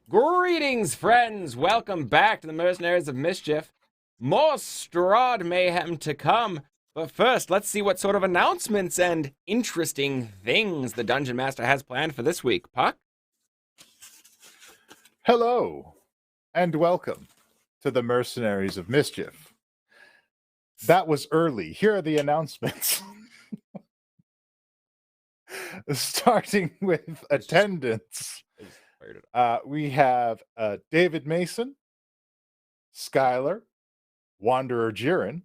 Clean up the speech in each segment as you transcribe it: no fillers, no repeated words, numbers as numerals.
Greetings, friends! Welcome back to the Mercenaries of Mischief. More Strahd mayhem to come, but first, let's see what sort of announcements and interesting things the Dungeon Master has planned for this week. Puck? Hello, and welcome to the Mercenaries of Mischief. That was early. Here are the announcements. Starting with attendance. We have David Mason, Skylar, Wanderer Jiren,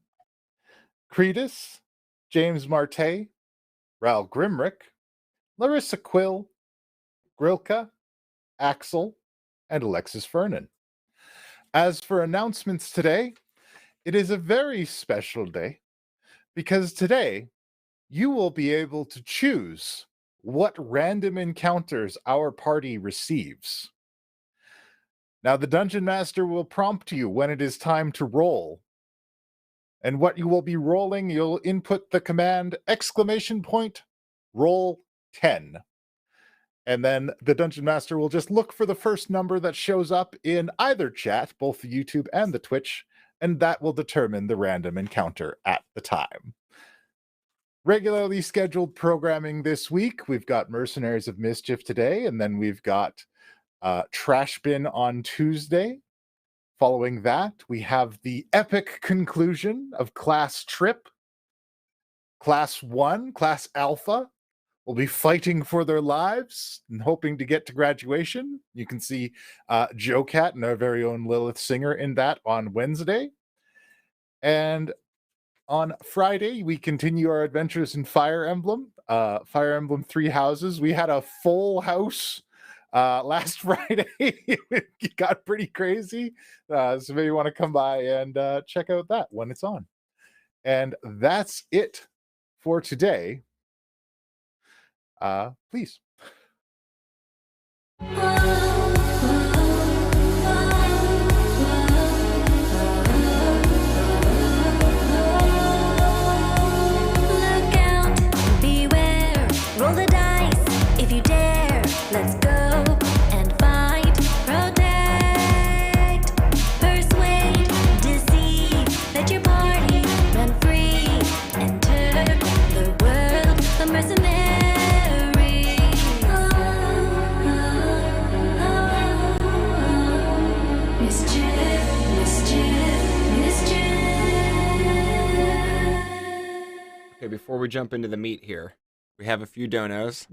Cretus, James Marte, Ral Grimrick, Larissa Quill, Grilka, Axel, and Alexis Fernan. As for announcements today, it is a very special day because today you will be able to choose what random encounters our party receives. Now, the Dungeon Master will prompt you when it is time to roll. And what you will be rolling, you'll input the command !roll 10. And then the Dungeon Master will just look for the first number that shows up in either chat, both the YouTube and the Twitch, and that will determine the random encounter at the time. Regularly scheduled programming this week. We've got Mercenaries of Mischief today, and then we've got Trash Bin on Tuesday. Following that, we have the epic conclusion of Class Trip. Class 1, Class Alpha, will be fighting for their lives and hoping to get to graduation. You can see Joe Cat and our very own Lilith Singer in that on Wednesday. And on Friday, we continue our adventures in Fire Emblem. Fire Emblem 3 Houses. We had a full house last Friday. It got pretty crazy. So maybe you want to come by and check out that when it's on. And that's it for today. Please. Roll the dice if you dare. Let's go and fight, protect, persuade, deceive. Let your party run free. Enter the world of mercenary. Mischief, mischief, mischief. Okay, before we jump into the meat here, we have a few donos.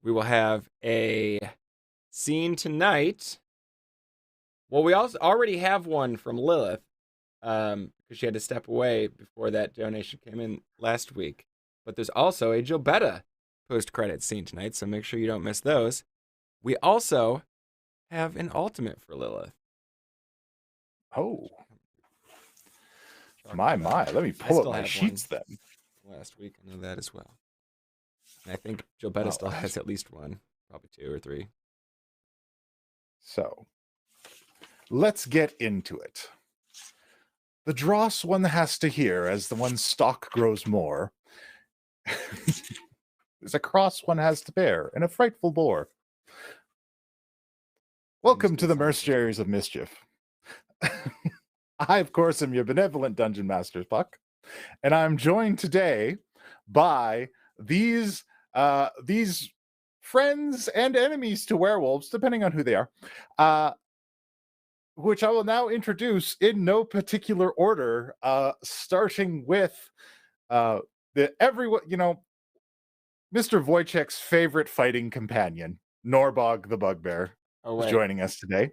We will have a scene tonight. Well, we also already have one from Lilith, because she had to step away before that donation came in last week. But there's also a Jobetta post-credits scene tonight, so make sure you don't miss those. We also have an ultimate for Lilith. Oh. My. Let me pull up my sheets then. Last week, I know that as well. And I think Jobetta still has at least one, probably 2 or 3. So, let's get into it. The dross one has to hear as the one's stock grows more. Is a cross one has to bear, and a frightful bore. Welcome to the Mercenaries of Mischief. I, of course, am your benevolent Dungeon Master, Puck, and I'm joined today by these friends and enemies to werewolves, depending on who they are, which I will now introduce in no particular order, starting with Mr. Wojciech's favorite fighting companion, Norbog the Bugbear, is joining us today.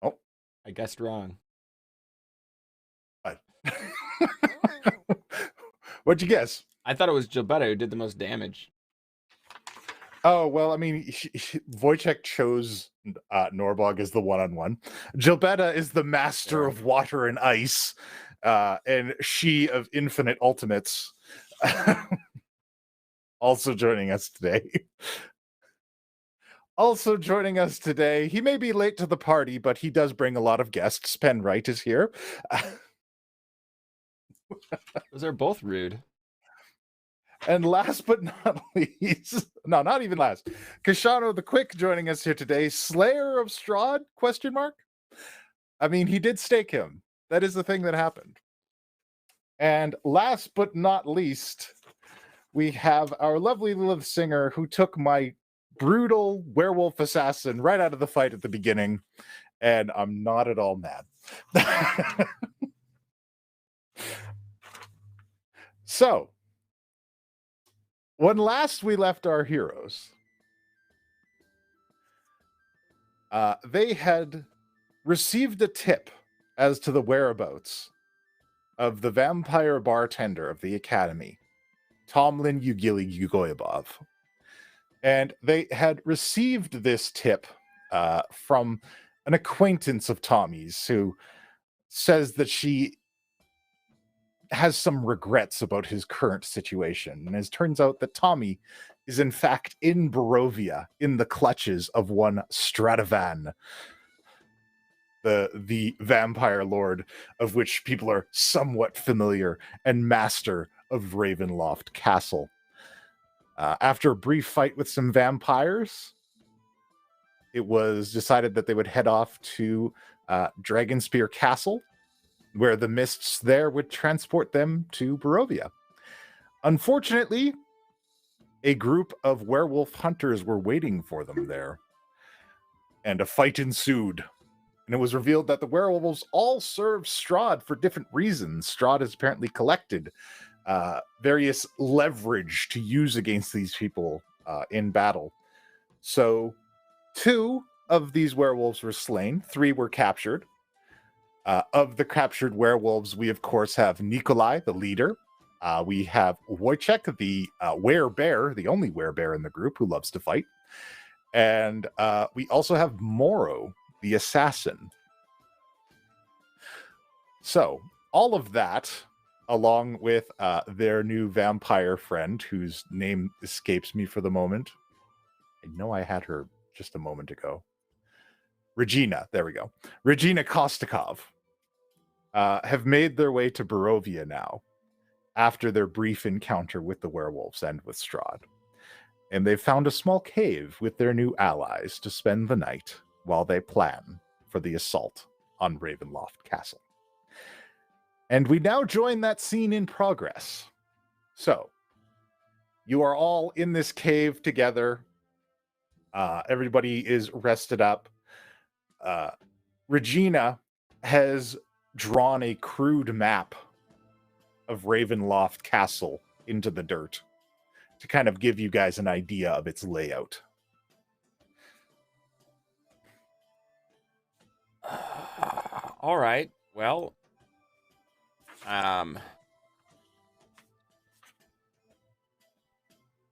Oh, I guessed wrong. What? What'd you guess? I thought it was Jobetta who did the most damage. Oh, well, I mean, Wojciech chose Norbog as the one-on-one. Jobetta is the master of water and ice, and she of infinite ultimates. Also joining us today. Also joining us today, he may be late to the party, but he does bring a lot of guests. Penn Wright is here. Those are both rude. And last but not least, no, not even last, Kashano the Quick joining us here today. Slayer of Strahd? Question mark. I mean, he did stake him. That is the thing that happened. And last but not least, we have our lovely Lilith Singer, who took my brutal werewolf assassin right out of the fight at the beginning, and I'm not at all mad. So, when last we left our heroes, they had received a tip as to the whereabouts of the vampire bartender of the academy, Tomlin Yugili Yugoyabov. And they had received this tip from an acquaintance of Tommy's who says that she has some regrets about his current situation. And it turns out that Tommy is in fact in Barovia in the clutches of one Stradivan, the vampire lord of which people are somewhat familiar and master of Ravenloft Castle. After a brief fight with some vampires, it was decided that they would head off to Dragonspear Castle, where the mists there would transport them to Barovia. Unfortunately, a group of werewolf hunters were waiting for them there, and a fight ensued. And it was revealed that the werewolves all serve Strahd for different reasons. Strahd has apparently collected various leverage to use against these people in battle. So 2 of these werewolves were slain, 3 were captured. Of the captured werewolves, we of course have Nikolai, the leader. We have Wojciech, the werebear, the only werebear in the group who loves to fight. And we also have Moro, the assassin. So all of that, along with their new vampire friend, whose name escapes me for the moment. I know I had her just a moment ago. Regina, there we go. Regina Kostakov have made their way to Barovia now after their brief encounter with the werewolves and with Strahd. And they've found a small cave with their new allies to spend the night while they plan for the assault on Ravenloft Castle. And we now join that scene in progress. So, you are all in this cave together. Everybody is rested up. Regina has drawn a crude map of Ravenloft Castle into the dirt to kind of give you guys an idea of its layout. All right. Well,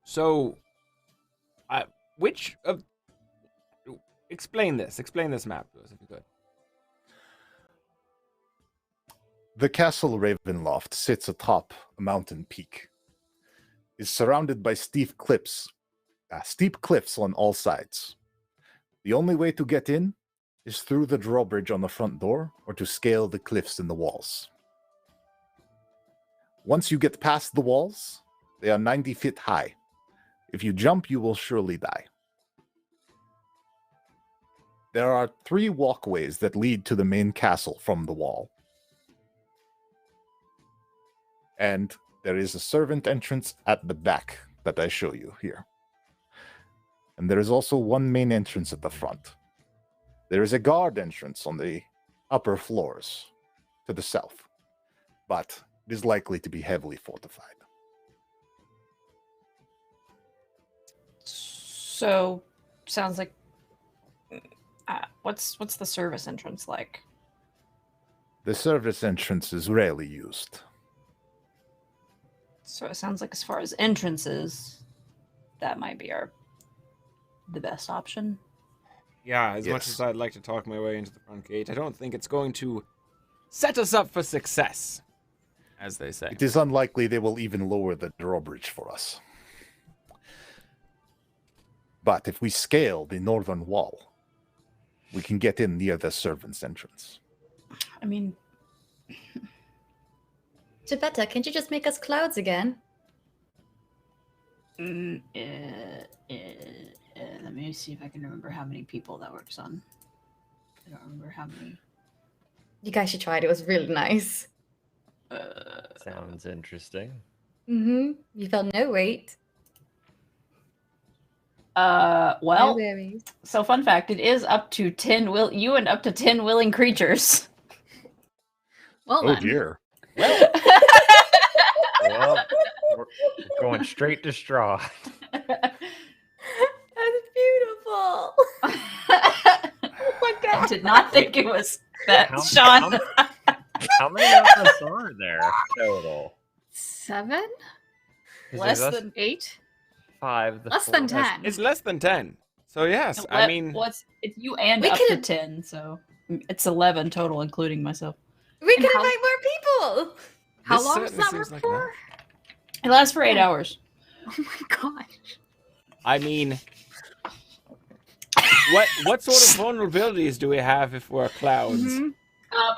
so, which of... Explain this map to us, if you could. The Castle Ravenloft sits atop a mountain peak. Is surrounded by steep cliffs on all sides. The only way to get in is through the drawbridge on the front door or to scale the cliffs in the walls. Once you get past the walls, they are 90 feet high. If you jump, you will surely die. There are 3 walkways that lead to the main castle from the wall. And there is a servant entrance at the back that I show you here. And there is also one main entrance at the front. There is a guard entrance on the upper floors to the south, but it is likely to be heavily fortified. So, sounds like what's the service entrance like? The service entrance is rarely used. So it sounds like as far as entrances, that might be the best option. Yeah, as much as I'd like to talk my way into the front gate, I don't think it's going to set us up for success, as they say. It is unlikely they will even lower the drawbridge for us. But if we scale the northern wall, we can get in near the servants' entrance. I mean, Gebetta, can't you just make us clouds again? Let me see if I can remember how many people that works on. I don't remember how many. You guys should try it. It was really nice. Sounds interesting. You felt no weight. Well, No worries. so fun fact, it is up to 10 you and up to 10 willing creatures. Well, Oh then. dear. Well, we're going straight to Strahd. That's beautiful. Oh my I god. did not think it was that, Sean. How many of us are there total? 7? 'Cause Less there's us than 8? 5. Less than 10. It's less than 10. So yes, I mean, it's you and We up to could've- 10, so it's 11 total, including myself. We And can how- invite more people. How This long does certainly that seems work like for? It lasts for 8 hours. Oh my gosh. I mean, what sort of vulnerabilities do we have if we're clouds? Mhm.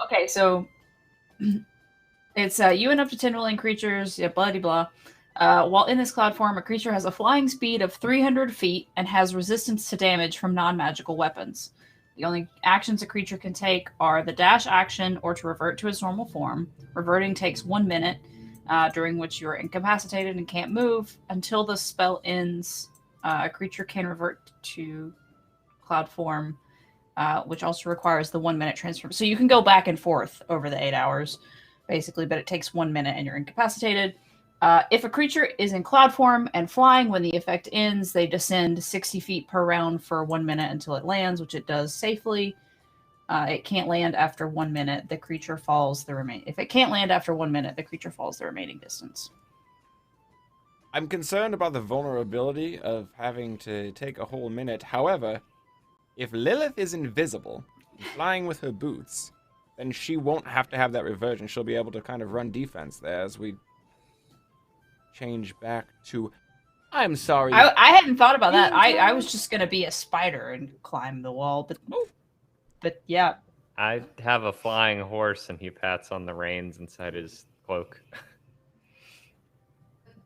Okay, so it's you and up to 10 willing creatures, yeah, blah de blah. While in this cloud form, a creature has a flying speed of 300 feet and has resistance to damage from non-magical weapons. The only actions a creature can take are the dash action or to revert to its normal form. Reverting takes 1 minute, during which you are incapacitated and can't move. Until the spell ends, a creature can revert to cloud form, which also requires the 1 minute transfer. So you can go back and forth over the 8 hours, basically, but it takes 1 minute and you're incapacitated. If a creature is in cloud form and flying when the effect ends, they descend 60 feet per round for 1 minute until it lands, which it does safely. It can't land after 1 minute. The creature falls the remaining. If it can't land after 1 minute, the creature falls the remaining distance. I'm concerned about the vulnerability of having to take a whole minute. However, if Lilith is invisible and flying with her boots, then she won't have to have that reversion. She'll be able to kind of run defense there as we change back to... I'm sorry. I hadn't thought about that. I was just gonna be a spider and climb the wall, but yeah. I have a flying horse, and he pats on the reins inside his cloak.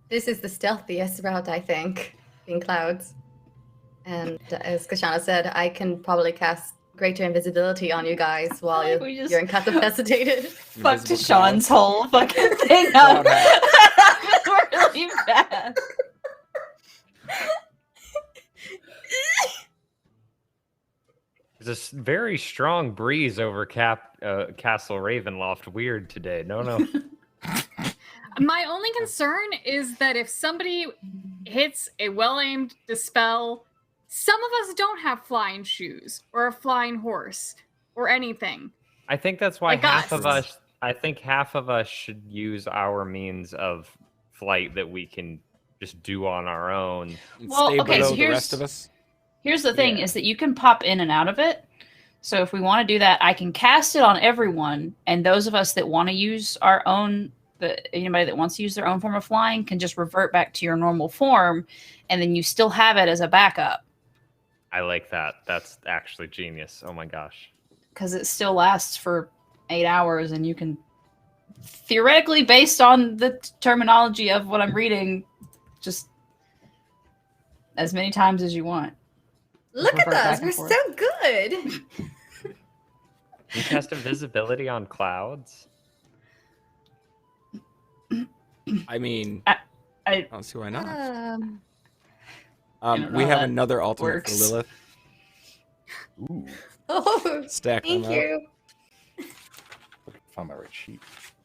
This is the stealthiest route, I think, in clouds. And as Kashana said, I can probably cast greater invisibility on you guys while Like, we just- you're incapacitated. Fuck to Invisible Sean's cloud. whole fucking thing up. Really bad. There's a very strong breeze over Castle Ravenloft. Weird today. No. My only concern is that if somebody hits a well-aimed dispel, some of us don't have flying shoes or a flying horse or anything. I think that's why Like half of us. us. I think half of us should use our means of flight that we can just do on our own. and Well, stay okay, below so the rest of us. Here's the thing: Yeah. is that you can pop in and out of it. So if we want to do that, I can cast it on everyone, and those of us that want to use our own, anybody that wants to use their own form of flying, can just revert back to your normal form, and then you still have it as a backup I like that. That's actually genius. Oh my gosh. because it still lasts for 8 hours, and you can theoretically, based on the terminology of what I'm reading, just as many times as you want. Look at Revert back us, and we're forth. so good. You cast invisibility on clouds? I mean, I don't see why not. I don't know We how have that another alternate works. for Lilith. Ooh, Oh, Stack them thank up. you. found my right sheet.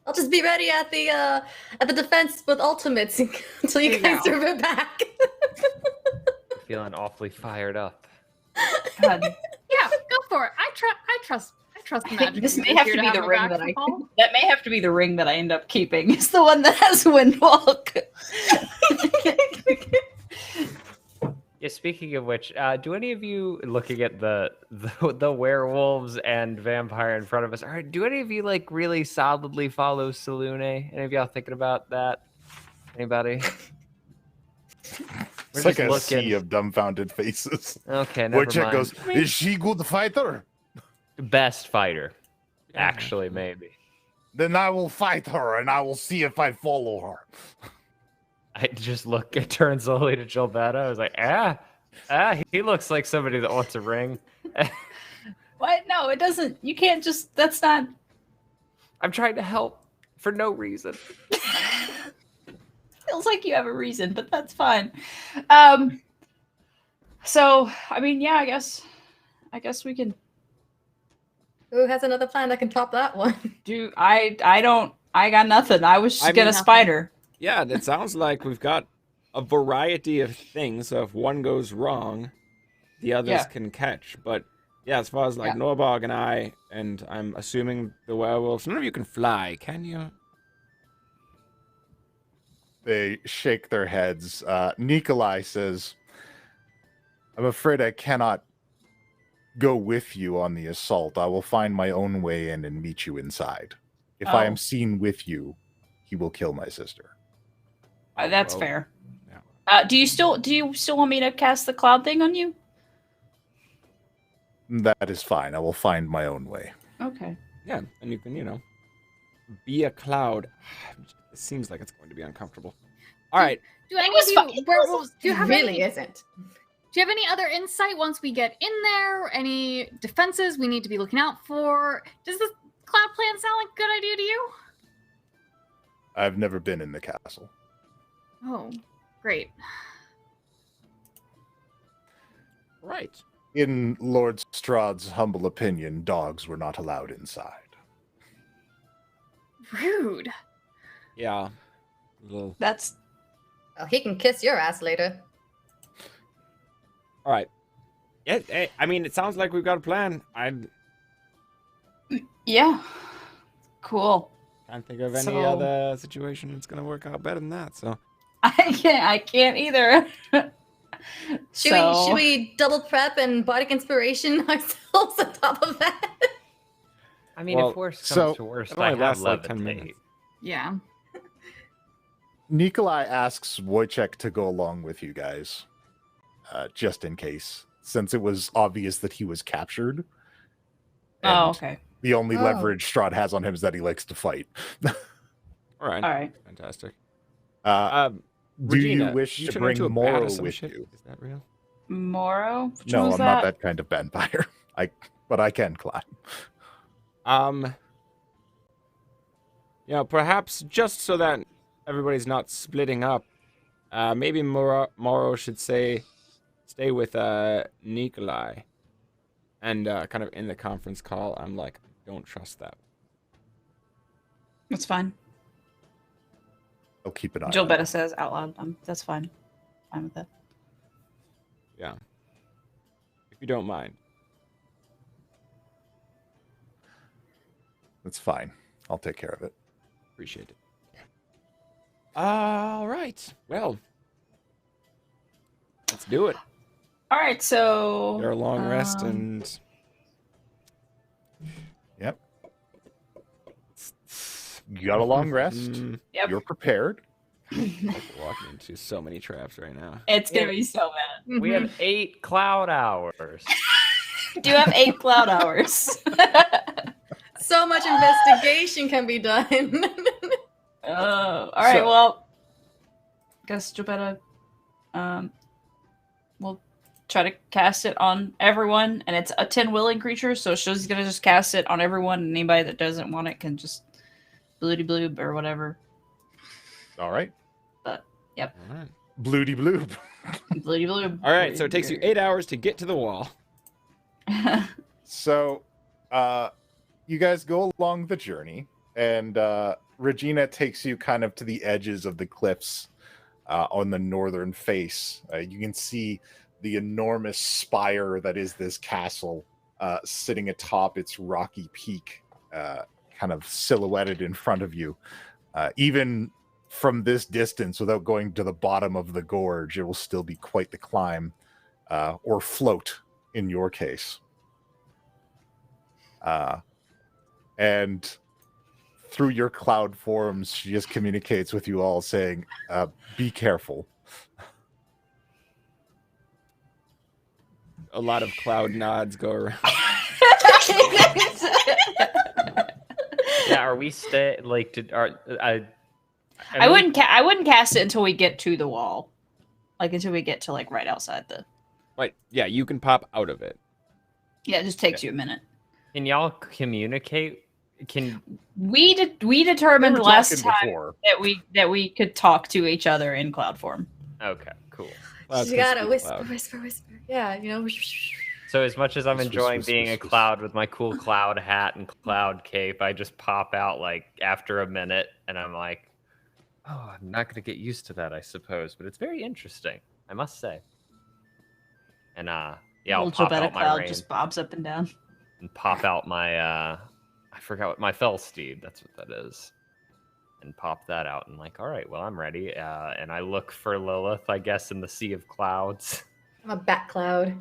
I'll just be ready at the defense with ultimates until you There you guys go. revert back. Feeling awfully fired up. God, Yeah, go for it. I trust I think magic. this is may have here to be have the my ring back that for I. Paul. That may have to be the ring that I end up keeping. It's the one that has Windwalk. Yeah, speaking of which, do any of you looking at the werewolves and vampire in front of us? Do any of you like really solidly follow Salune? Any of y'all thinking about that? Anybody? It's We're like just a looking. sea of dumbfounded faces. Okay, never Wojciech mind. goes, "Is she good fighter? Best fighter, Yeah. actually, maybe. Then I will fight her, and I will see if I follow her." I just turn slowly to Gilberto. I was like, he looks like somebody that wants a ring. What? No, it doesn't. You can't just. That's not. I'm trying to help for no reason. Feels like you have a reason, but that's fine. So I mean, yeah, I guess we can Who has another plan that can top that one? do. I got nothing. I was just I get a mean- spider. Yeah, it sounds like we've got a variety of things. So if one goes wrong, the others Yeah. can catch. But yeah, as far as like Yeah. Norbog and I'm assuming the werewolves, none of you can fly, can you? They shake their heads. Nikolai says, I'm afraid I cannot go with you on the assault. I will find my own way in and meet you inside. If I am Oh. seen with you, he will kill my sister. That's Well, fair. yeah. Do you still want me to cast the cloud thing on you? That is fine. I will find my own way. Okay. Yeah, and you can, be a cloud. It seems like it's going to be uncomfortable. All right. Do any was of fucking you werewolves? Do you It have really any? isn't. Do you have any other insight once we get in there? Any defenses we need to be looking out for? Does this cloud plan sound like a good idea to you? I've never been in the castle. Oh, great. Right. In Lord Strahd's humble opinion, dogs were not allowed inside. Rude. Yeah. Little. That's Well, he can kiss your ass later. All right. Yeah, I mean, it sounds like we've got a plan. I yeah. Cool. can't think of any So- other situation that's going to work out better than that. So I can't either. Should we double prep and bardic inspiration ourselves on top of that? I mean, Well, if worse so comes to worst, it I only have lasts like 10 levitate. minutes. Yeah. Nikolai asks Wojciech to go along with you guys, just in case, since it was obvious that he was captured. Oh, And okay. The only Oh. leverage Strahd has on him is that he likes to fight. all right. All right. Fantastic. Do Regina, you wish to turn bring into a bat Moro or some with shit? you? Is that real? Moro? Which No, one I'm was not that kind of vampire. But I can climb. Perhaps just so that everybody's not splitting up, maybe Moro should stay with Nikolai. And kind of in the conference call, I'm like, don't trust that. That's fine. I'll keep an eye Jill on Betta it. says out loud. That's fine. Fine with that. Yeah. If you don't mind. That's fine. I'll take care of it. Appreciate it. All right. Well, let's do it. All right, so Get our long rest um, and Yep. You got a long rest. Yep. You're prepared. Like walking into so many traps right now. It's gonna be so bad. We have 8 cloud hours. Do you have 8 cloud hours? So much investigation can be done. Oh, all right. So- Well, guess Jabetta, we'll try to cast it on everyone, and it's a 10 willing creature, so she's gonna just cast it on everyone, and anybody that doesn't want it can just bloody bloob or whatever. All right. All right. Bloody bloob. Bloody bloob. All right. So it takes you 8 hours to get to the wall. So, you guys go along the journey, and Regina takes you kind of to the edges of the cliffs on the northern face. You can see the enormous spire that is this castle sitting atop its rocky peak, kind of silhouetted in front of you. Even from this distance, without going to the bottom of the gorge, it will still be quite the climb, or float in your case. And through your cloud forms, she just communicates with you all saying, be careful. A lot of cloud nods go around. Yeah, are we I wouldn't cast it until we get to the wall, like until we get to like right outside the. Right. Yeah, you can pop out of it. Yeah, it just takes you a minute. Can y'all communicate? We We determined were last talking time before. that we could talk to each other in cloud form. Okay, cool. Clouds You can gotta speak whisper, loud. whisper. Yeah, you know. So as much as I'm Whis- enjoying whis- being a whis- whis- cloud with my cool cloud hat and cloud cape, I just pop out like after a minute, and I'm like, oh, I'm not gonna get used to that, I suppose, but it's very interesting, I must say. And yeah, I'll Little pop out my cloud rein just bobs up and down. and pop out my I forgot what my fell steed. That's what that is. And pop that out and like, all right, well, I'm ready. And I look for Lilith, I guess, in the sea of clouds. I'm a bat cloud.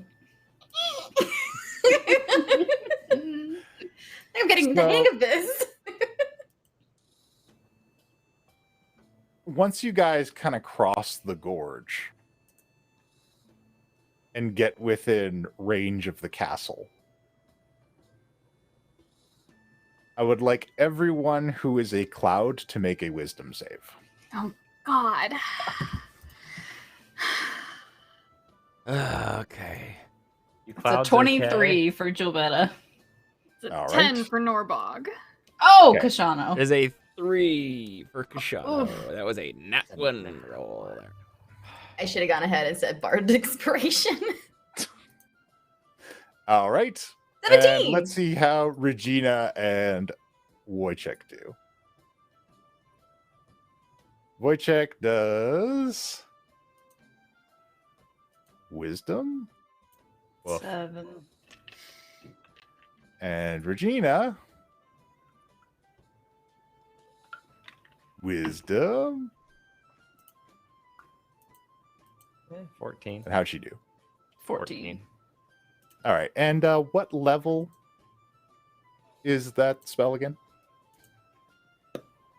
I'm getting the hang of this. Once you guys kind of cross the gorge and get within range of the castle, I would like everyone who is a cloud to make a wisdom save. God. Okay. You It's a clouds 23 okay? for Gilbetta. It's a All 10 right. for Norbog. Oh, Okay. Kashano. There's a 3 for Kashano. Oof. That was a nat 1 roll. I should have gone ahead and said Bard Inspiration. All right. 17. And let's see how Regina and Wojciech do. Wojciech does wisdom, Woof. 7. and Regina wisdom. 14. And how'd she do? 14. All right. And what level is that spell again?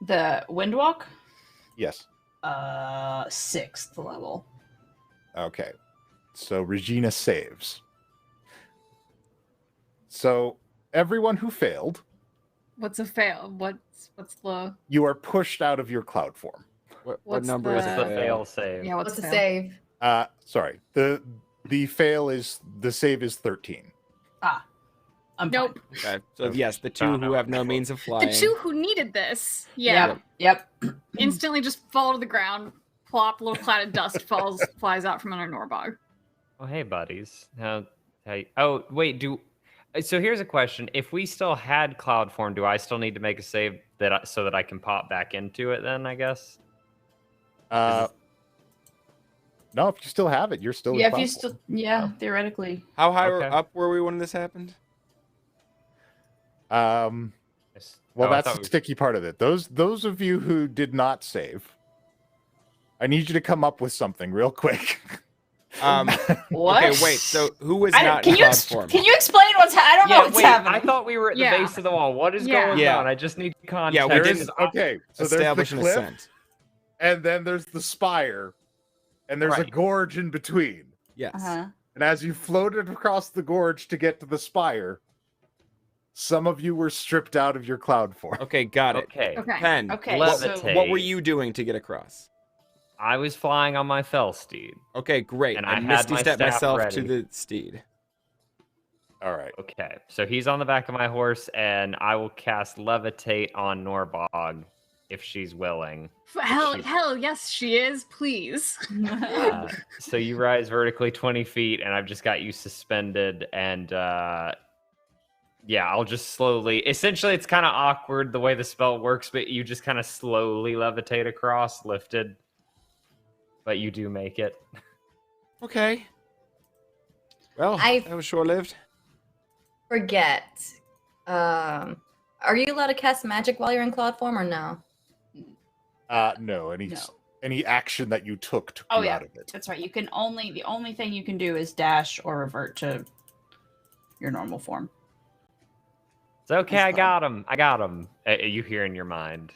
The Windwalk? Yes. 6th level. Okay. So Regina saves. So everyone who failed, What's a fail? What's the you are pushed out of your cloud form. What What's number What's is the the fail save? yeah? What's What's the fail? save? Sorry. The fail is the save is 13. I'm Nope. Okay. So Okay. yes, the 2 who have no means of flying. The two who needed this, fine. yeah, Yep. instantly just fall to the ground. Plop, little cloud of dust flies out from under Norbog. Oh, hey, buddies. Oh, wait. So here's a question: if we still had cloud form, do I still need to make a save so that I can pop back into it? Then I guess. No, if you still have it, you're still Yeah, in if you cloud form. still, theoretically. How high Okay. up were we when this happened? Yes. Well, Oh, I that's thought the we- sticky part of it. Those of you who did not save, I need you to come up with something real quick. What? Okay, wait. So who was I, not can in you cloud form? can you explain what's I don't know Yeah, what's wait. happening. I thought we were at the Yeah. base of the wall. What is Yeah. going Yeah. on? I just need context. Yeah, we There didn't is okay. So there's the Establish an cliff, ascent. and then there's the spire, and there's a Right. gorge in between. Yes. Uh-huh. And as you floated across the gorge to get to the spire, some of you were stripped out of your cloud form. Okay, got it. Okay. Okay. Pen. Okay. Levitate. What were you doing to get across? I was flying on my fell steed. Okay, great. And I I had misty my step staff myself to ready. the steed. All right. Okay, so he's on the back of my horse, and I will cast Levitate on Norbog if she's willing. Hell, yes, she is. Please. So you rise vertically 20 feet, and I've just got you suspended, and yeah, I'll just slowly. Essentially, it's kind of awkward the way the spell works, but you just kind of slowly levitate across, lifted. But you do make it. Okay. Well, I- that was short-lived. Forget. Are you allowed to cast magic while you're in cloud form or no? No, No. any action that you took Oh you yeah, out of it. that's right. The only thing you can do is dash or revert to your normal form. It's okay, That's I fine. got him. I got him. You hear in your mind.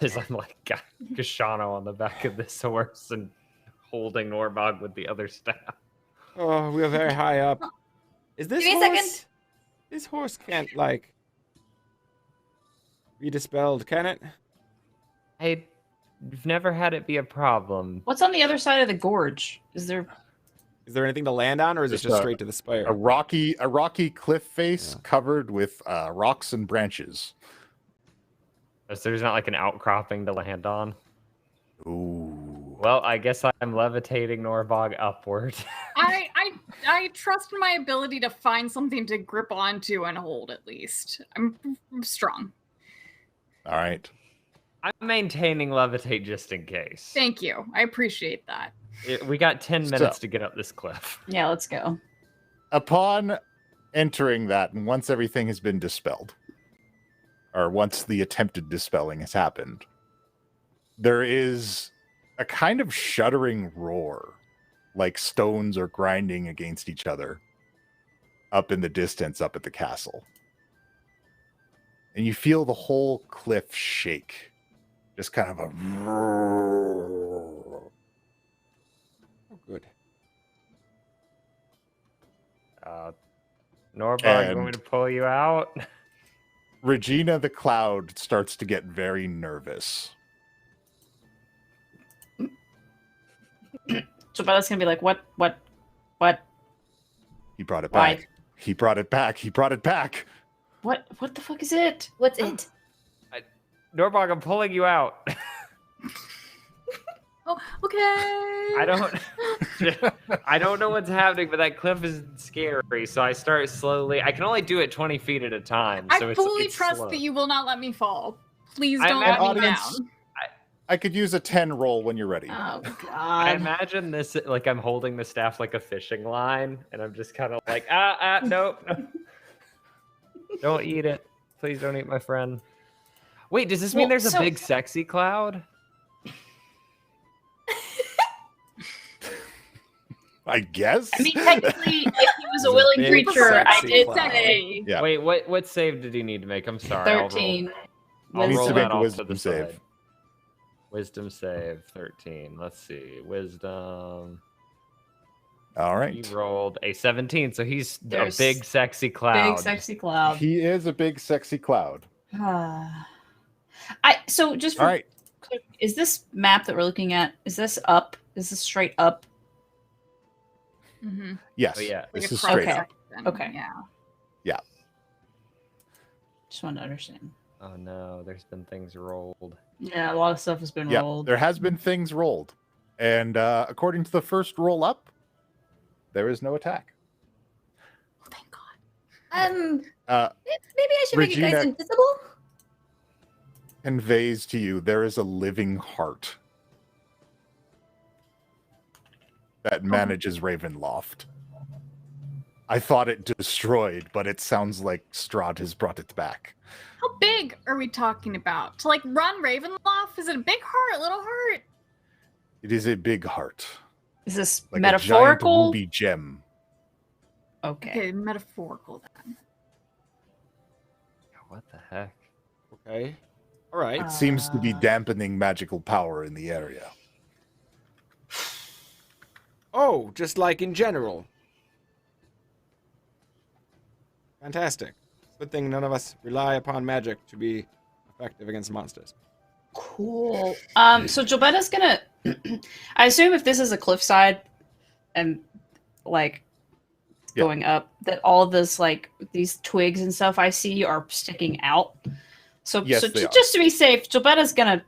As I'm like, got Kashano on the back of this horse and holding Norbog with the other staff. Oh, we are very high up. Is this Give me a horse? second. This horse can't like be dispelled, can it? I've never had it be a problem. What's on the other side of the gorge? Is there? Is there anything to land on, or is it Just just a- straight to the spire? A rocky cliff face Yeah. covered with rocks and branches. So there's not like an outcropping to land on. Ooh. Well, I guess I'm levitating Norbog upward. I trust my ability to find something to grip onto and hold at least. I'm strong. All right. I'm maintaining levitate just in case. Thank you. I appreciate that. We got 10 minutes So- to get up this cliff. Yeah, let's go. Upon entering that, and once everything has been dispelled, or once the attempted dispelling has happened, there is a kind of shuddering roar, like stones are grinding against each other up in the distance up at the castle. And you feel the whole cliff shake. Just kind of a roar. Oh, good. Norbog, you want me to pull you out? Regina the Cloud starts to get very nervous. So Bella's gonna be like, what? He brought it Why? back. He brought it back. He brought it back. What the fuck is it? What's it? Norbog, I'm pulling you out. Oh, okay. I don't know what's happening, but that cliff is scary. So I start slowly. I can only do it 20 feet at a time. So I fully it's trust slow. that you will not let me fall. Please I don't imagine- let me Audience- down. I could use a 10 roll when you're ready. Oh I god. imagine this like I'm holding the staff like a fishing line, and I'm just kind of like, nope. Don't eat it. Please don't eat my friend. Wait, does this mean Well, there's a so- big sexy cloud? I guess. I mean, technically, if he was a He's a willing big creature, I sexy did clown. say Yeah. Wait, what save did he need to make? I'm sorry. I'll roll- 13. I'll Needs roll to that make a off wisdom to the save. side. Wisdom save 13. Let's see. Wisdom. All He right. rolled a 17, so he's There's a big sexy cloud. Big sexy cloud. He is a big, sexy cloud. So just for, All right. is this map that we're looking at? Is this up? Is this straight up? Mm-hmm. Yes. Oh, yeah. This Like is a straight Okay. up. Okay. Yeah. Just wanted to understand. Oh no, there's been things rolled. Yeah, a lot of stuff has been Yeah. rolled. There has been things rolled. And according to the first roll up, there is no attack. Oh, thank God. Maybe Uh, I should make you guys Regina- invisible. Conveys to you there is a living heart that manages Ravenloft. I thought it destroyed, but it sounds like Strahd has brought it back. How big are we talking about? To like run Ravenloft? Is it a big heart, little heart? It is a big heart, Is this like metaphorical? a giant ruby gem. Okay. Okay, metaphorical then. What the heck? Okay. All right. It seems to be Uh, dampening magical power in the area. Oh, just like in general. Fantastic. Good thing none of us rely upon magic to be effective against monsters. Cool. So Jobetta's gonna. I assume if this is a cliffside, and like Yeah. going up, that all of this like these twigs and stuff I see are sticking out. So Yes, so they are. just to be safe, Jobetta's gonna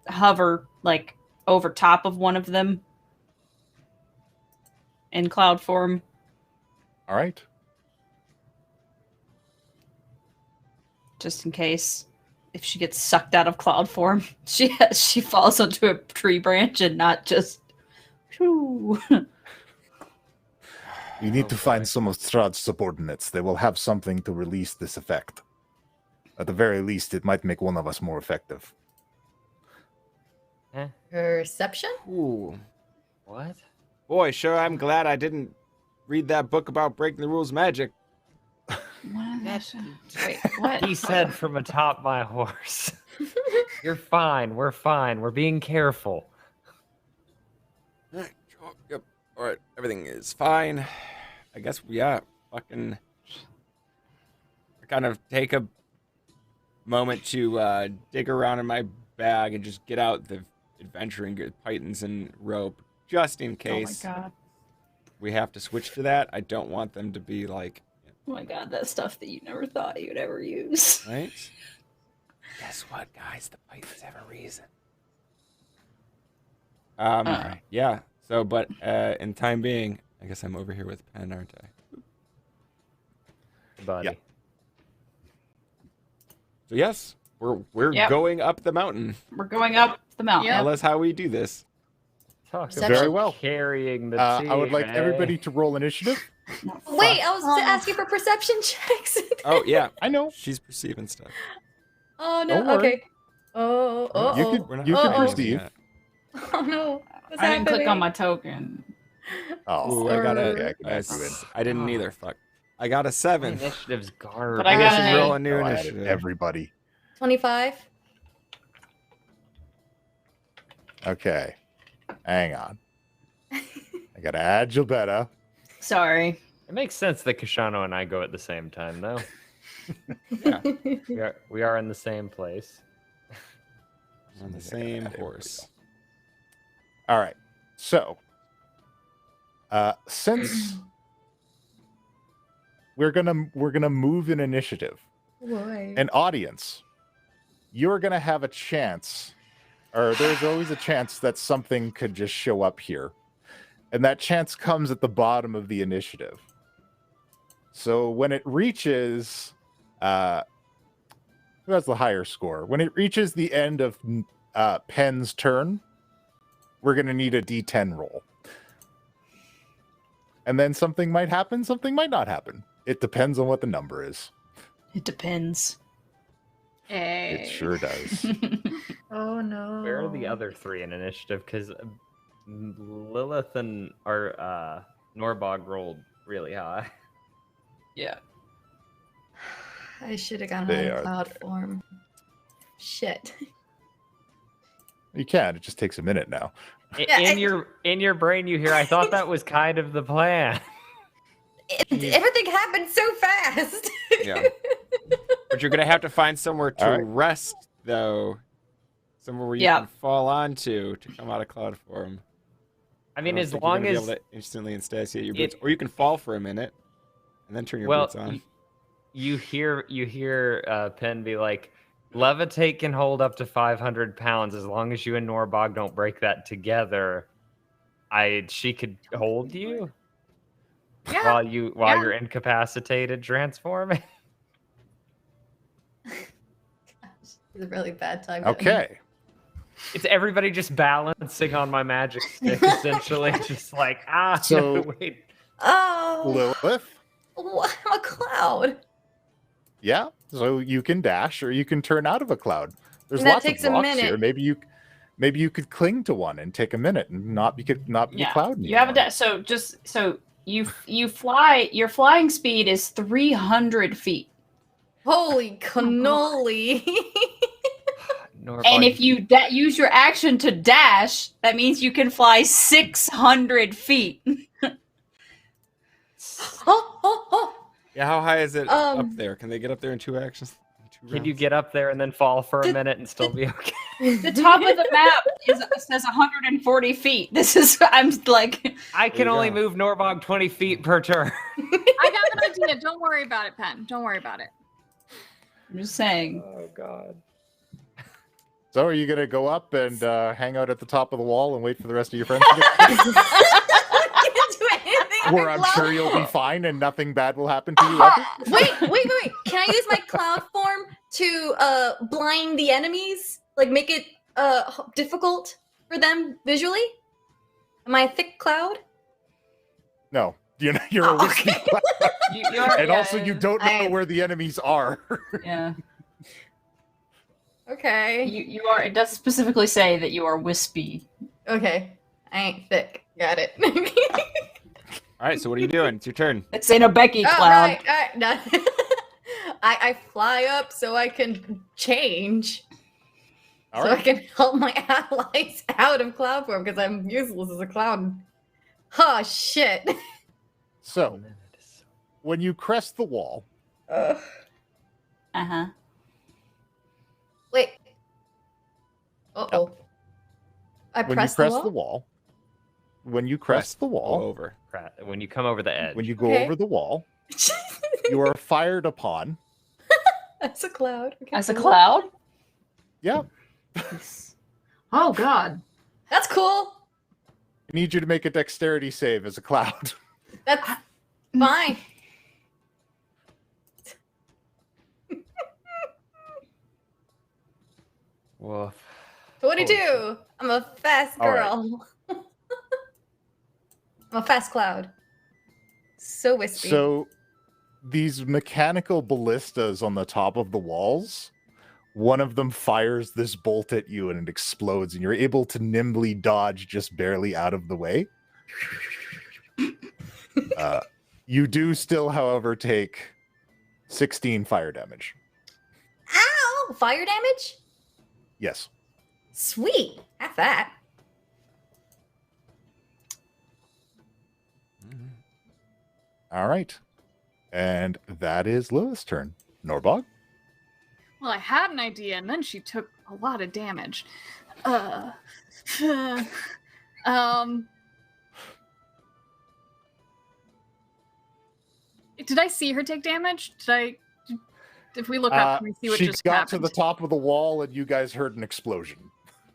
hover like over top of one of them in cloud form. All right. Just in case if she gets sucked out of cloud form, she falls onto a tree branch and not just. Whew. We need Oh, to find boy. some of Strahd's subordinates. They will have something to release this effect. At the very least, it might make one of us more effective. Perception? Ooh. What? Boy, sure, I'm glad I didn't read that book about breaking the rules of magic. Wait, what? He said from atop my horse. You're fine. We're fine. We're being careful. All right, sure, yep. All right, everything is fine. I guess, yeah, fucking... I kind of take a moment to dig around in my bag and just get out the adventuring pythons and rope just in case Oh my god. we have to switch to that. I don't want them to be like, Oh my god, that stuff that you never thought you'd ever use. right? Guess what, guys? The pythons have a reason. Yeah. So, but in time being, I guess I'm over here with Pen, aren't I? Buddy. Yeah. So yes, we're Yep. going up the mountain. We're going up the mountain. Yep. Tell us how we do this. Talk Very about well. carrying the team. I would like eh? everybody to roll initiative. Wait, I was asking for perception checks. Oh yeah, I know. she's perceiving stuff. Oh Don't no. worry. Okay. Oh. You Oh. could- We're not you can rolling perceive. yet. Oh no. What's I didn't click happening? on my token. Oh, Ooh, I got yeah, I a. can add you in. I didn't either. Fuck. I got a My 7. initiative's garbage. But I I got should an roll 8. a new Oh, I added initiative. everybody. 25. Okay. Hang on. I gotta add Gilberta. Sorry. It makes sense that Kashano and I go at the same time, though. We are in the same place. On the same horse. All right. So, since we're gonna move in initiative, Why? an audience, you're gonna have a chance, or there's always a chance that something could just show up here, and that chance comes at the bottom of the initiative. So when it reaches, who has the higher score? When it reaches the end of Pen's turn, we're going to need a D10 roll. And then something might happen, something might not happen. It depends on what the number is. It depends. Hey. It sure does. Oh no. Where are the other 3 in initiative? Because Lilith and our Norbog rolled really high. Yeah. I should have gone They on are cloud form. Shit. You can. It just takes a minute now. Yeah, In your brain, you hear, I thought that was kind of the plan. Everything happened so fast. Yeah. But you're gonna have to find somewhere to All right. rest, though. Somewhere where you Yeah. can fall onto to come out of cloud form. I mean, don't as think you're long gonna be as able to instantly instantiate your boots, or you can fall for a minute and then turn your boots on. you hear Penn be like, levitate can hold up to 500 pounds as long as you and Norbog don't break that together. She could hold you Yeah. while Yeah. you're incapacitated transforming. It's a really bad time. to- Okay. It's everybody just balancing on my magic stick, essentially, just like So- no, wait. Oh. Lilith. I'm a cloud. Yeah. So you can dash or you can turn out of a cloud. There's And that lots takes of a rocks minute. here. Maybe you could cling to one and take a minute and not be a Yeah. cloud You have anymore. so you fly. Your flying speed is 300 feet, Holy cannoli. Norbog, and if you use your action to dash, that means you can fly 600 feet. Oh. Yeah, how high is it Um, up there? Can they get up there in 2 actions? can you get up there and then fall for a minute and still be okay? The top of the map says 140 feet. I'm like, I can you only go. move Norbog 20 feet per turn. I got an idea. Don't worry about it, Pen. Don't worry about it. I'm just saying. Oh god. So are you gonna go up and hang out at the top of the wall and wait for the rest of your friends to get I can't do anything. where I'm sure you'll be fine and nothing bad will happen to you ever? Wait. Can I use my cloud form to blind the enemies? Like make it difficult for them visually? Am I a thick cloud? No. You're a Oh, whiskey okay. cloud. You are, And yeah, also you don't know I- where the enemies are. Yeah. Okay. You are. It does specifically say that you are wispy. Okay. I ain't thick. Got it. All right, so what are you doing? It's your turn. It's in a Becky Oh, cloud. right. No. I fly up so I can change. All so I right. can help my allies out of cloud form because I'm useless as a cloud. Oh shit. So when you crest the wall, Ugh. Uh huh. Wait. Uh-oh. I When you press press the the wall. wall, when you crest the Go wall, over. When you come over the edge. when you go Okay. over the wall, you are fired upon. As a cloud. Okay, As a cool. cloud? Yeah. Oh, God. That's cool. I need you to make a dexterity save as a cloud. That's fine. Woof. 22. I'm a fast All right. girl. I'm a fast cloud. So wispy. So these mechanical ballistas on the top of the walls, one of them fires this bolt at you and it explodes, and you're able to nimbly dodge just barely out of the way. You do still, however, take 16 fire damage. Ow! Fire damage? Yes. Sweet. Have that. All right. And that is Lilith's turn. Norbog? Well, I had an idea, and then she took a lot of damage. Did I see her take damage? If we look up, can we see what she just got happened? to the top of the wall and you guys heard an explosion.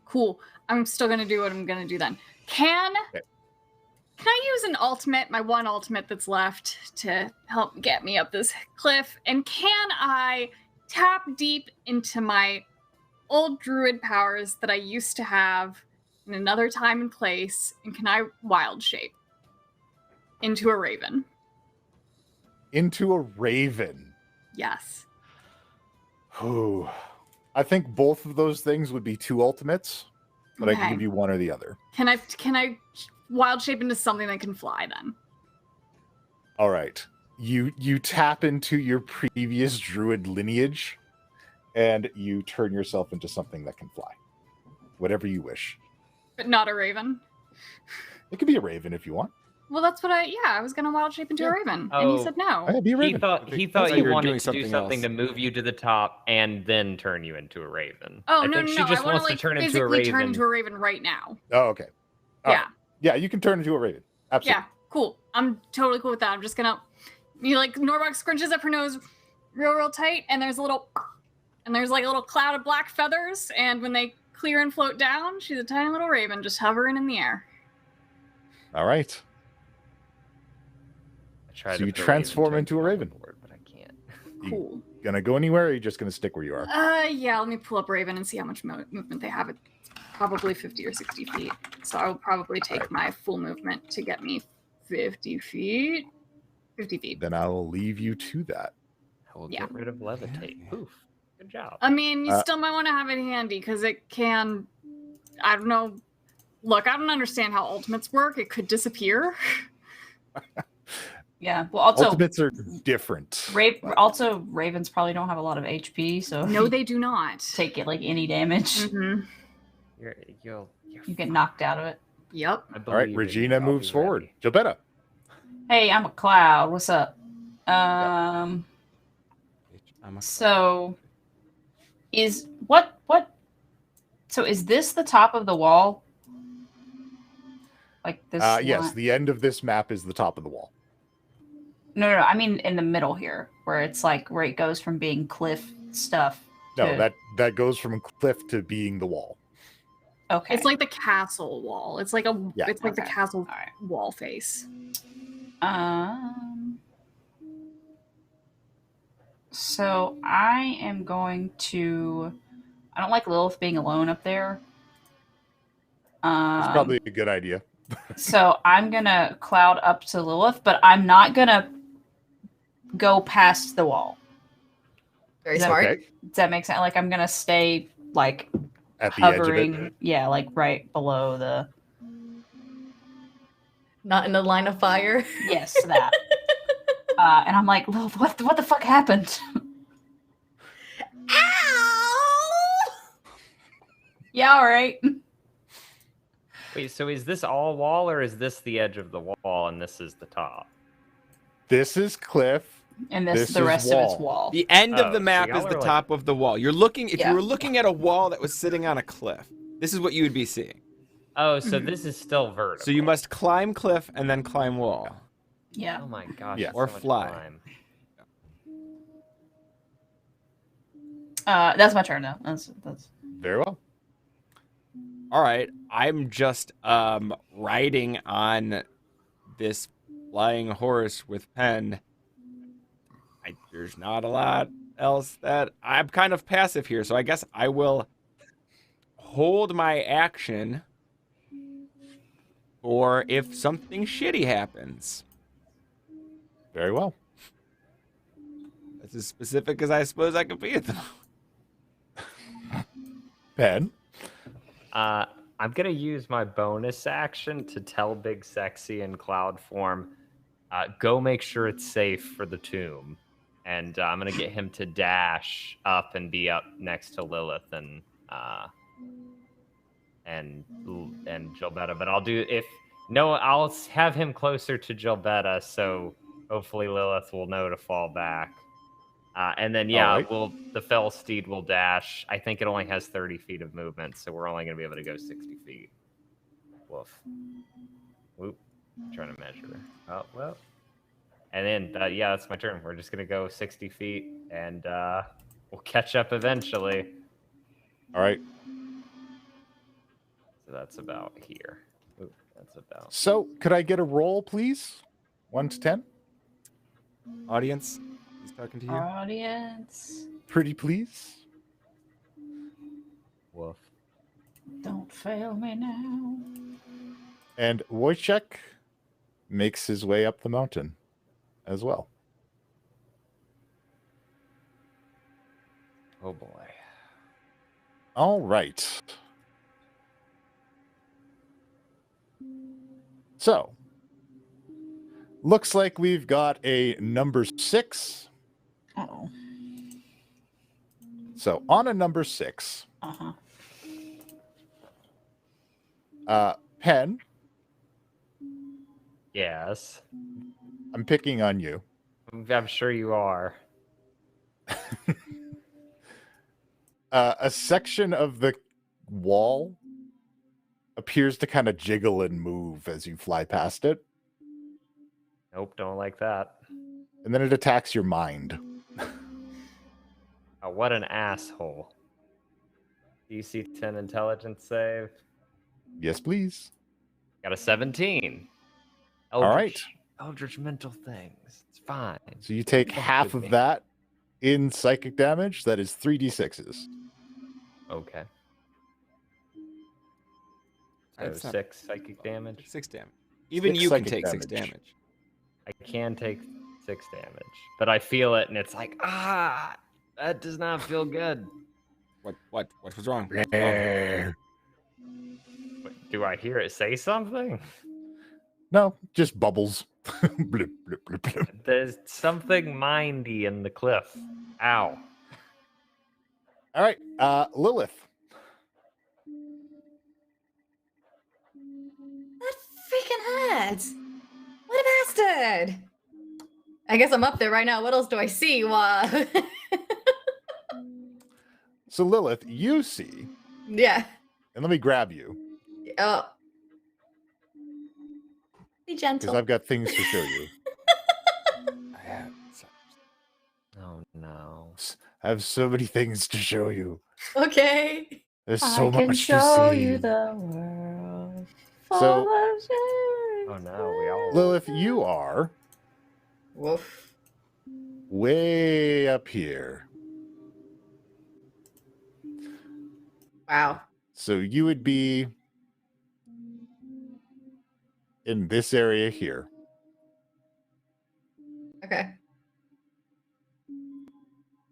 Cool. I'm still gonna do what I'm gonna do then. Can I use an ultimate, my one ultimate that's left, to help get me up this cliff? And can I tap deep into my old druid powers that I used to have in another time and place? And can I wild shape into a raven? Into a raven. Yes. Ooh. I think both of those things would be two ultimates, but I Okay. can give you one or the other. Can I wild shape into something that can fly then? All right. You tap into your previous druid lineage and you turn yourself into something that can fly. Whatever you wish. But not a raven? It could be a raven if you want. Well, that's what I was gonna wild shape into a raven. And he Oh. said no. Yeah, be a He raven. thought That's you like you were wanted doing to do something something else. to move you to the top and then turn you into a raven. Oh, I no, think no, she no. just I want wants to to like turn into a physically raven. turn into a raven right now. Oh, okay. All Yeah. right. Yeah, you can turn into a raven. Absolutely. Yeah, cool. I'm totally cool with that. I'm just gonna Norbok scrunches up her nose real tight, and there's like a little cloud of black feathers, and when they clear and float down, she's a tiny little raven just hovering in the air. All right. I tried So to you put transform turn into a on the raven. board, but I can't. You Cool. gonna go anywhere, or are you just gonna stick where you are? Yeah, let me pull up Raven and see how much movement they have. It's probably 50 or 60 feet. So I will probably take my full movement to get me 50 feet. 50 feet. Then I will leave you to that. I will Yeah. get rid of levitate. Poof. Good job. I mean, you Uh, still might want to have it handy because it can. I don't know. Look, I don't understand how ultimates work. It could disappear. Yeah. Well, also, Ultimates are different. also ravens probably don't have a lot of HP, so if No, you they do not. take it like any damage, Mm-hmm. You're you get knocked out of it. Yep. I All right, believe in Regina you. I'll moves be forward. ready. Gilberto. Hey, I'm a cloud. What's up? I'm a So is what? So is this the top of the wall? Like this? Yes, line- the end of this map is the top of the wall. No. I mean in the middle here, where it's like where it goes from being cliff stuff. No, to- that goes from cliff to being the wall. Okay. It's like the castle wall. It's like Yeah. It's like the Okay. castle All right. wall face. So I am going to. I don't like Lilith being alone up there. It's probably a good idea. So I'm gonna cloud up to Lilith, but I'm not gonna go past the wall. Very Is that smart. Okay. Does that make sense? Like I'm gonna stay like At the edge of hovering. it. Yeah, like right below the. Not in the line of fire. Yes, that. And I'm like, Lilith, what the fuck happened? Ow! Yeah, all right. Wait, so is this all wall or is this the edge of the wall and this is the top? This is cliff. And the This is rest of it's wall. wall. The end Oh, of the so map y'all is the are like- top of the wall. You're looking if Yeah. you were looking at a wall that was sitting on a cliff. This is what you would be seeing. Oh, so this is still vertical. So you must climb cliff and then climb wall. Yeah. Oh my gosh. Yeah. it's Or so much fly. climb. That's my turn now. That's Very well. All right, I'm just riding on this flying horse with Pen. There's not a lot else that I'm kind of passive here, so I guess I will hold my action for if something shitty happens. Very well. That's as specific as I suppose I could be at the moment. Ben. I'm gonna use my bonus action to tell Big Sexy in cloud form, go make sure it's safe for the tomb, and I'm gonna get him to dash up and be up next to Lilith and Gilbetta. But I'll have him closer to Gilbetta, so hopefully Lilith will know to fall back. And then, All right. the fell steed will dash. I think it only has 30 feet of movement, so we're only going to be able to go 60 feet. Woof. Whoop. I'm trying to measure. Oh, well. And then, that's my turn. We're just going to go 60 feet, and we'll catch up eventually. All right. So that's about here. Oop, that's about... So could I get a roll, please? 1 to 10? Audience, he's talking to you. audience. Pretty please. Woof. Don't fail me now. And Wojciech makes his way up the mountain as well. Oh, boy. All right. So, looks like we've got a number 6. Uh-oh. So, on a number 6, Uh-huh. Pen, Yes. I'm picking on you. I'm sure you are. A section of the wall appears to kind of jiggle and move as you fly past it, Nope, don't like that. and then it attacks your mind. Oh, what an asshole. DC 10 intelligence save. Yes, please. Got a 17. All right. Eldritch mental things. It's fine. So you take Fuck half with of me. that in psychic damage. That is 3d6s. Okay. So That's not- 6 psychic damage. 6 damage. Even 6 you can psychic take 6 damage. damage. I can take 6 damage, but I feel it, and it's like, that does not feel good. What was wrong? Eh. Wait, do I hear it say something? No, just bubbles. Blip, blip, blip, blip. There's something mindy in the cliff. Ow. All right, Lilith. That freaking hurts. What a bastard. I guess I'm up there right now. What else do I see? So Lilith, you see, Yeah. and let me grab you Oh. Be because gentle. I've got things to show you. I have Oh, no. I have so many things to show you. Okay. There's so I can much show to see. you the world. So- full of shades. Oh, no. We all... Lilith, you are Woof. way up here. Wow. So you would be in this area here. Okay.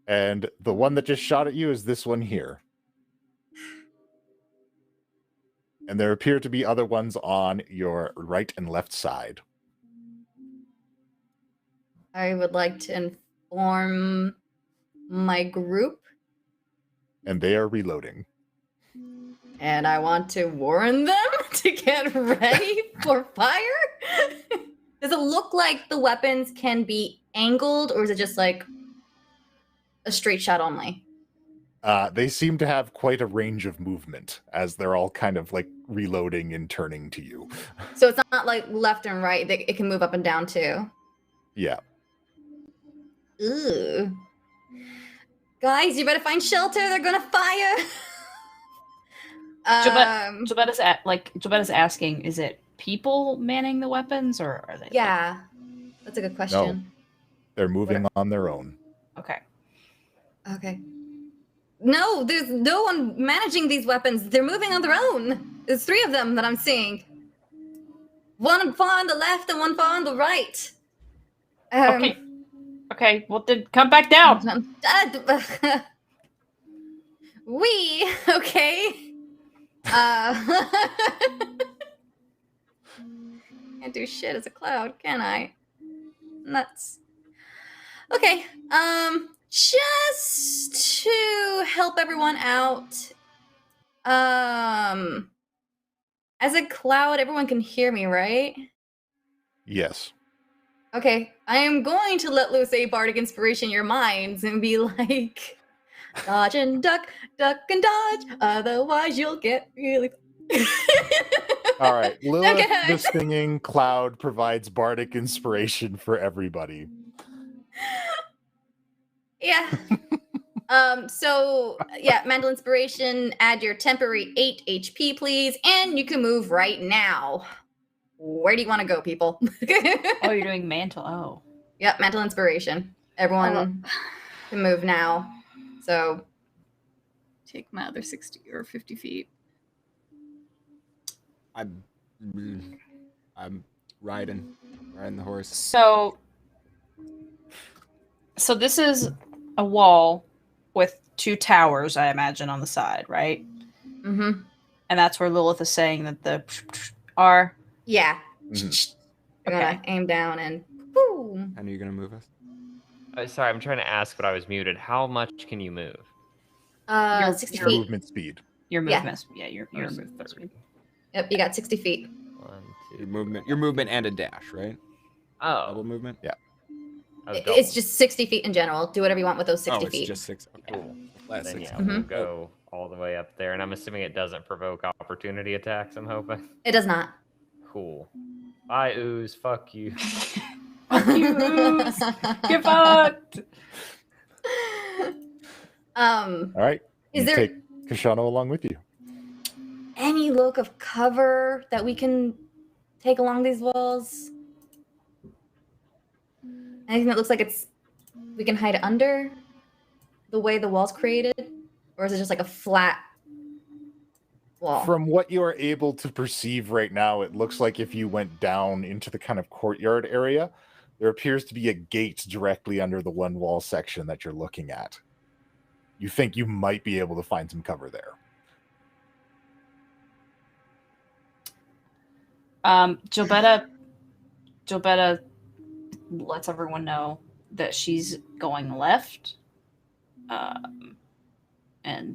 And the one that just shot at you is this one here. And there appear to be other ones on your right and left side. I would like to inform my group, And they are reloading. and I want to warn them to get ready for fire. Does it look like the weapons can be angled, or is it just like a straight shot only? They seem to have quite a range of movement as they're all kind of like reloading and turning to you. So it's not like left and right. It can move up and down too. Yeah. Ooh. Guys, you better find shelter. They're gonna fire. Jobetta's asking, is it people manning the weapons, or are they? Yeah, that's a good question. They're moving on their own. Okay. Okay. No, there's no one managing these weapons. They're moving on their own. There's 3 of them that I'm seeing. One far on the left and one far on the right. Okay. Okay. Well, then come back down. Okay. Can't do shit as a cloud, can I? Nuts. Okay. Just to help everyone out. As a cloud, everyone can hear me, right? Yes. Okay. I am going to let loose a bardic inspiration in your minds and be like, dodge and duck, duck and dodge, otherwise you'll get really. All right. Lilith, Okay. the singing cloud, provides bardic inspiration for everybody. Yeah. So yeah, mental inspiration, add your temporary 8 HP, please, and you can move right now. Where do you want to go, people? Oh, you're doing mantle. Oh. Yep, mental inspiration. Everyone can move now. So Take my other 60 or 50 feet. I'm riding the horse. So this is a wall with 2 towers, I imagine, on the side, right? mm-hmm. And that's where Lilith is saying that the are. Yeah. Mhm. We're gonna aim down and boom. How are you gonna move us? Sorry, I'm trying to ask, but I was muted. How much can you move? 60 Your feet. movement speed. Your Yeah. movement. Yeah, your Oh, so movement. 30. Yep, you got 60 feet. 1, 2. Your movement and a dash, right? Double Oh, movement. It's just 60 feet in general. Do whatever you want with those 60 Oh, it's feet. just 6. Okay. cool. Flat Then 6. yeah, Mhm. we'll go all the way up there, and I'm assuming it doesn't provoke opportunity attacks. I'm hoping. It does not. Cool. Bye, ooze. Fuck you. Fuck you, Ooze. Get fucked. All right. Is You there take Kashano along with you. any look of cover that we can take along these walls? Anything that looks like we can hide under the way the wall's created? Or is it just like a flat wall? From what you are able to perceive right now, it looks like if you went down into the kind of courtyard area, there appears to be a gate directly under the one wall section that you're looking at. You think you might be able to find some cover there. Jobetta lets everyone know that she's going left. And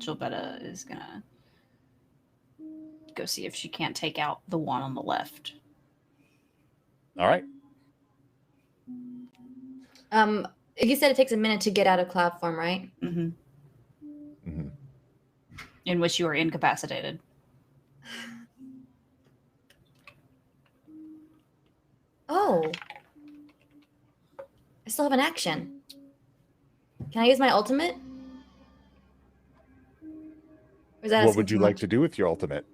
Jobetta is gonna go see if she can't take out the one on the left. All right. You said it takes a minute to get out of cloud form, right? Mm-hmm. Mm-hmm. In which you are incapacitated. Oh. I still have an action. Can I use my ultimate? Or is that What asking would you too like much? to do with your ultimate?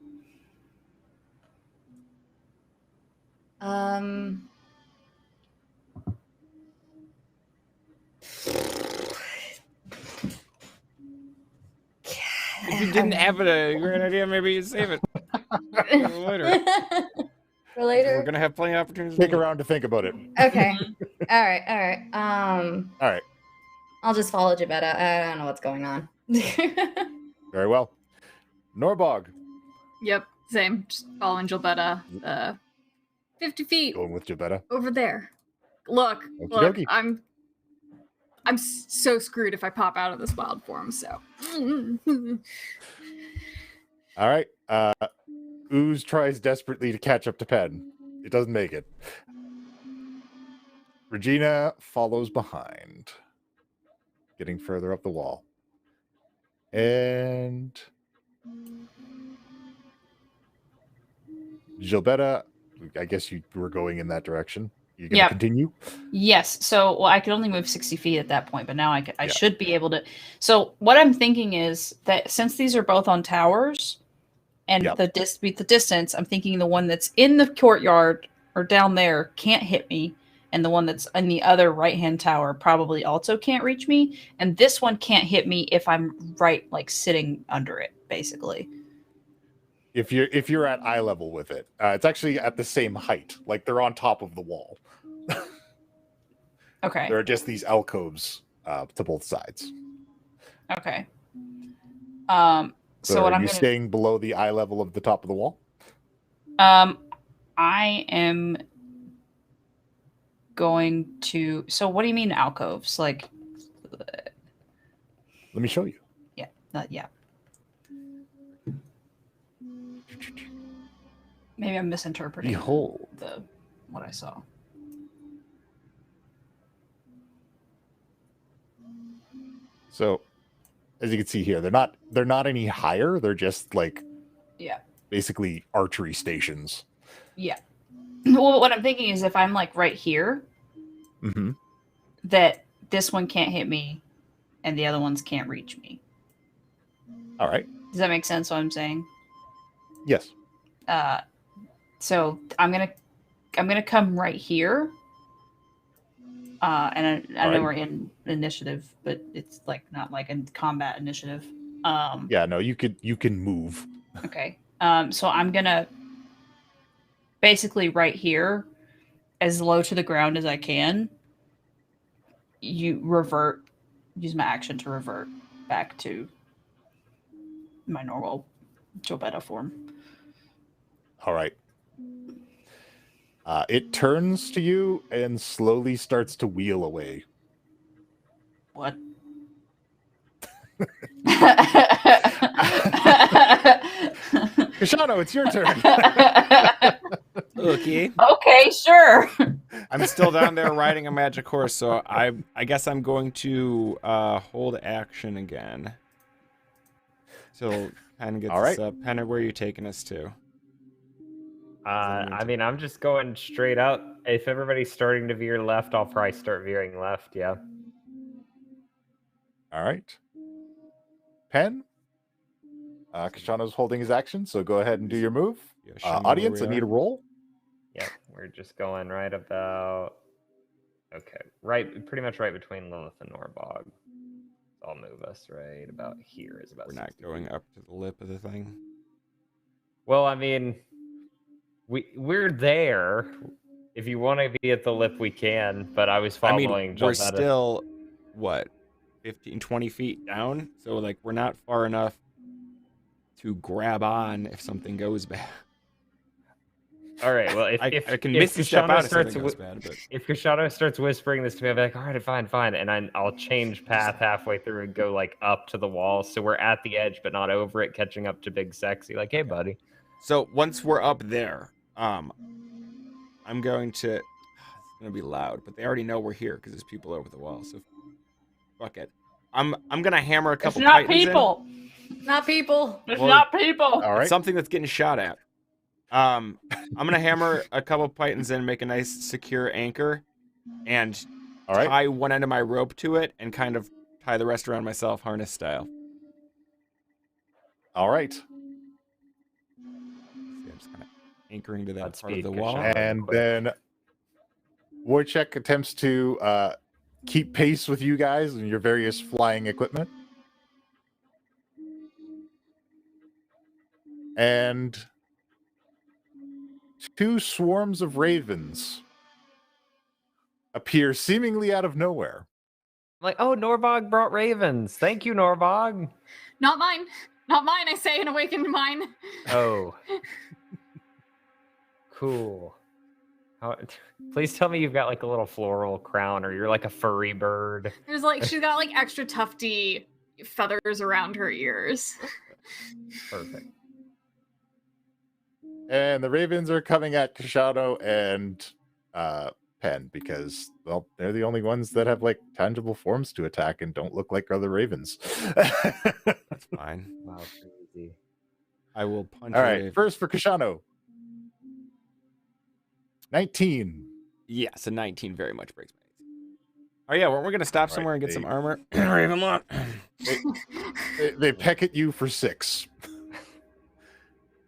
If you didn't have a great idea, maybe you'd save it for later. For later? We're gonna have plenty of opportunities. Take a round to think about it. Okay. All right. All right. I'll just follow Jabetta. I don't know what's going on. Very well. Norbog, Yep, same. Just following Jilbetta. 50 feet going with Jabetta. over there. Look, Okie look, dokie. I'm so screwed if I pop out of this wild form, so. All right. Ooze tries desperately to catch up to Pen. It doesn't make it. Regina follows behind, getting further up the wall. And Gilberta, I guess you were going in that direction. You're going to Yep. continue? Yes. So, well, I could only move 60 feet at that point, but now I Yeah. should be able to. So, what I'm thinking is that since these are both on towers, and Yep. the distance, I'm thinking the one that's in the courtyard or down there can't hit me, and the one that's in the other right-hand tower probably also can't reach me, and this one can't hit me if I'm right, like sitting under it, basically. If you're at eye level with it, it's actually at the same height. Like they're on top of the wall. Okay. There are just these alcoves to both sides. Okay. So So what are I'm you gonna staying below the eye level of the top of the wall? I am going to. So what do you mean alcoves? Like, Let me show you. yeah. Maybe I'm misinterpreting Behold. what I saw. So, as you can see here, they're not any higher. They're just like, Yeah. basically archery stations. Yeah. Well, what I'm thinking is if I'm like right here, Mm-hmm. that this one can't hit me and the other ones can't reach me. All right. Does that make sense what I'm saying? Yes. So I'm gonna come right here. And I know Alright. we're in initiative, but it's like not like a combat initiative. Yeah, no, you can move. Okay. So I'm gonna basically right here, as low to the ground as I can. Use my action to revert back to my normal Jobetta form. All right. It turns to you and slowly starts to wheel away. What? Kashano, it's your turn. Okay. Okay, sure. I'm still down there riding a magic horse, so I guess I'm going to hold action again. So kind of get All this right. up. Penna, where are you taking us to? I mean, I'm just going straight out. If everybody's starting to veer left, I'll probably start veering left. Yeah. All right. Pen. Kashano's holding his action, so go ahead and do your move. Yeah, show me where Audience, we I need a are. roll. Yep. We're just going right about. Okay. Right. Pretty much right between Lilith and Norbog. I'll move us right about here. Is about. We're not 60 going feet. up to the lip of the thing. Well, I mean, we're there. If you want to be at the lip, we can. But I was I following. mean, we're Jolbetta. still, what, 15, 20 feet down? So, like, we're not far enough to grab on if something goes bad. All right. Well, I if can misty step Kashano out if starts something goes bad, but if Kashano starts whispering this to me, I'll be like, all right, fine, and I'll change path halfway through and go like up to the wall, so we're at the edge but not over it, catching up to Big Sexy. Like, hey, buddy. so once we're up there, I'm going to. It's gonna be loud, but they already know we're here because there's people over the wall. So fuck it. I'm gonna hammer a It's couple. not Titans in. people. Not people. It's Well, not people. All right. It's something that's getting shot at. I'm gonna hammer a couple Pythons in, make a nice secure anchor, and All right. tie one end of my rope to it, and kind of tie the rest around myself, harness style. All right. See, I'm just kind of anchoring to that part of Godspeed, the wall. Kashano. And quick. then Wojciech attempts to keep pace with you guys and your various flying equipment. And two swarms of ravens appear seemingly out of nowhere. I'm like, oh, Norbog brought ravens. Thank you, Norbog. Not mine. Not mine, I say, and awakened mine. Oh. Cool. Please tell me you've got like a little floral crown, or you're like a furry bird. There's like, she's got like extra tufty feathers around her ears. Perfect. And the ravens are coming at Kashano and Pen, because, well, they're the only ones that have like tangible forms to attack and don't look like other ravens. That's fine. Wow, crazy. I will punch All a right, raven. first for Kashano. 19. Yes, a 19 very much breaks my AC. Oh yeah, we're gonna stop All right, somewhere and get they- some armor. Ravenloft. They peck at you for 6.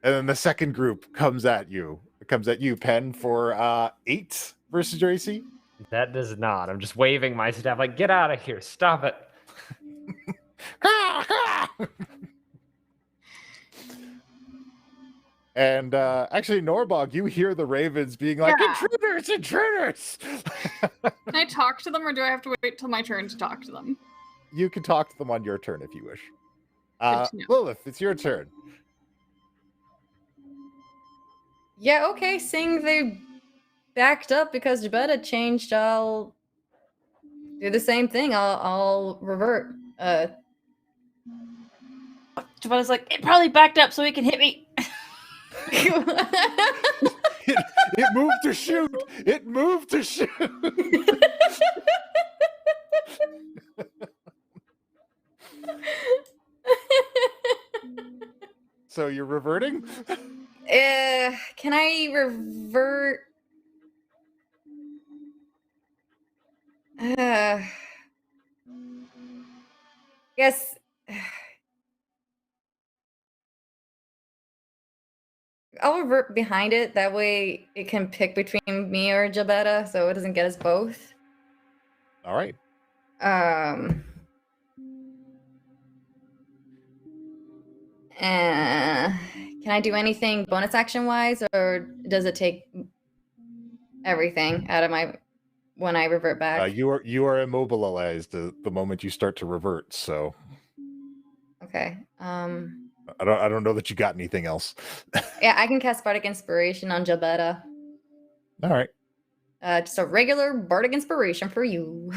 And then the second group comes at you. It comes at you, Pen, for 8 versus your AC. That does not. I'm just waving my staff like, get out of here. Stop it. And actually, Norbog, you hear the ravens being like, Yeah. intruders, intruders. Can I talk to them, or do I have to wait till my turn to talk to them? You can talk to them on your turn if you wish. to know. Lilith, it's your turn. Yeah, okay, seeing they backed up because Jabetta changed, I'll do the same thing. I'll revert. Javetta's like, it probably backed up so he can hit me. It moved to shoot. It moved to shoot. So you're reverting? Can I revert? Guess. I'll revert behind it. That way it can pick between me or Jabetta, so it doesn't get us both. All right. Can I do anything bonus action wise, or does it take everything out of my when I revert back? You are immobilized the moment you start to revert. So Okay. I don't know that you got anything else. Yeah, I can cast Bardic Inspiration on Jabetta. All right. Just a regular Bardic Inspiration for you.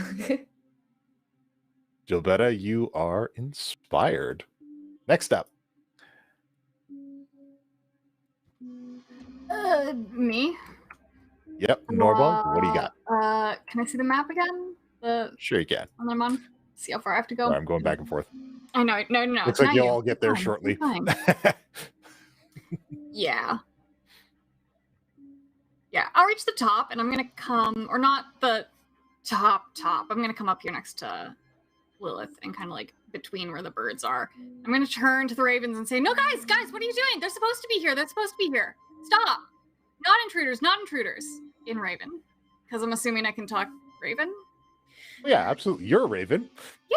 Gilbetta, you are inspired. Next up. Me? Yep. Norbog, what do you got? Can I see the map again? The Sure you can. one I'm on? See how far I have to go? Sorry, I'm going back and forth. I know. No. Looks it's like not you'll you. all get there Fine, shortly. fine. Yeah. Yeah, I'll reach the top and I'm gonna come, or not the top. I'm gonna come up here next to Lilith and kind of like between where the birds are. I'm gonna turn to the ravens and say, no, guys, what are you doing? They're supposed to be here. Stop. Not intruders. In Raven. Because I'm assuming I can talk Raven? Yeah, absolutely. You're a raven. Yeah.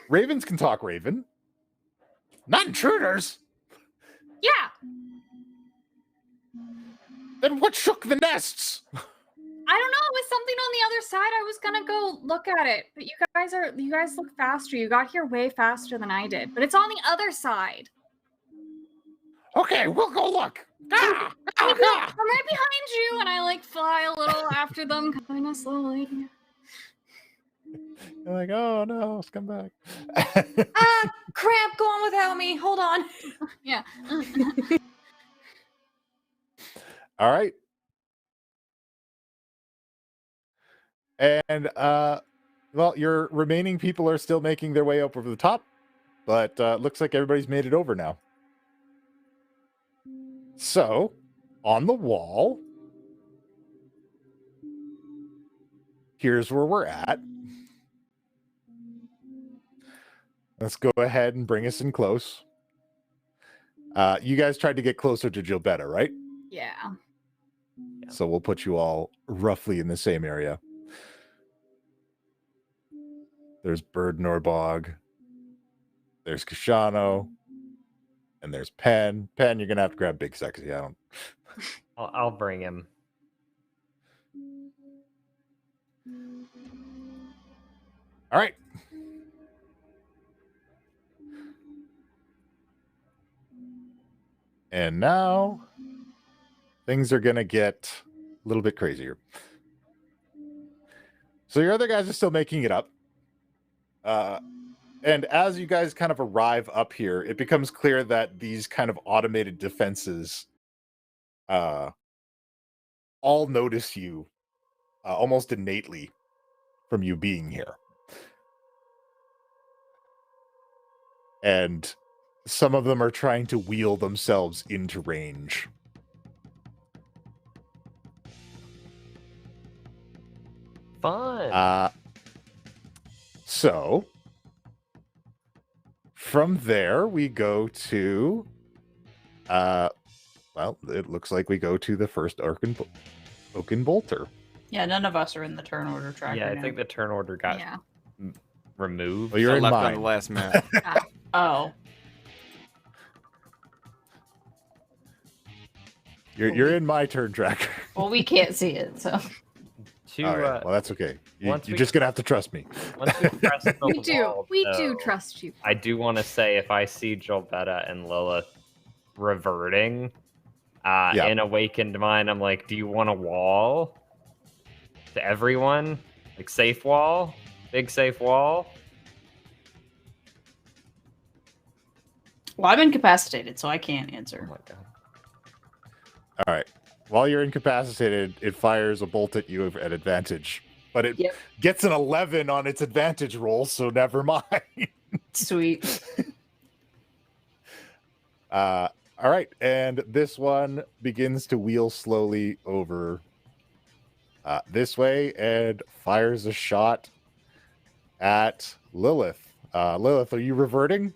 Ravens can talk raven. Not intruders. Yeah. Then what shook the nests? I don't know. It was something on the other side. I was gonna go look at it, but you guys look faster. You got here way faster than I did, but it's on the other side. Okay, we'll go look. Ah! I'm right behind you, and I like fly a little after them, kind of slowly. You're like, oh no, come back. Crap, go on without me. Hold on. Yeah. All right. And well, your remaining people are still making their way up over the top, but looks like everybody's made it over now. So, on the wall, here's where we're at. Let's go ahead and bring us in close. You guys tried to get closer to Gilbetta, right? Yeah. So we'll put you all roughly in the same area. There's Bird Norbog. There's Kashano. And there's Pen. Pen, you're gonna have to grab Big Sexy. I don't. I'll bring him. All right. And now things are gonna get a little bit crazier. So your other guys are still making it up. And as you guys kind of arrive up here, it becomes clear that these kind of automated defenses all notice you almost innately from you being here. And some of them are trying to wheel themselves into range. Fun. So from there we go to well, it looks like we go to the first Oaken Bolter. Yeah, none of us are in the turn order tracker Yeah, I now. think the turn order got Yeah. removed. Well, you're in left on mine. the last map. Oh. You're in my turn tracker. Well, we can't see it, so. To, All right. Well, that's okay. You're once we- just gonna have to trust me. once we press the We do. wall, We do though, trust you. I do want to say if I see Jolbetta and Lilith reverting in Awakened Mind, I'm like, do you want a wall to everyone? Like safe wall? Big safe wall? Well, I'm incapacitated, so I can't Oh answer. my god. All right. While you're incapacitated, it fires a bolt at you at advantage, but it Yep. gets an 11 on its advantage roll, so never mind. Sweet. All right, and this one begins to wheel slowly over this way and fires a shot at Lilith. Lilith, are you reverting?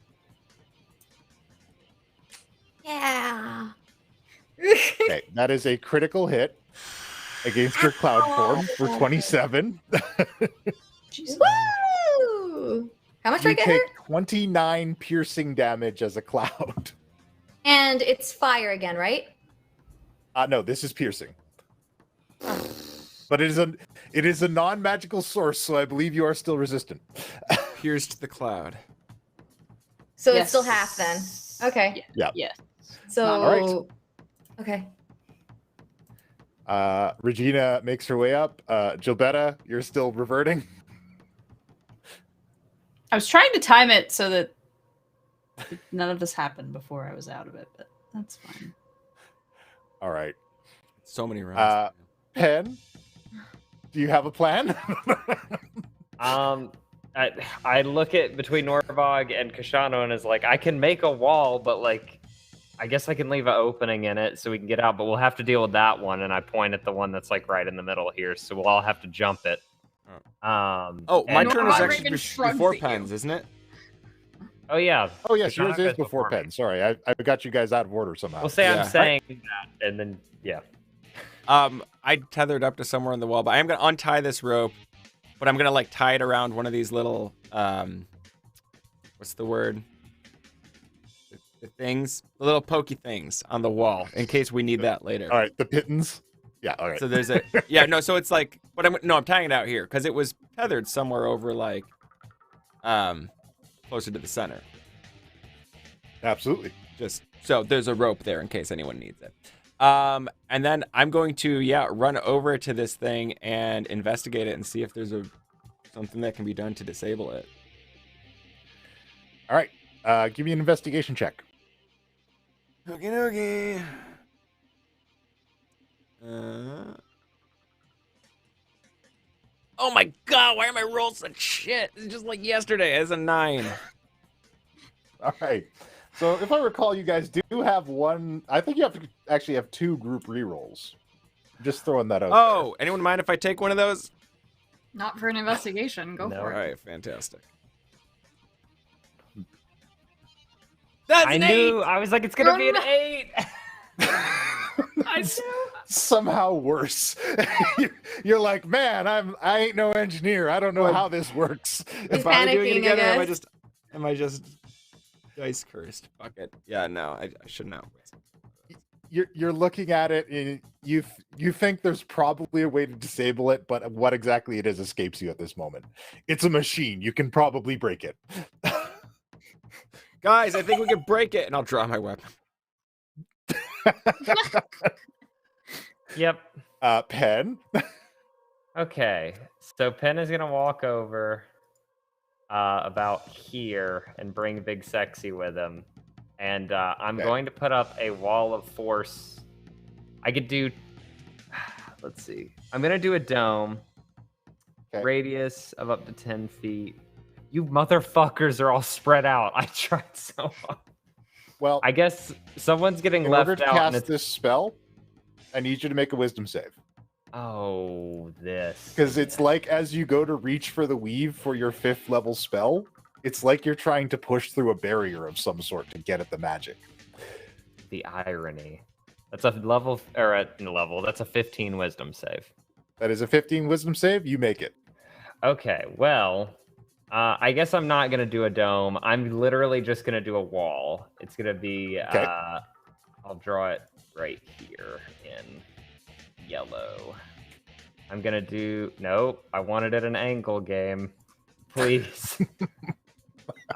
Yeah. Okay, that is a critical hit against your cloud form for 27. Jesus. Woo! How much do I You get her? take 29 piercing damage as a cloud. And it's fire again, right? No, this is piercing. But it is a non-magical source, so I believe you are still resistant. Pierced the cloud. So Yes. it's still half then. Okay. Yeah. Yes. So All right. Okay. Regina makes her way up. Jilbetta, you're still reverting. I was trying to time it so that none of this happened before I was out of it, but that's fine. All right. So many rounds. Pen, do you have a plan? I look at between Norvog and Kashano and is like, I can make a wall, but like, I guess I can leave an opening in it so we can get out, but we'll have to deal with that one. And I point at the one that's like right in the middle here, so we'll all have to jump it. My and- turn is Norvog actually Raven shrugs before at you. Pens, isn't it? Oh yeah. Oh, yes, yours Kashano is goes before me. Pen. Sorry, I got you guys out of order somehow. We'll say Yeah. I'm saying that, and then yeah. I tethered up to somewhere in the wall, but I am gonna untie this rope, but I'm gonna like tie it around one of these little what's the word? The things, the little pokey things on the wall, in case we need that later. All right, the pittance. Yeah, all right. So there's a so it's like, but I'm tying it out here because it was tethered somewhere over like closer to the center. Absolutely. Just so there's a rope there in case anyone needs it. And then I'm going to run over to this thing and investigate it and see if there's something that can be done to disable it. All right. Give me an investigation check. Okay. Oh my god, why am I rolling such shit? It's just like yesterday as a 9. All right. So if I recall, you guys do have one. I think you have to actually have 2 group rerolls. Just throwing that out. Oh, anyone mind if I take one of those? Not for an investigation. Go No. for All it. right, fantastic. That's I an knew. I was like, it's gonna be an 8. Somehow worse. You're like, man, I ain't no engineer. I don't know how this works. He's Are we doing it panicking, I together, or guess. am I just dice cursed? Fuck it. Yeah, no, I should know. You're looking at it and you think there's probably a way to disable it, but what exactly it is escapes you at this moment. It's a machine. You can probably break it. Guys, I think we can break it, and I'll draw my weapon. Yep. Pen. Okay. So Penn is gonna walk over about here and bring Big Sexy with him. And I'm Okay. going to put up a wall of force. I could do let's see. I'm gonna do a dome. Okay. Radius of up to 10 feet. You motherfuckers are all spread out. I tried so hard. Well, I guess someone's getting in left order to out. And cast it's... this spell, I need you to make a wisdom save. Oh, this. Because it's like as you go to reach for the weave for your 5th level spell, it's like you're trying to push through a barrier of some sort to get at the magic. The irony. That's a level, or a level. That's a 15 wisdom save. That is a 15 wisdom save. You make it. Okay, well, I guess I'm not gonna do a dome. I'm literally just gonna do a wall. It's gonna be. Okay. I'll draw it right here in yellow. I'm gonna do. Nope, I wanted it an angle game. Please.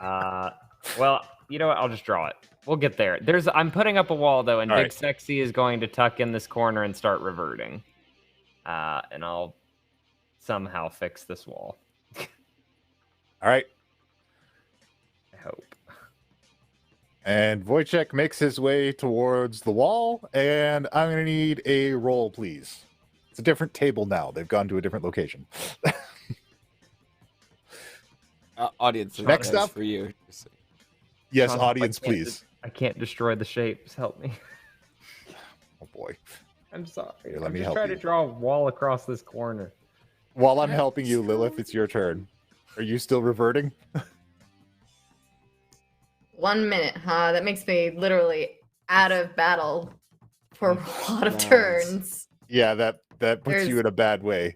Well, you know what? I'll just draw it. We'll get there. I'm putting up a wall though, and All Big right. Sexy is going to tuck in this corner and start reverting. And I'll somehow fix this wall. All right. I hope. And Wojciech makes his way towards the wall, and I'm going to need a roll, please. It's a different table now. They've gone to a different location. Audience, Next that's up. for you. Yes, Sean, audience, please. I can't destroy the shapes. Help me. Oh, boy. I'm sorry. Here, let I'm me just help trying you. to draw a wall across this corner. While I'm helping you, Lilith, it's your turn. Are you still reverting? 1 minute, huh? That makes me literally out of battle for a lot of Nice. turns. Yeah, that puts There's- you in a bad way.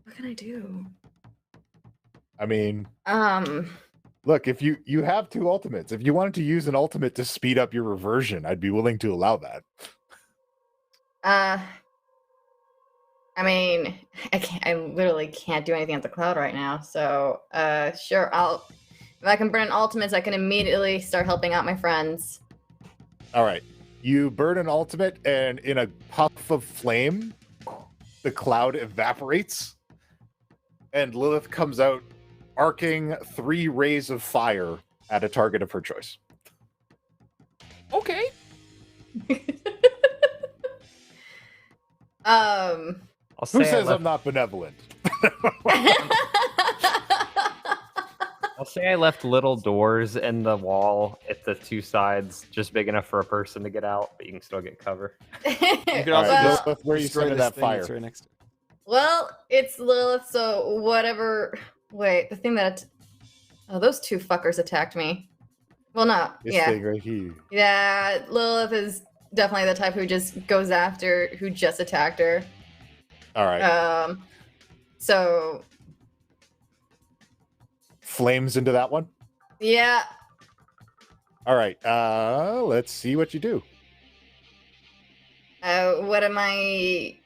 What can I do? I mean, Um, look, if you have 2 ultimates. If you wanted to use an ultimate to speed up your reversion, I'd be willing to allow that. I mean, I literally can't do anything at the cloud right now. So, sure, if I can burn ultimates, I can immediately start helping out my friends. All right. You burn an ultimate, and in a puff of flame, the cloud evaporates, and Lilith comes out arcing 3 rays of fire at a target of her choice. Okay. I'll say Who I says left, I'm not benevolent? I'll say I left little doors in the wall at the 2 sides, just big enough for a person to get out, but you can still get cover. You could All also right, just Lilith, where are you destroy sending this that thing that's fire? right next to it. Well, it's Lilith, so whatever. Wait, the thing that. Oh, those 2 fuckers attacked me. Well, no. This Yeah. thing right here. Yeah, Lilith is definitely the type who just goes after who just attacked her. All right. So, Flames into that one. yeah. All right. Let's see what you do. What am I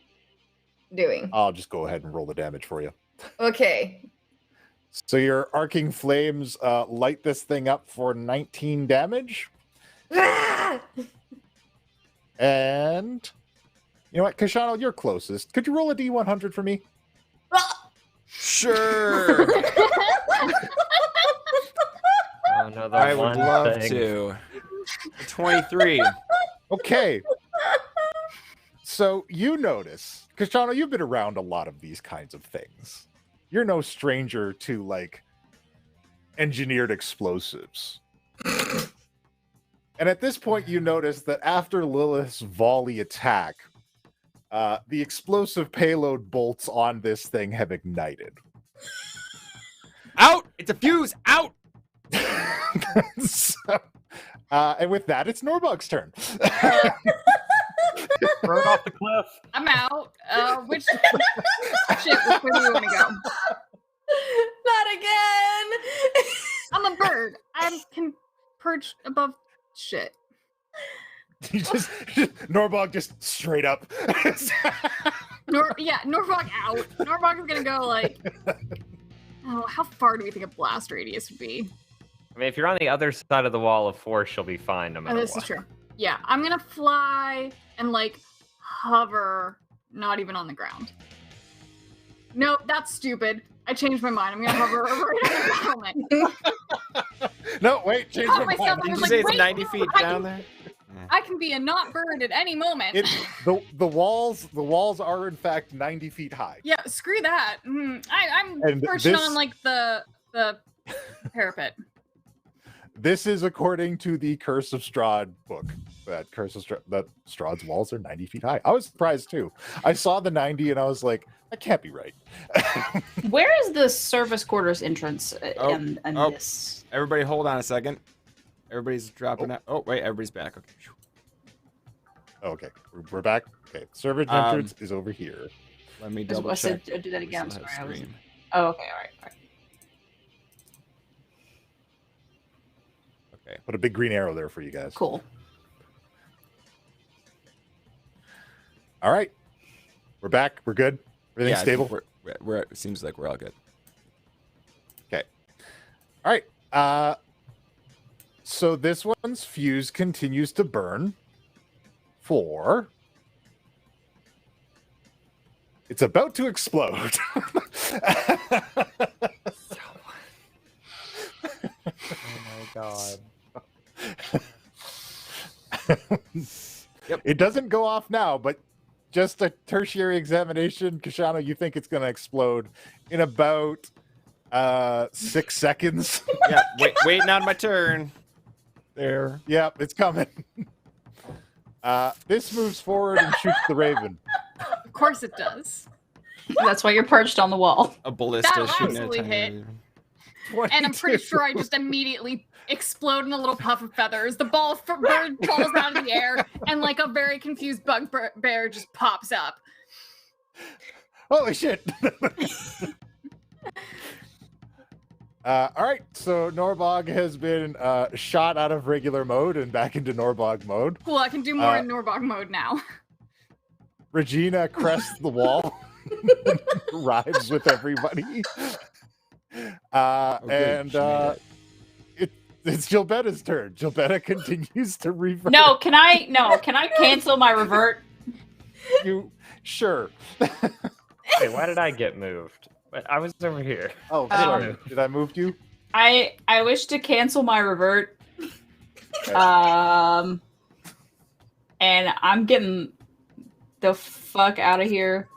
doing? I'll just go ahead and roll the damage for you. Okay. So your arcing flames light this thing up for 19 damage. Ah! And you know what, Kashano, you're closest. Could you roll a D100 for me? Sure. Oh no, the I one would love thing. to. 23. Okay. So you notice, Kashano, you've been around a lot of these kinds of things. You're no stranger to like engineered explosives. And at this point, you notice that after Lilith's volley attack, the explosive payload bolts on this thing have ignited. Out! It's a fuse! Out! So, and with that, it's Norbug's turn. Throw it off the cliff. I'm out. Which shit? Where do you want to go? Not again. I'm a bird. I can perch above shit. You just Norbug just straight up. Norfolk out. Norfolk is gonna go like. Oh, how far do we think a blast radius would be? I mean, if you're on the other side of the wall of force, you'll be fine no matter Oh, this what. is true. Yeah, I'm gonna fly and like hover, not even on the ground. Nope, that's stupid. I changed my mind. I'm gonna hover over it in the helmet. No, wait, change Caught my myself, mind. I Did was you like, say it's wait, 90 feet I down can- there? I can be a not bird at any moment. The walls are in fact 90 feet high. Yeah, screw that. I'm And perching this- on like the parapet. This is according to the Curse of Strahd book. That Strahd's walls are 90 feet high. I was surprised too. I saw the 90 and I was like, that can't be right. Where is the service quarters entrance Oh, in oh. this? Everybody hold on a second. Everybody's dropping out. Oh, wait, everybody's back. Okay. Okay, we're back. Okay, servant entrance is over here. Let me Because double I check. said do that again. I'm We still sorry. have I was... stream. Oh, okay. All right. Okay. Put a big green arrow there for you guys. Cool. All right, we're back. We're good. Everything's Yeah, I think stable. We're it seems like we're all good. All right. So this one's fuse continues to burn for. It's about to explode. Oh my god. Yep. It doesn't go off now, but just a tertiary examination, Kashano, you think it's going to explode in about 6 seconds? Yeah, waiting on my turn. There. Yep, it's coming. This moves forward and shoots the raven. Of course it does. That's why you're perched on the wall. A ballista That'll shooting at a absolutely tiny- hit. And I'm pretty sure I just immediately explode in a little puff of feathers. The bird falls out of the air, and like a very confused bugbear just pops up. Holy shit! All right, so Norbog has been shot out of regular mode and back into Norbog mode. Cool, I can do more in Norbog mode now. Regina crests the wall, arrives with everybody, good, and she made it. it's Gilbetta's turn. Gilbetta continues to revert. No, can I cancel my revert? You sure? Hey, why did I get moved? But I was over here. Oh, I didn't sorry. move. Did I move you? I wish to cancel my revert. Okay. And I'm getting the fuck out of here.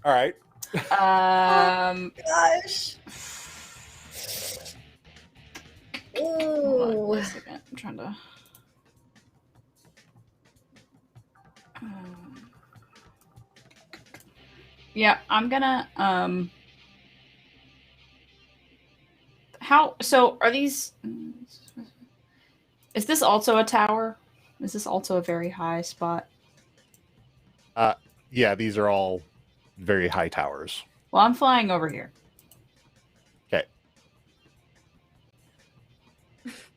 All right. Gosh. Hold on Ooh. one second. I'm trying to. Yeah, I'm gonna. How? So are these? Is this also a tower? Is this also a very high spot? Yeah, these are all very high towers. Well, I'm flying over here. Okay.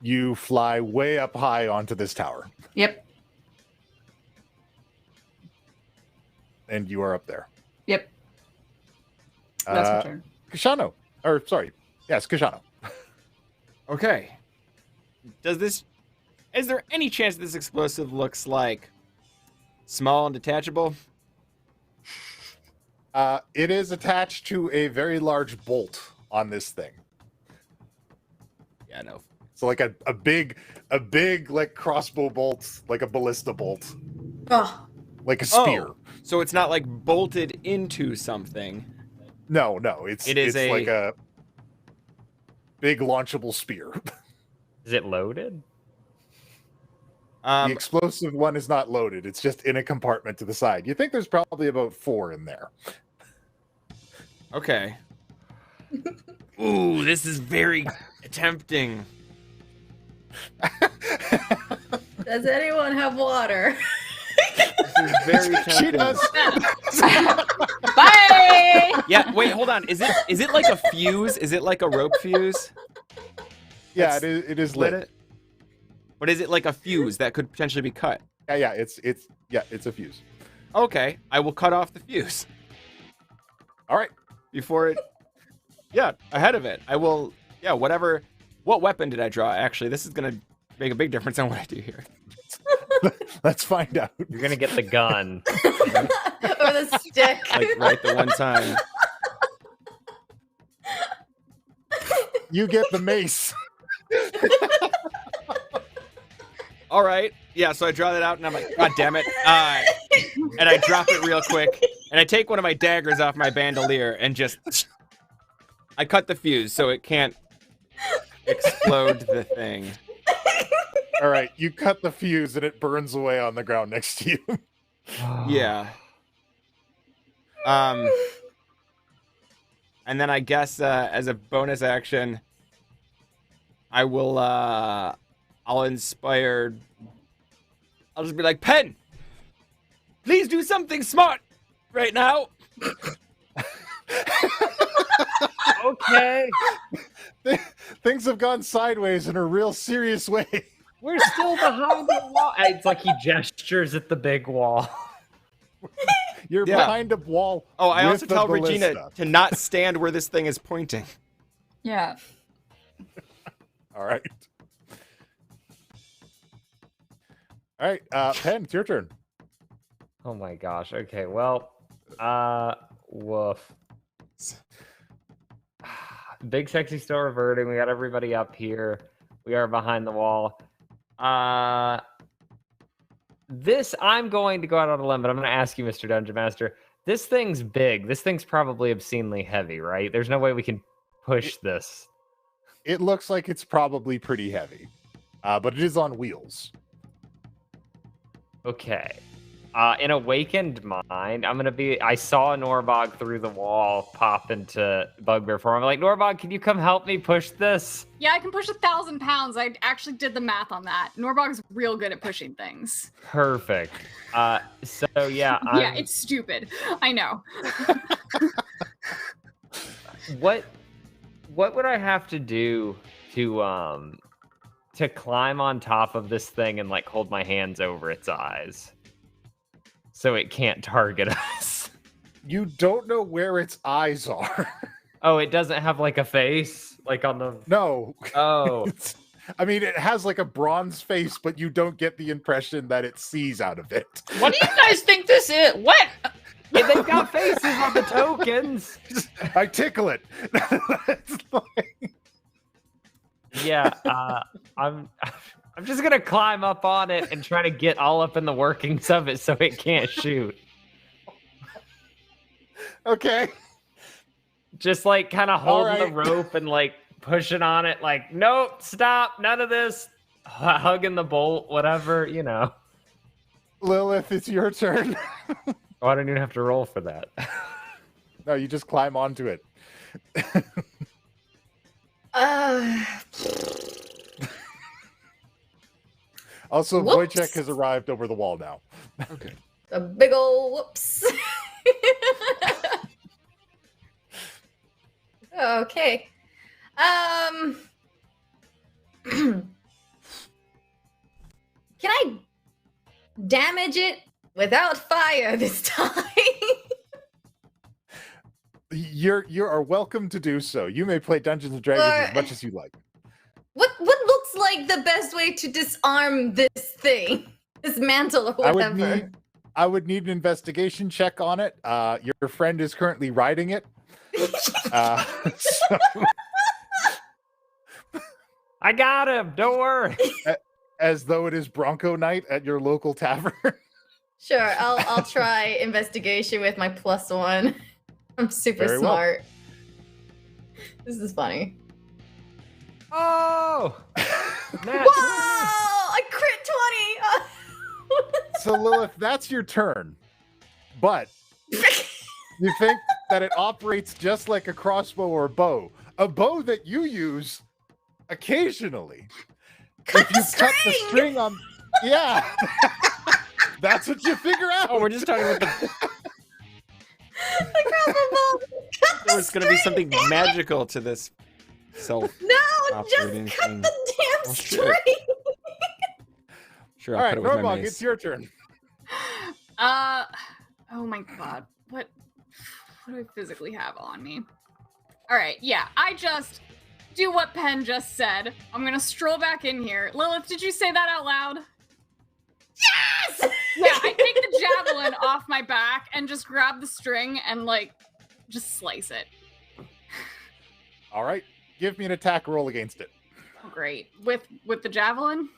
You fly way up high onto this tower, Yep. and you are up there. Yep. That's my Uh, turn. Kashano. Or, sorry. Yes, Kashano. Okay. Is there any chance this explosive looks like small and detachable? It is attached to a very large bolt on this thing. Yeah, no. So like a big like crossbow bolt, like a ballista bolt, Oh, like a spear. Oh, so it's not like bolted into something. No, it's It is like a big launchable spear. Is it loaded? The explosive one is not loaded. It's just in a compartment to the side. You think there's probably about 4 in there. Okay. Ooh, this is very tempting. does anyone have water? This is very tempting. She does. Bye. Yeah, wait, hold on. Is it like a fuse? Is it like a rope fuse? Yeah, it is lit. It? But is it like a fuse that could potentially be cut? Yeah, it's a fuse. Okay, I will cut off the fuse All right. before it. Yeah, ahead of it. I will. Yeah, whatever. What weapon did I draw? Actually, this is gonna make a big difference on what I do here. Let's find out. You're gonna get the gun. Or the stick. Like right the one time. You get the mace. All right. Yeah, so I draw that out, and I'm like, God damn it. And I drop it real quick, and I take one of my daggers off my bandolier, and just... I cut the fuse so it can't explode the thing. All right, you cut the fuse, and it burns away on the ground next to you. Yeah. And then I guess as a bonus action, I will I'll inspire. I'll just be like, Pen, please do something smart right now. Okay. Things have gone sideways in a real serious way. We're still behind the wall. It's like he gestures at the big wall. You're Yeah. behind a wall. Oh, I with also the tell ballista. Regina to not stand where this thing is pointing. Yeah. All right. All right, Pen, it's your turn. Oh my gosh. Okay, well, woof. Big Sexy still reverting. We got everybody up here. We are behind the wall. This, I'm going to go out on a limb, but I'm going to ask you, Mr. Dungeon Master. This thing's big. This thing's probably obscenely heavy, right? There's no way we can push this. It looks like it's probably pretty heavy, but it is on wheels. Okay. In Awakened Mind, I'm going to be... I saw Norbog through the wall pop into Bugbear form. I'm like, Norbog, can you come help me push this? Yeah, I can push 1,000 pounds. I actually did the math on that. Norbog's real good at pushing things. Perfect. So, yeah. Yeah, it's stupid. I know. What would I have to do to climb on top of this thing and, like, hold my hands over its eyes? So it can't target us. You don't know where its eyes are. Oh, it doesn't have like a face? Like on the... No. Oh. I mean, it has like a bronze face, but you don't get the impression that it sees out of it. What do you guys think this is? What? Yeah, they've got faces on the tokens. I tickle it. It's like... Yeah, I'm just gonna climb up on it and try to get all up in the workings of it so it can't shoot. Okay. Just like kind of holding the right. rope and like pushing on it, like, nope, stop, none of this. Hugging the bolt, whatever, you know. Lilith, it's your turn. Oh, I don't even have to roll for that. No, you just climb onto it. Also, Whoops. Wojciech has arrived over the wall now. Okay. A big ol' whoops. Okay. Can I damage it without fire this time? You are welcome to do so. You may play Dungeons and Dragons as much as you like. What looks like the best way to disarm this thing? This mantle or whatever. I would need an investigation check on it. Your friend is currently riding it. So, I got him, don't worry. as though it is Bronco night at your local tavern. Sure, I'll try investigation with my +1. I'm super Very well. smart. This is funny. Oh! Whoa! I crit 20! So Lilith, that's your turn. But you think that it operates just like a crossbow or a bow that you use occasionally. Cut If you the cut the string! string on, yeah, that's what you figure out. Oh, we're just talking about the. The crossbow! Cut the There's gonna be something string, damn it! magical to this self. No, operating just cut thing. the damn Oh, shit. string! Sure, All I'll right, cut it with my Norbog, mace. it's your turn. Oh my god. What do I physically have on me? All right, yeah, I just do what Penn just said. I'm gonna stroll back in here. Lilith, did you say that out loud? Yes! javelin off my back and just grab the string and like just slice it. All right. Give me an attack roll against it. Oh, great. With the javelin?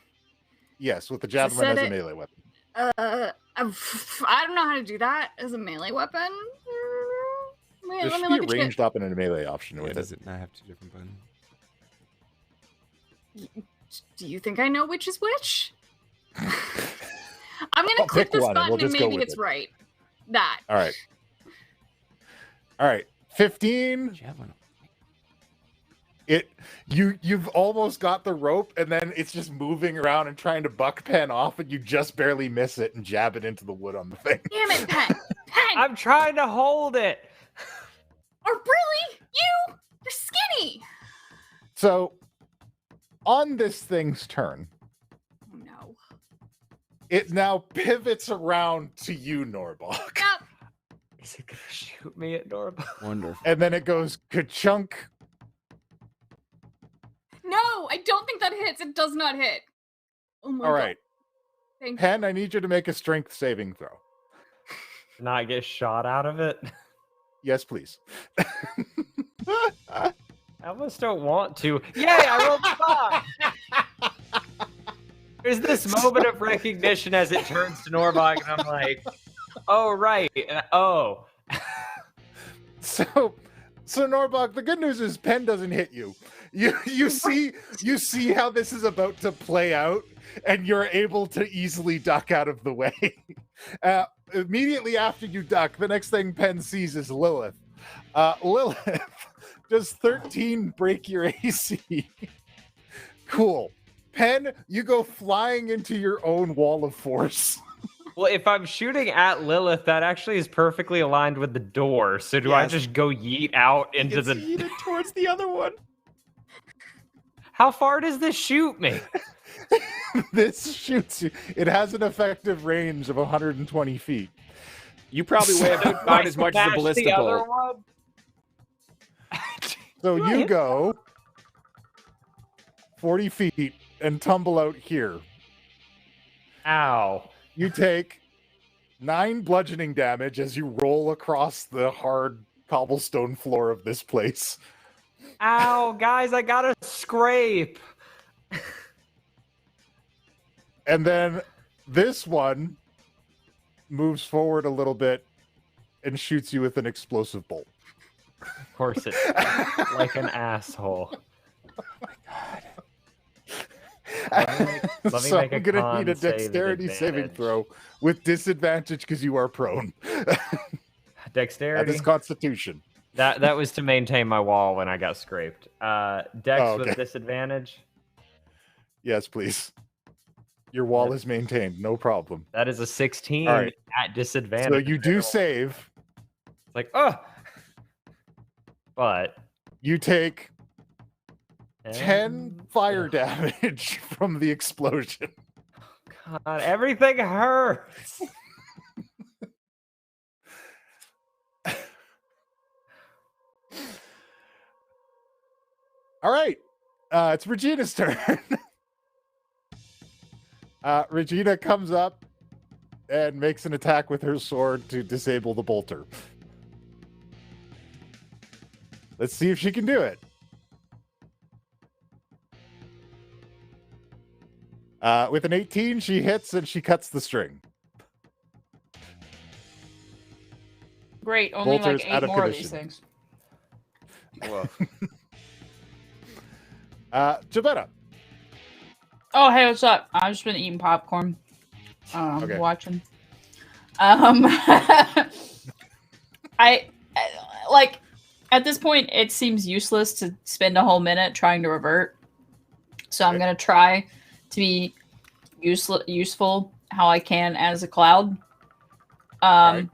Yes, with the javelin as a melee weapon. I don't know how to do that as a melee weapon. Wait, There let me should look be at a you. ranged up and a melee option Yeah, with does it. it not have 2 different buttons? Do you think I know which is which? I'm gonna I'll click pick this one and button we'll and just go maybe with it's it. right. That. All right. All right. 15. Javelin. You've almost got the rope, and then it's just moving around and trying to buck Pen off, and you just barely miss it and jab it into the wood on the thing. Damn it, Pen! Pen! I'm trying to hold it. Or really? You're skinny! So, on this thing's turn, Oh no. it now pivots around to you, Norbog. Now, Is it gonna shoot me at Norba? Wonderful. And then it goes ka-chunk. no, I don't think that hits. It does not hit. Oh my All god. right. Thank you. Pen, I need you to make a strength saving throw. Not get shot out of it? Yes, please. I almost don't want to. Yay, I rolled 5! There's this moment of recognition as it turns to Norbog, and I'm like, oh, right. And oh. So Norbog, the good news is Pen doesn't hit you. You see how this is about to play out, and you're able to easily duck out of the way. Immediately after you duck, the next thing Pen sees is Lilith. Lilith, does 13 break your AC? Cool. Pen, you go flying into your own wall of force. Well, if I'm shooting at Lilith, that actually is perfectly aligned with the door. So do I Yes. just go yeet out into It's the... heated towards the other one. How far does this shoot me? This shoots you. It has an effective range of 120 feet. You probably weigh about as much as a Smash ballista the other bolt. one? So Do I you hit- go 40 feet and tumble out here. Ow. You take 9 bludgeoning damage as you roll across the hard cobblestone floor of this place. Ow, guys, I got a scrape. And then this one moves forward a little bit and shoots you with an explosive bolt. Of course it's like an asshole. Let me So make a I'm gonna need a con save dexterity saving advantage. throw with disadvantage because you are prone. That Dexterity? is Constitution. That was to maintain my wall when I got scraped. Dex Oh, okay. with disadvantage. Yes, please. Your wall is maintained, no problem. That is a 16 All right. at disadvantage. So you do save. It's like, oh! But... You take 10 and- fire damage from the explosion. God, everything hurts! All right. It's Regina's turn. Regina comes up and makes an attack with her sword to disable the bolter. Let's see if she can do it. With an 18, she hits and she cuts the string. Great, only Bolter's like out 8 of more of these commission. things. Woof. Javetta. Oh, hey, what's up? I've just been eating popcorn. Okay. Watching. I like at this point it seems useless to spend a whole minute trying to revert. So I'm Okay. gonna try to be useful how I can as a cloud. Alright.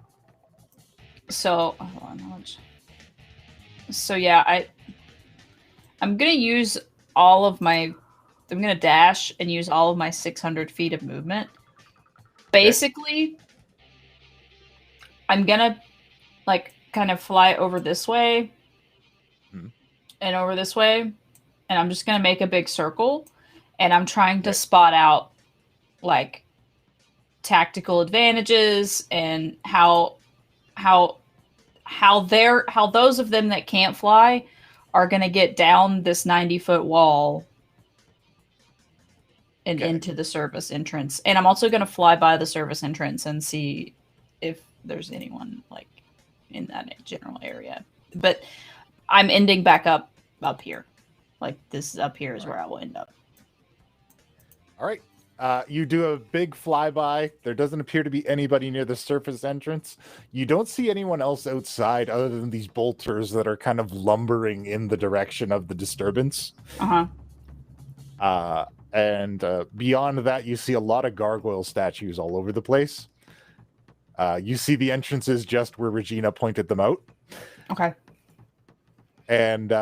So hold on, how much? So yeah, I'm gonna use all of my. I'm gonna dash and use all of my 600 feet of movement. Basically, I'm gonna like kind of fly over this way and over this way, and I'm just gonna make a big circle, and I'm trying to spot out like tactical advantages and how those of them that can't fly are going to get down this 90-foot wall and into the service entrance. And I'm also going to fly by the service entrance and see if there's anyone like in that general area. But I'm ending back up here. Like this up here is where I will end up. All right. You do a big flyby. There doesn't appear to be anybody near the surface entrance. You don't see anyone else outside other than these bolters that are kind of lumbering in the direction of the disturbance. And beyond that, you see a lot of gargoyle statues all over the place. You see the entrances just where Regina pointed them out. Okay. And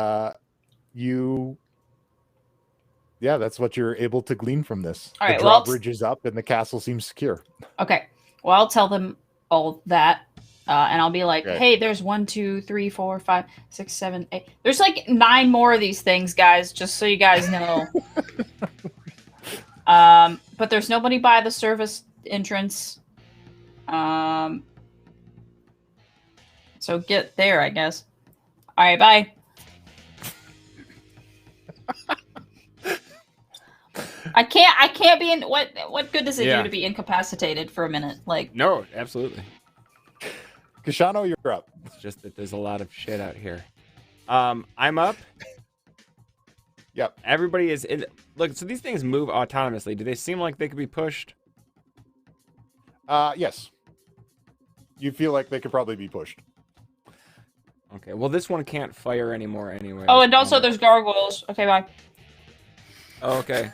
that's what you're able to glean from this. All right, the well, drawbridge is up and the castle seems secure. Okay. Well, I'll tell them all that. And I'll be like, Okay. hey, there's 1, 2, 3, 4, 5, 6, 7, 8. There's like 9 more of these things, guys, just so you guys know. But there's nobody by the service entrance. So get there, I guess. All right, bye. I can't be in. What good does it do to be incapacitated for a minute? Like, No, absolutely. Kashano, you're up. It's just that there's a lot of shit out here. I'm up. Yep. Everybody is in. Look, so these things move autonomously. Do they seem like they could be pushed? Yes. You feel like they could probably be pushed. Okay. Well, this one can't fire anymore anyway. oh, and also there's gargoyles. Okay, bye. Oh, okay.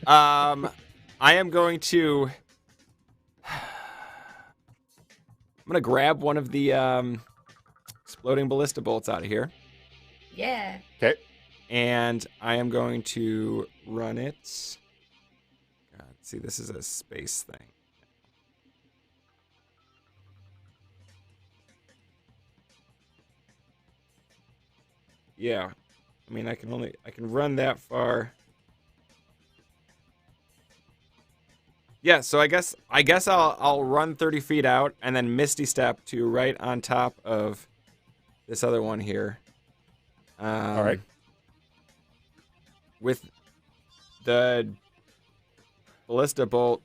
I am going to. I'm gonna grab one of the exploding ballista bolts out of here, Yeah. Okay. and I am going to run it. God, see, this is a space thing. Yeah, I mean, I can run that far. Yeah, so I guess I'll run 30 feet out and then Misty Step to right on top of this other one here. All right. With the ballista bolt,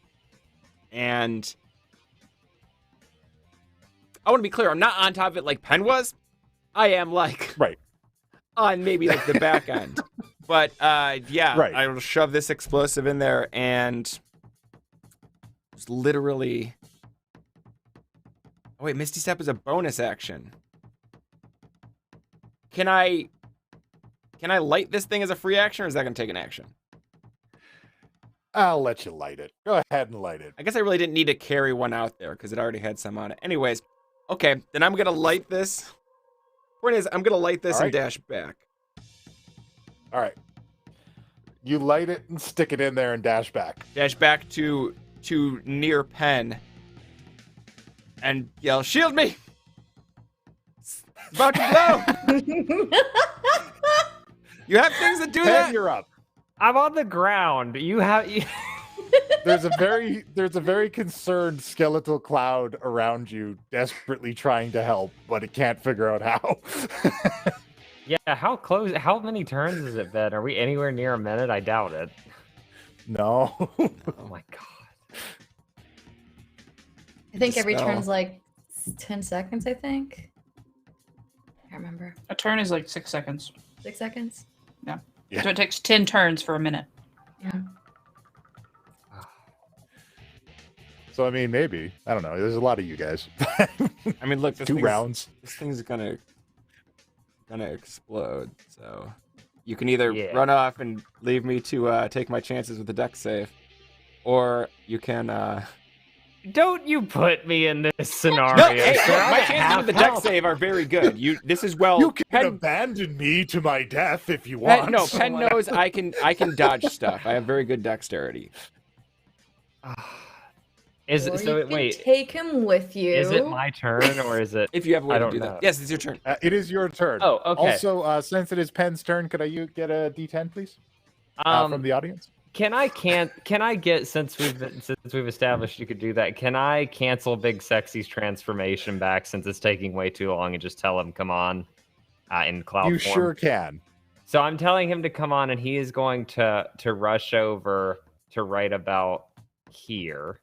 and I want to be clear, I'm not on top of it like Penn was. I am like Right. on maybe like the back end. But yeah, Right. I will shove this explosive in there and just literally. Oh wait, Misty Step is a bonus action. Can I light this thing as a free action, or is that gonna take an action? I'll let you light it. Go ahead and light it. I guess I really didn't need to carry one out there because it already had some on it. Anyways, okay, then I'm gonna light this. Point is, I'm gonna light this All right. and dash back. All right. You light it and stick it in there and dash back. Dash back to near Penn and yell, "Shield me! It's about to blow!" You have things that do Pen, that? you're up. I'm on the ground. You have. There's a very concerned skeletal cloud around you, desperately trying to help, but it can't figure out how. Yeah, how close? How many turns has it been? Are we anywhere near a minute? I doubt it. No. Oh my god. I think every Spell. turn's like 10 seconds, I think. I can't remember. A turn is like 6 seconds. 6 seconds? Yeah. So it takes 10 turns for a minute. Yeah. So I mean, maybe I don't know. There's a lot of you guys. I mean, look, this 2 thing's- rounds. This thing's gonna explode. So you can either Yeah. run off and leave me to take my chances with the deck save, or you can. Don't you put me in this scenario. No, hey, sir. look, I'm my at chances half with the deck health. save are very good. This is well. You can Penn, abandon me to my death if you want. Penn knows I can dodge stuff. I have very good dexterity. Is Or it, so you can wait? take him with you. Is it my turn or is it? If you have a way I to don't do know. that. Yes, it's your turn. It is your turn. Oh, okay. Also, since it is Penn's turn, could I get a D10, please, from the audience? Can I get since we've established you could do that? Can I cancel Big Sexy's transformation back since it's taking way too long and just tell him come on in cloud You form? sure can. So I'm telling him to come on, and he is going to rush over to right about here.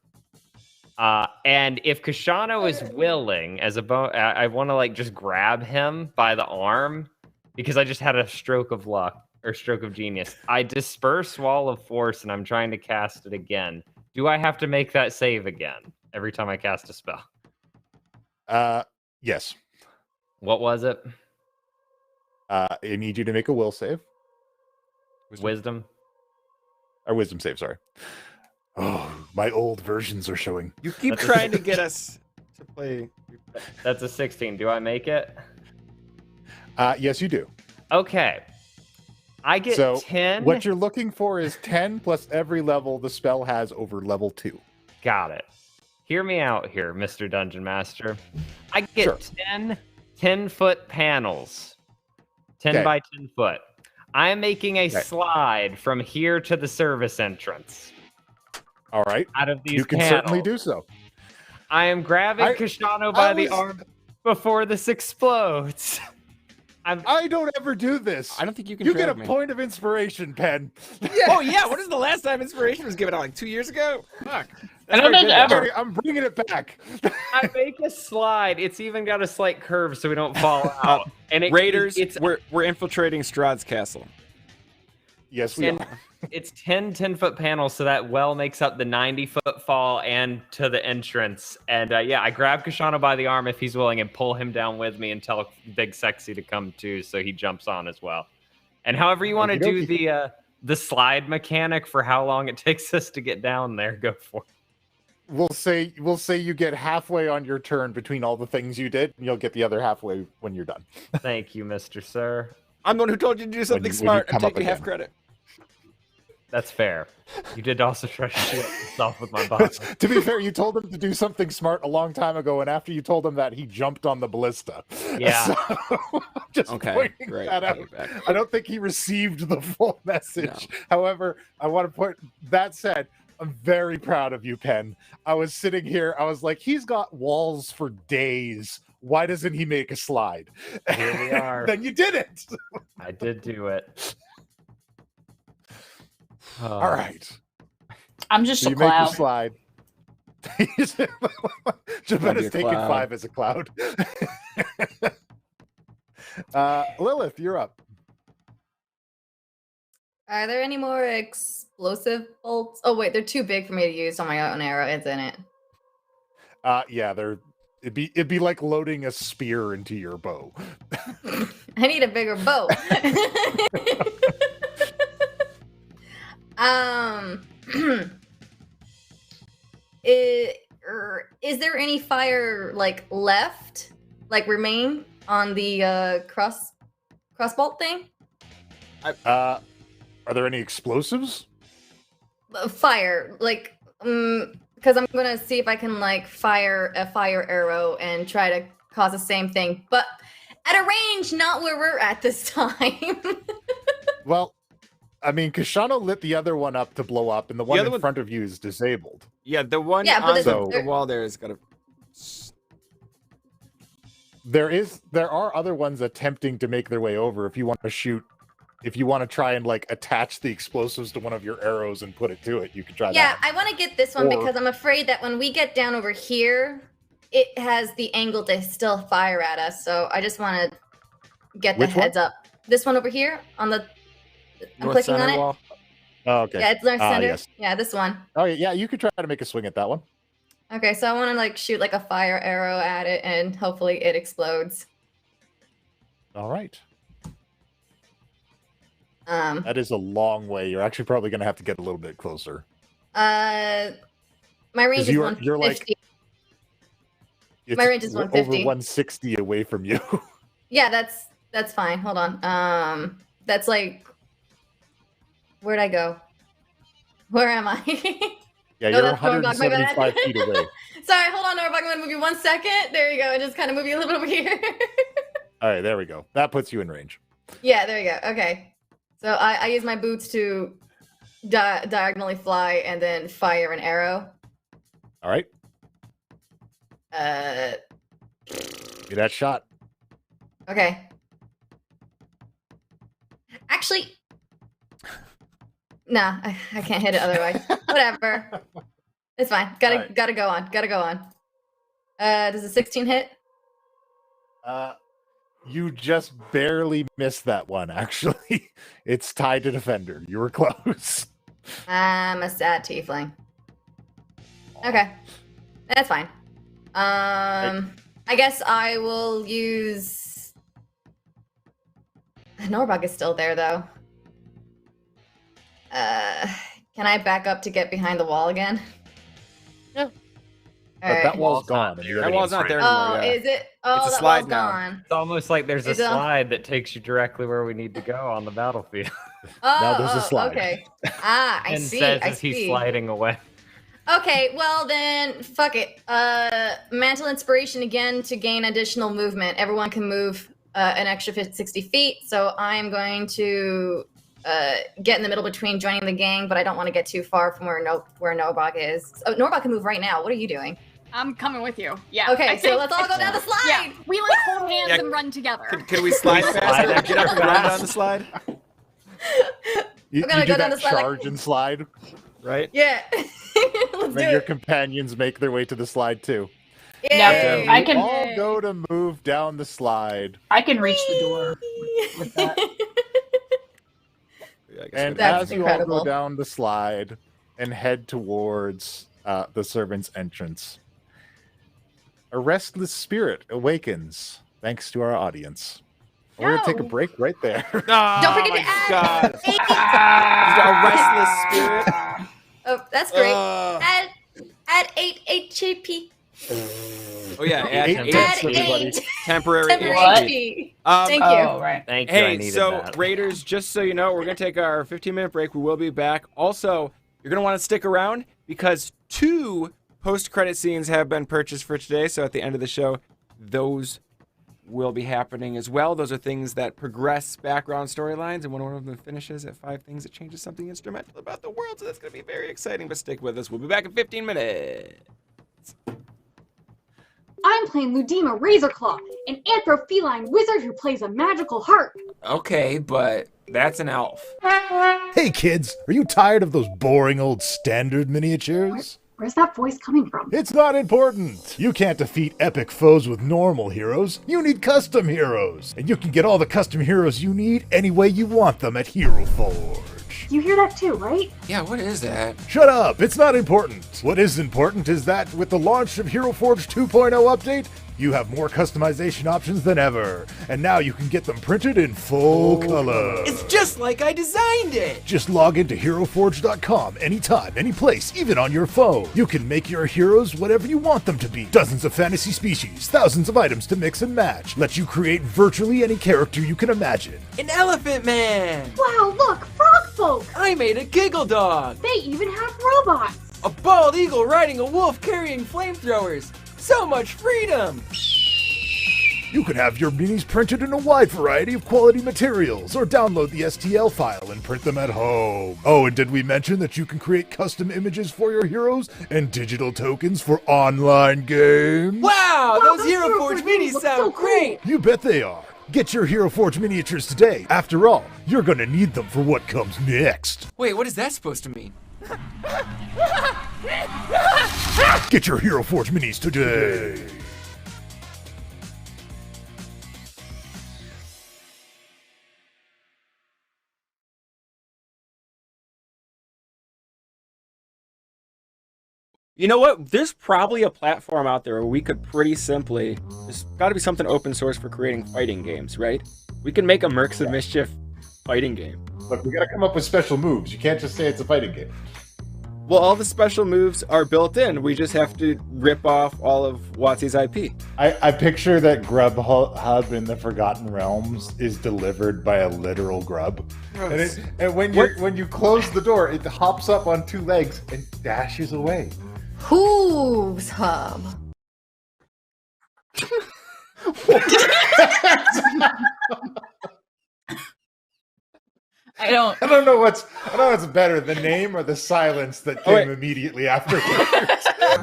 And if Kashano is willing, I want to like just grab him by the arm because I just had a stroke of luck or stroke of genius. I disperse Wall of Force, and I'm trying to cast it again. Do I have to make that save again every time I cast a spell? Yes. What was it? I need you to make a will save. Wisdom. Or wisdom save, sorry. Oh, my old versions are showing. You keep trying to get us to play. That's a 16. Do I make it? Yes, you do. Okay. I get 10. What you're looking for is 10 plus every level the spell has over level 2. Got it. Hear me out here, Mr. Dungeon Master. I get Sure. 10 10-foot panels. 10 Okay. by 10 foot. I am making a slide from here to the service entrance. All right. Out of these You can panels. certainly do so. I am grabbing Kashano by the arm before this explodes. I don't ever do this. I don't think you can. You get a drag me. point of inspiration, Pen. Oh yeah, what is the last time inspiration was given out? Like 2 years ago? Fuck. I don't think ever. I'm bringing it back. I make a slide. It's even got a slight curve so we don't fall out. And Raiders, it's we're infiltrating Strahd's castle. Yes, we are. It's 10-foot panels, so that well makes up the 90-foot fall and to the entrance. And yeah, I grab Kashano by the arm if he's willing and pull him down with me and tell Big Sexy to come too, so he jumps on as well. And however you want to do the slide mechanic for how long it takes us to get down there, go for it. We'll say you get halfway on your turn between all the things you did, and you'll get the other halfway when you're done. Thank you, Mr. Sir. I'm the one who told you to do something when you smart. I'm come up taking half again. credit. That's fair. You did also try to shoot yourself with my box. To be fair, you told him to do something smart a long time ago, and after you told him that, he jumped on the ballista. Yeah. So, just pointing great. that out. I don't think he received the full message. However, I want to point that said, I'm very proud of you, Pen. I was sitting here, I was like, he's got walls for days. Why doesn't he make a slide? Here we are. Then you did it. I did do it. All right. I'm just So a you make your cloud. slide. Jabetta's taking cloud. 5 as a cloud. Lilith, you're up. Are there any more explosive bolts? Oh wait, they're too big for me to use on my own arrow, isn't it? Yeah, it'd be like loading a spear into your bow. I need a bigger bow. Is there any fire like left, like remain on the crossbolt thing? Are there any explosives? Fire, like, because I'm gonna see if I can like fire a fire arrow and try to cause the same thing, but at a range not where we're at this time. Well, I mean, Kashano lit the other one up to blow up, and the one other in one- front of you is disabled. Yeah, the one Yeah, but on there's- the wall there is gonna. There are other ones attempting to make their way over. If you want to shoot, if you want to try and like attach the explosives to one of your arrows and put it to it, you can try Yeah, that. I want to get this one Or- because I'm afraid that when we get down over here, it has the angle to still fire at us. So I just want to get the Which one? heads up. This one over here on the. I'm North clicking center on it. wall. Oh, okay. Yeah, it's North Center. Yes. Yeah, this one. Oh, yeah, you could try to make a swing at that one. Okay, so I want to like shoot like a fire arrow at it, and hopefully it explodes. All right. Um. That is a long way. You're actually probably going to have to get a little bit closer. My range 'Cause is you're 150. like- It's My range is over 150. 160 away from you. Yeah, that's fine. Hold on. That's like, where'd I go? Where am I? Yeah, No, you're that's where I'm not- my bad. 175 feet away. Sorry, hold on, Norvak. I'm gonna move you 1 second. There you go. And just kind of move you a little bit over here. All right, there we go. That puts you in range. Yeah, there you go. Okay. So I use my boots to diagonally fly and then fire an arrow. All right. Give me that shot. Okay. Actually, nah, I can't hit it otherwise. Whatever. It's fine. Gotta go on. Does a 16 hit? You just barely missed that one, actually. It's tied to defender. You were close. I'm a sad tiefling. Okay. That's fine. I guess I will use... Norbog is still there, though. Can I back up to get behind the wall again? Yeah. But that wall's gone. That wall's not there anymore. Oh, is it? Oh, It's a that slide wall's now. gone. It's almost like there's a Is it- slide that takes you directly where we need to go on the battlefield. Oh, Now there's a slide. Okay. I and see. says I as see. he's sliding away. Okay, well then, fuck it. Mantle Inspiration again to gain additional movement. Everyone can move an extra 60 feet, so I'm going to get in the middle between joining the gang, but I don't want to get too far from where Norbog is. Oh, Norbog can move right now. What are you doing? I'm coming with you. Yeah. Okay, I so think- let's all go down the slide. Yeah, we like hold hands Yeah. and run together. Can we slide faster? Get up and run down the slide, You, I'm gonna you do go down that the slide like- charge and slide. right? Yeah. Let's do Then your it. companions make their way to the slide too. Yay. I can- all go to move down the slide. I can reach the door with that. Yeah, I guess And That's as you all incredible. go down the slide and head towards the servant's entrance, a restless spirit awakens thanks to our audience. We're going to take a No. break right there. Oh, Don't forget my to add God. 8. Just a restless spirit. Oh, that's great. Uh, Add 8 HP. oh yeah, add Eight eight deaths, Add everybody. 8 temporary temporary HP. HP. Um, Thank you. Oh, right. Thank you. I Hey, needed so that. Raiders, just so you know, we're going to take our 15-minute break. We will be back. Also, you're going to want to stick around because 2 post-credit scenes have been purchased for today. So at the end of the show, those will be happening as well. Those are things that progress background storylines, and when one of them finishes at 5 things, it changes something instrumental about the world. So that's going to be very exciting, but stick with us. We'll be back in 15 minutes. I'm playing Ludima Razorclaw, an anthropheline wizard who plays a magical harp. Okay, but that's an elf. Hey kids, are you tired of those boring old standard miniatures? Where's that voice coming from? It's not important. You can't defeat epic foes with normal heroes. You need custom heroes. And you can get all the custom heroes you need any way you want them at Hero Forge. You hear that too, right? Yeah, what is that? Shut up, it's not important. What is important is that with the launch of Hero Forge 2.0 update, you have more customization options than ever. And now you can get them printed in full color. It's just like I designed it. Just log into HeroForge.com anytime, any place, even on your phone. You can make your heroes whatever you want them to be. Dozens of fantasy species, thousands of items to mix and match. Let you create virtually any character you can imagine. An elephant man. Wow, look, frog folk! I made a giggle dog. They even have robots! A bald eagle riding a wolf carrying flamethrowers. So much freedom. You can have your minis printed in a wide variety of quality materials, or download the STL file and print them at home. Oh, and did we mention that you can create custom images for your heroes and digital tokens for online games? Wow, Wow, those Hero Forge minis look sound so cool. great. You bet they are. Get your Hero Forge miniatures today. After all, you're gonna need them for what comes next. Wait, what is that supposed to mean? Get your Hero Forge minis today. You know what? There's probably a platform out there where we could pretty simply, there's got to be something open source for creating fighting games, right? We can make a Mercs of Mischief fighting game. Look, we got to come up with special moves. You can't just say it's a fighting game. Well, all the special moves are built in. We just have to rip off all of WotC's IP. I picture that Grubhub in the Forgotten Realms is delivered by a literal grub. And when you close the door, it hops up on 2 legs and dashes away. Hooves hub. I don't. I don't know what's better, the name or the silence that came immediately afterwards.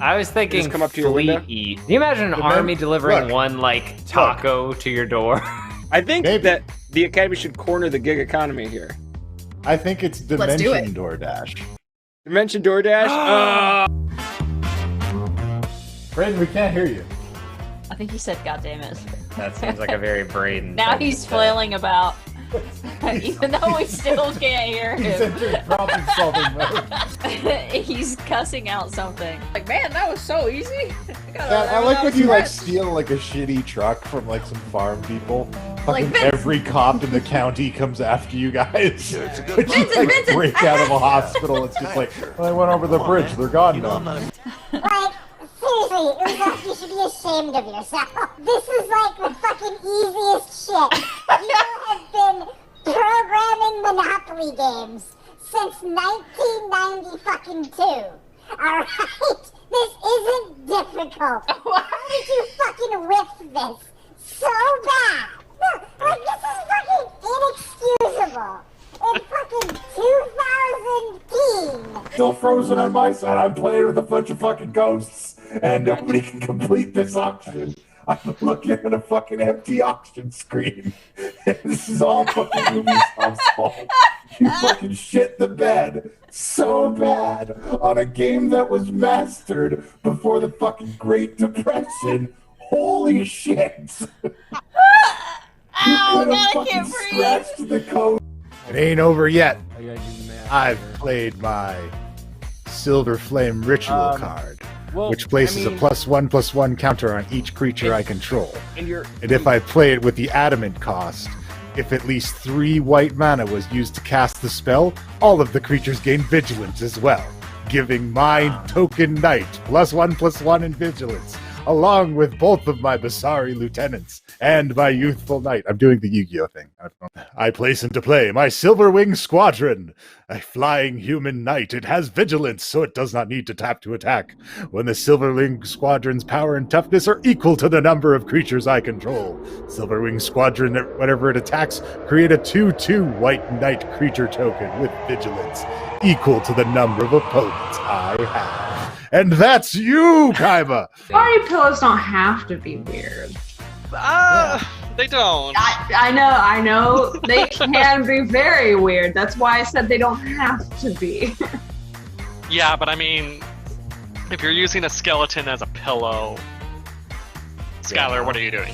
I was thinking come up to your window? fleet eat. Can you imagine an army delivering one like taco to your door? I think that the Academy should corner the gig economy here. I think it's Let's do Dimension it. DoorDash. Dimension DoorDash? Braden, we can't hear you. I think he said, "God damn it." That seems like a very Braden. Now thing he's to say. flailing about, even though we still can't hear He's him. entering problem-solving mode. He's cussing out something. Like, man, that was so easy. I like when you like steal like a shitty truck from like some farm people. Like Fucking Vince. every cop in the county comes after you guys. When you Vincent, like Vincent. break out of a hospital, it's just like, well, I went over the bridge. They're gone now. Like, seriously, Uzak, you should be ashamed of yourself. This is like the fucking easiest shit. You have been programming Monopoly games since 1992. Alright? This isn't difficult. How did you fucking whiff this so bad? Like, this is fucking inexcusable. In fucking 2010. Still frozen on my side. I'm playing with a bunch of fucking ghosts, and nobody can complete this auction. I'm looking at a fucking empty auction screen. This is all fucking Ubisoft's fault. You fucking shit the bed so bad on a game that was mastered before the fucking Great Depression. Holy shit! You could have fucking scratched the code. It ain't over yet. I've played my Silver Flame Ritual card, which places a +1/+1 counter on each creature I control. And if I play it with the Adamant cost, if at least 3 white mana was used to cast the spell, all of the creatures gain Vigilance as well, giving my token knight +1/+1 in Vigilance, along with both of my Basari lieutenants and my youthful knight. I'm doing the Yu-Gi-Oh thing. I place into play my Silverwing Squadron, a flying human knight. It has Vigilance, so it does not need to tap to attack. When the Silverwing Squadron's power and toughness are equal to the number of creatures I control, Silverwing Squadron, whenever it attacks, create a 2/2 white knight creature token with Vigilance, equal to the number of opponents I have. And that's you, Kaiba! Party pillows don't have to be weird. They don't. I know. They can be very weird. That's why I said they don't have to be. Yeah, but I mean, if you're using a skeleton as a pillow, Skylar, what are you doing?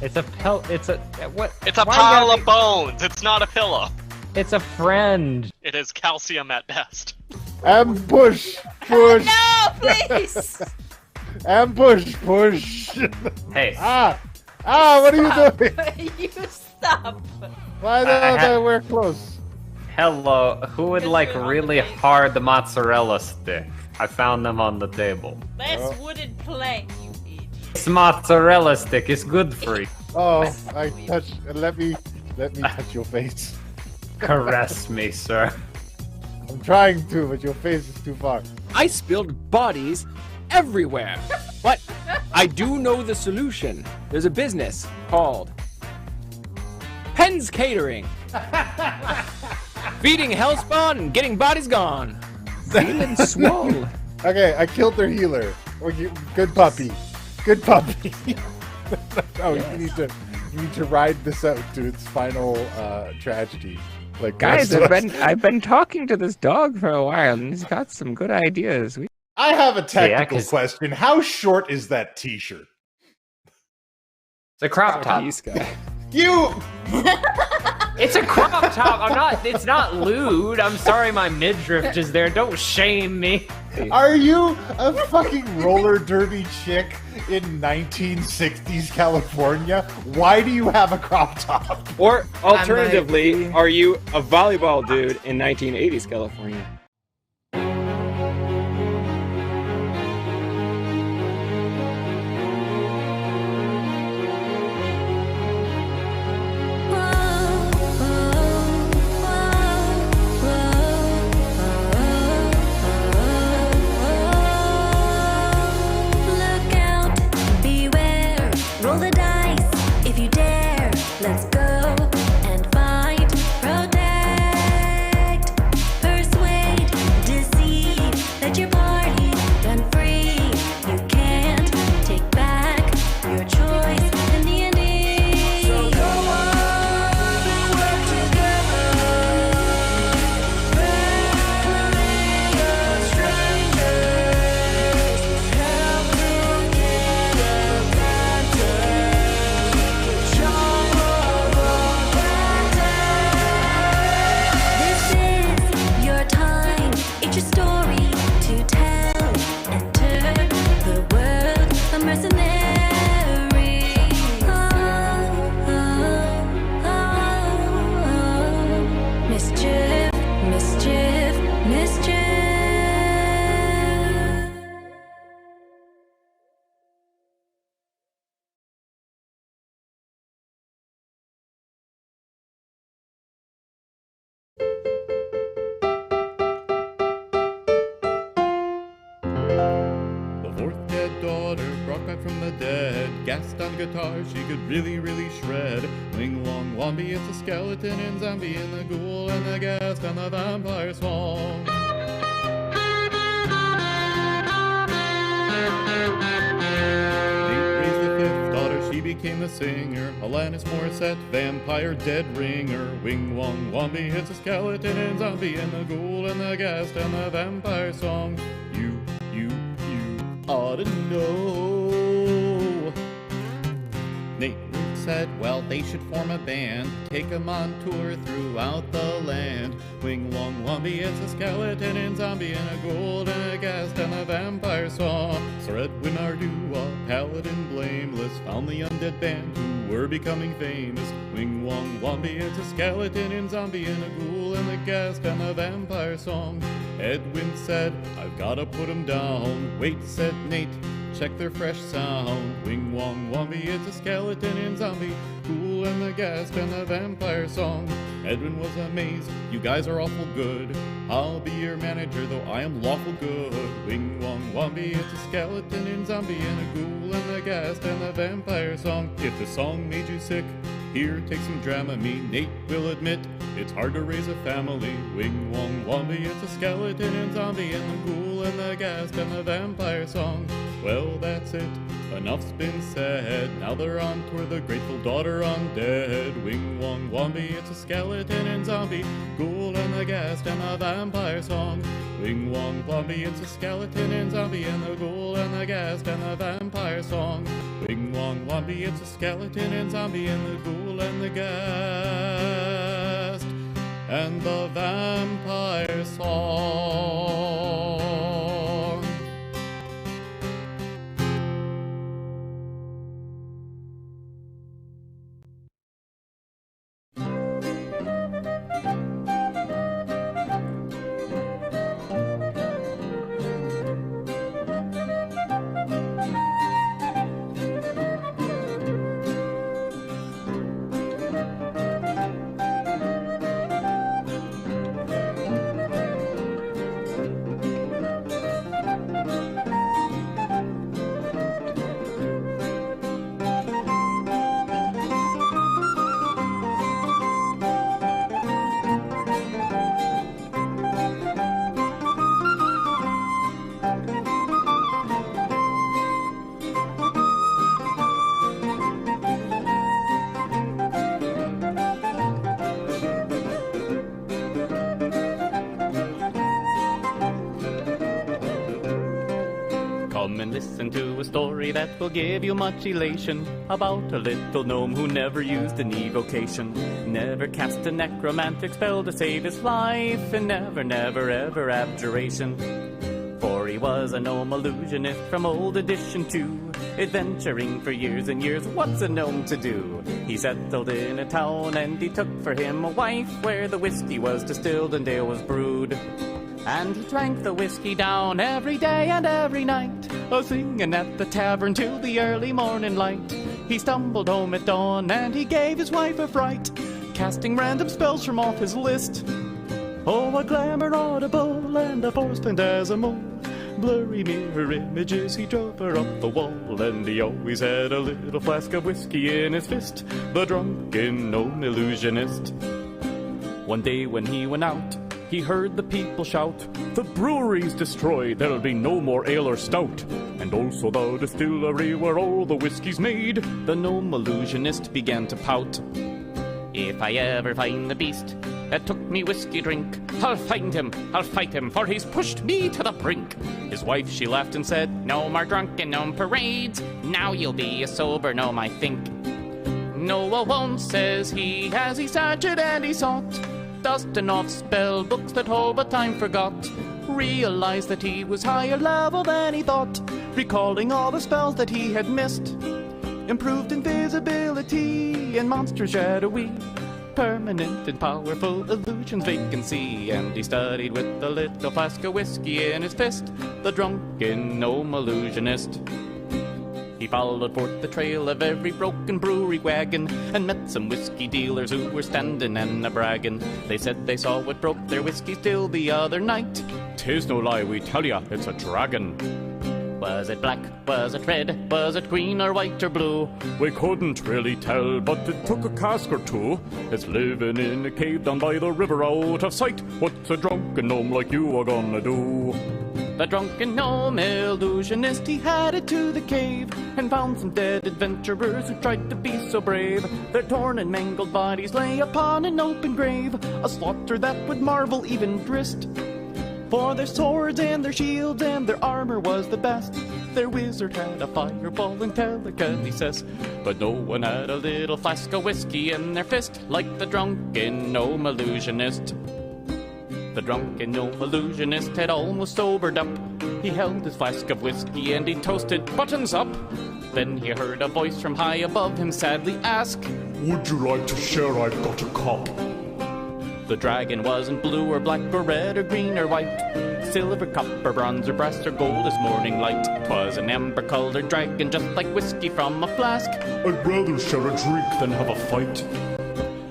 It's a It's a what? It's a pile of bones. It's not a pillow. It's a friend. It is calcium at best. Ambush! Push! No, please! Ambush! Push! Hey. What are you doing? You stop. Why don't we're close? Hello. Who would like really hard mozzarella stick? I found them on the table. That's wooden plank, you idiot. This mozzarella stick is good for you. Oh, I touched. Let me touch your face. Caress me, sir. I'm trying to, but your face is too far. I spilled bodies everywhere. But I do know the solution. There's a business called Penn's Catering. Feeding Hellspawn and getting bodies gone. Feeling swole. Okay, I killed their healer. Good puppy. Good puppy. You need to ride this out to its final tragedy. Like Guys, I've been talking to this dog for a while, and he's got some good ideas. I have a technical question. How short is that T-shirt? It's a crop top. You. It's a crop top. It's not lewd. I'm sorry, my midriff is there. Don't shame me. Are you a fucking roller derby chick in 1960s California? Why do you have a crop top? Or alternatively, are you a volleyball dude in 1980s California? Roll the dice if you dare. Let's go and find protect. back from the dead. Gassed on guitar, she could really, really shred. Wing Wong Wombi, it's a skeleton and zombie and the ghoul and the ghast and the vampire song. Nate raised the fifth daughter, she became the singer. Alanis Morissette, vampire dead ringer. Wing Wong Wombi, it's a skeleton and zombie and the ghoul and the ghast and the vampire song. You ought to know. Nate said, well, they should form a band, take 'em on tour throughout the land. Wing Wong Wombi, it's a skeleton and zombie and a gold and a ghast and a vampire song. Sir Edwin Ardua, paladin blameless, found the undead band who were becoming famous. Wing Wong Wombi, it's a skeleton and zombie and a ghoul and a ghast and a vampire song. Edwin said, I've gotta put 'em down. Wait, said Nate, check their fresh sound. Wing Wong Wombi, it's a skeleton and zombie, ghoul and the ghast and the vampire song. Edwin was amazed, you guys are awful good. I'll be your manager, though I am lawful good. Wing Wong Wombi, it's a skeleton and zombie and a ghoul and the ghast and the vampire song. If the song made you sick, here, take some Dramamine. Nate will admit it's hard to raise a family. Wing Wong Wombi, it's a skeleton and zombie and the ghoul and the ghast and the vampire song. Well, that's it. Enough's been said. Now they're on tour, the Grateful Daughter undead. Wing Wong Wombi, it's a skeleton and zombie, ghoul and the ghast and the vampire song. Wing Wong Wombi, it's a skeleton and zombie and the ghoul and the ghast and the vampire song. Wing Wong Wombi, it's a skeleton and zombie and the ghoul and the ghast and the vampire song. Come and listen to a story that will give you much elation about a little gnome who never used an evocation, never cast a necromantic spell to save his life, and never ever abjuration. For he was a gnome illusionist from old edition 2, adventuring for years and years. What's a gnome to do? He settled in a town and he took for him a wife where the whiskey was distilled and ale was brewed. And he drank the whiskey down every day and every night, singing at the tavern till the early morning light. He stumbled home at dawn and he gave his wife a fright, casting random spells from off his list. Oh, a glamour audible and a force-plant as a mole, blurry mirror images he drove her up the wall. And he always had a little flask of whiskey in his fist, the drunken gnome illusionist. One day when he went out, he heard the people shout, "The brewery's destroyed, there'll be no more ale or stout." And also the distillery where all the whiskey's made. The gnome illusionist began to pout. "If I ever find the beast that took me whiskey drink, I'll find him, I'll fight him, for he's pushed me to the brink." His wife, she laughed and said, "No more drunken gnome parades, now you'll be a sober gnome, I think." "No, I won't," says he, as he searched and he sought, dusting off spell books that whole but time forgot. Realized that he was higher level than he thought, recalling all the spells that he had missed. Improved invisibility and monster shadowy, permanent and powerful illusions they can see. And he studied with a little flask of whiskey in his fist, the drunken gnome illusionist. He followed forth the trail of every broken brewery wagon, and met some whiskey dealers who were standing and a-bragging. They said they saw what broke their whiskey still the other night. "'Tis no lie, we tell ya, it's a dragon." Was it black? Was it red? Was it green or white or blue? We couldn't really tell, but it took a cask or two. It's living in a cave down by the river out of sight. What's a drunken gnome like you are gonna do? The drunken gnome illusionist, he headed to the cave and found some dead adventurers who tried to be so brave. Their torn and mangled bodies lay upon an open grave, a slaughter that would marvel even Drist. For their swords and their shields and their armor was the best. Their wizard had a fireball and telekinesis, but no one had a little flask of whiskey in their fist like the drunken gnome illusionist. The drunken gnome illusionist had almost sobered up. He held his flask of whiskey and he toasted buttons up. Then he heard a voice from high above him sadly ask, Would you like to share? I've got a cup. The dragon wasn't blue or black or red or green or white, silver, copper, bronze or brass or gold as morning light. 'Twas an amber-colored dragon just like whiskey from a flask. I'd rather share a drink than have a fight.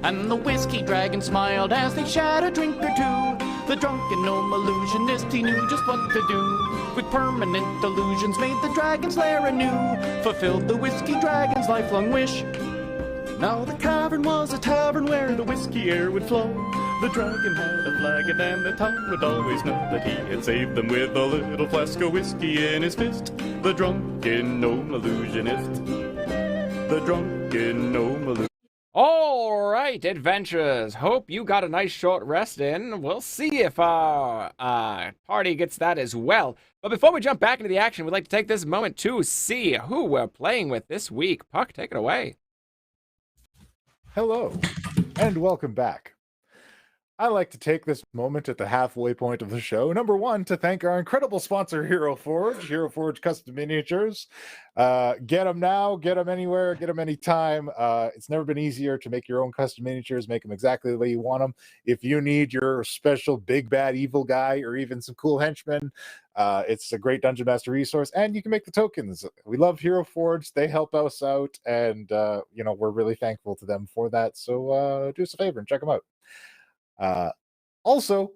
And the whiskey dragon smiled as they shared a drink or two. The drunken gnome illusionist, he knew just what to do. With permanent illusions made the dragon's lair anew, fulfilled the whiskey dragon's lifelong wish. Now the cavern was a tavern where the whiskey air would flow. The dragon had a flagon and the town would always know that he had saved them with a little flask of whiskey in his fist. The drunken gnome illusionist. The drunken gnome illusionist. All right, adventurers. Hope you got a nice short rest in. We'll see if our party gets that as well. But before we jump back into the action, we'd like to take this moment to see who we're playing with this week. Puck, take it away. Hello, and welcome back. I like to take this moment at the halfway point of the show, number one, to thank our incredible sponsor, Hero Forge Custom Miniatures. Get them now, get them anywhere, get them anytime. It's never been easier to make your own custom miniatures, make them exactly the way you want them. If you need your special big bad evil guy or even some cool henchmen, it's a great Dungeon Master resource, and you can make the tokens. We love Hero Forge. They help us out, and we're really thankful to them for that. So do us a favor and check them out. Also,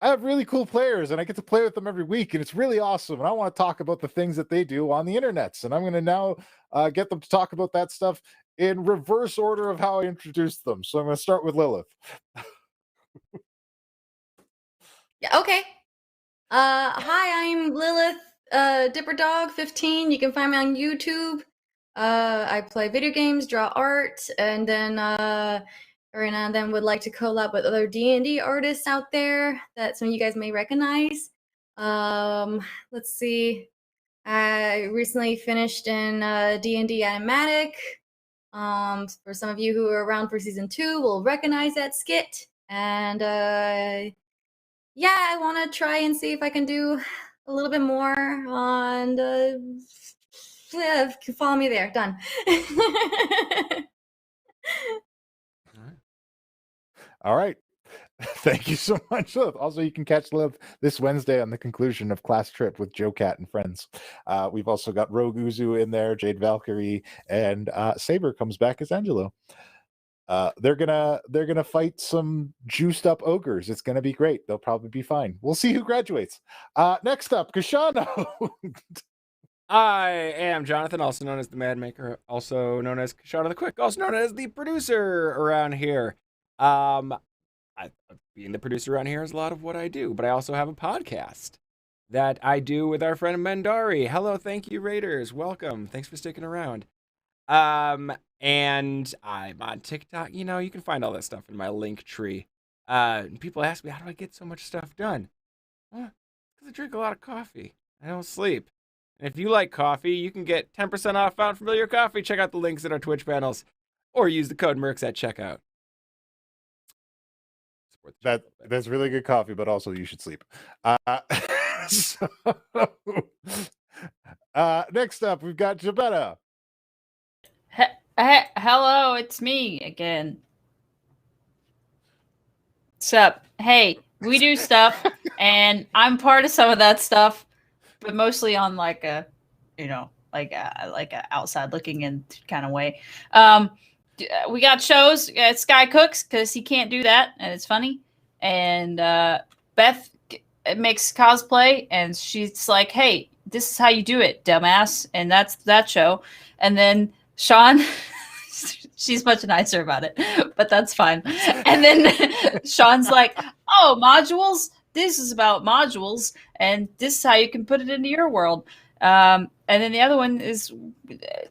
I have really cool players and I get to play with them every week, and it's really awesome. And I want to talk about the things that they do on the internets. And I'm going to now get them to talk about that stuff in reverse order of how I introduced them. So I'm going to start with Lilith. Yeah, okay. Hi, I'm Lilith Dipper Dog 15. You can find me on YouTube. I play video games, draw art, and then every now and then would like to collab with other D&D artists out there that some of you guys may recognize. Let's see. I recently finished in D&D Animatic. For some of you who are around for season 2 will recognize that skit. And yeah, I want to try and see if I can do a little bit more on yeah, follow me there. Done. All right. Thank you so much, Liv. Also, you can catch Liv this Wednesday on the conclusion of Class Trip with Joe Cat and friends. We've also got Rogue Uzu in there, Jade Valkyrie, and Saber comes back as Angelo. They're gonna fight some juiced up ogres. It's gonna be great. They'll probably be fine. We'll see who graduates. Next up, Kashano. I am Jonathan, also known as the Mad Maker, also known as Kashano the Quick, also known as the producer around here. Being the producer around here is a lot of what I do, but I also have a podcast that I do with our friend Mendari. Hello, thank you, Raiders. Welcome. Thanks for sticking around. And I'm on TikTok. You can find all that stuff in my link tree. People ask me, how do I get so much stuff done? Well, because I drink a lot of coffee. I don't sleep. And if you like coffee, you can get 10% off Found Familiar Coffee. Check out the links in our Twitch panels, or use the code Mercs at checkout. That's really good coffee, but also you should sleep. Next up, we've got Jabetta. Hello, it's me again. Sup? Hey, we do stuff, and I'm part of some of that stuff, but mostly on like a outside looking in kind of way. We got shows. Sky cooks because he can't do that, and it's funny. And Beth makes cosplay, and she's like, "Hey, this is how you do it, dumbass. And that's that show. And then Sean, she's much nicer about it, but that's fine. And then Sean's like, oh, modules? This is about modules, and this is how you can put it into your world. And then the other one is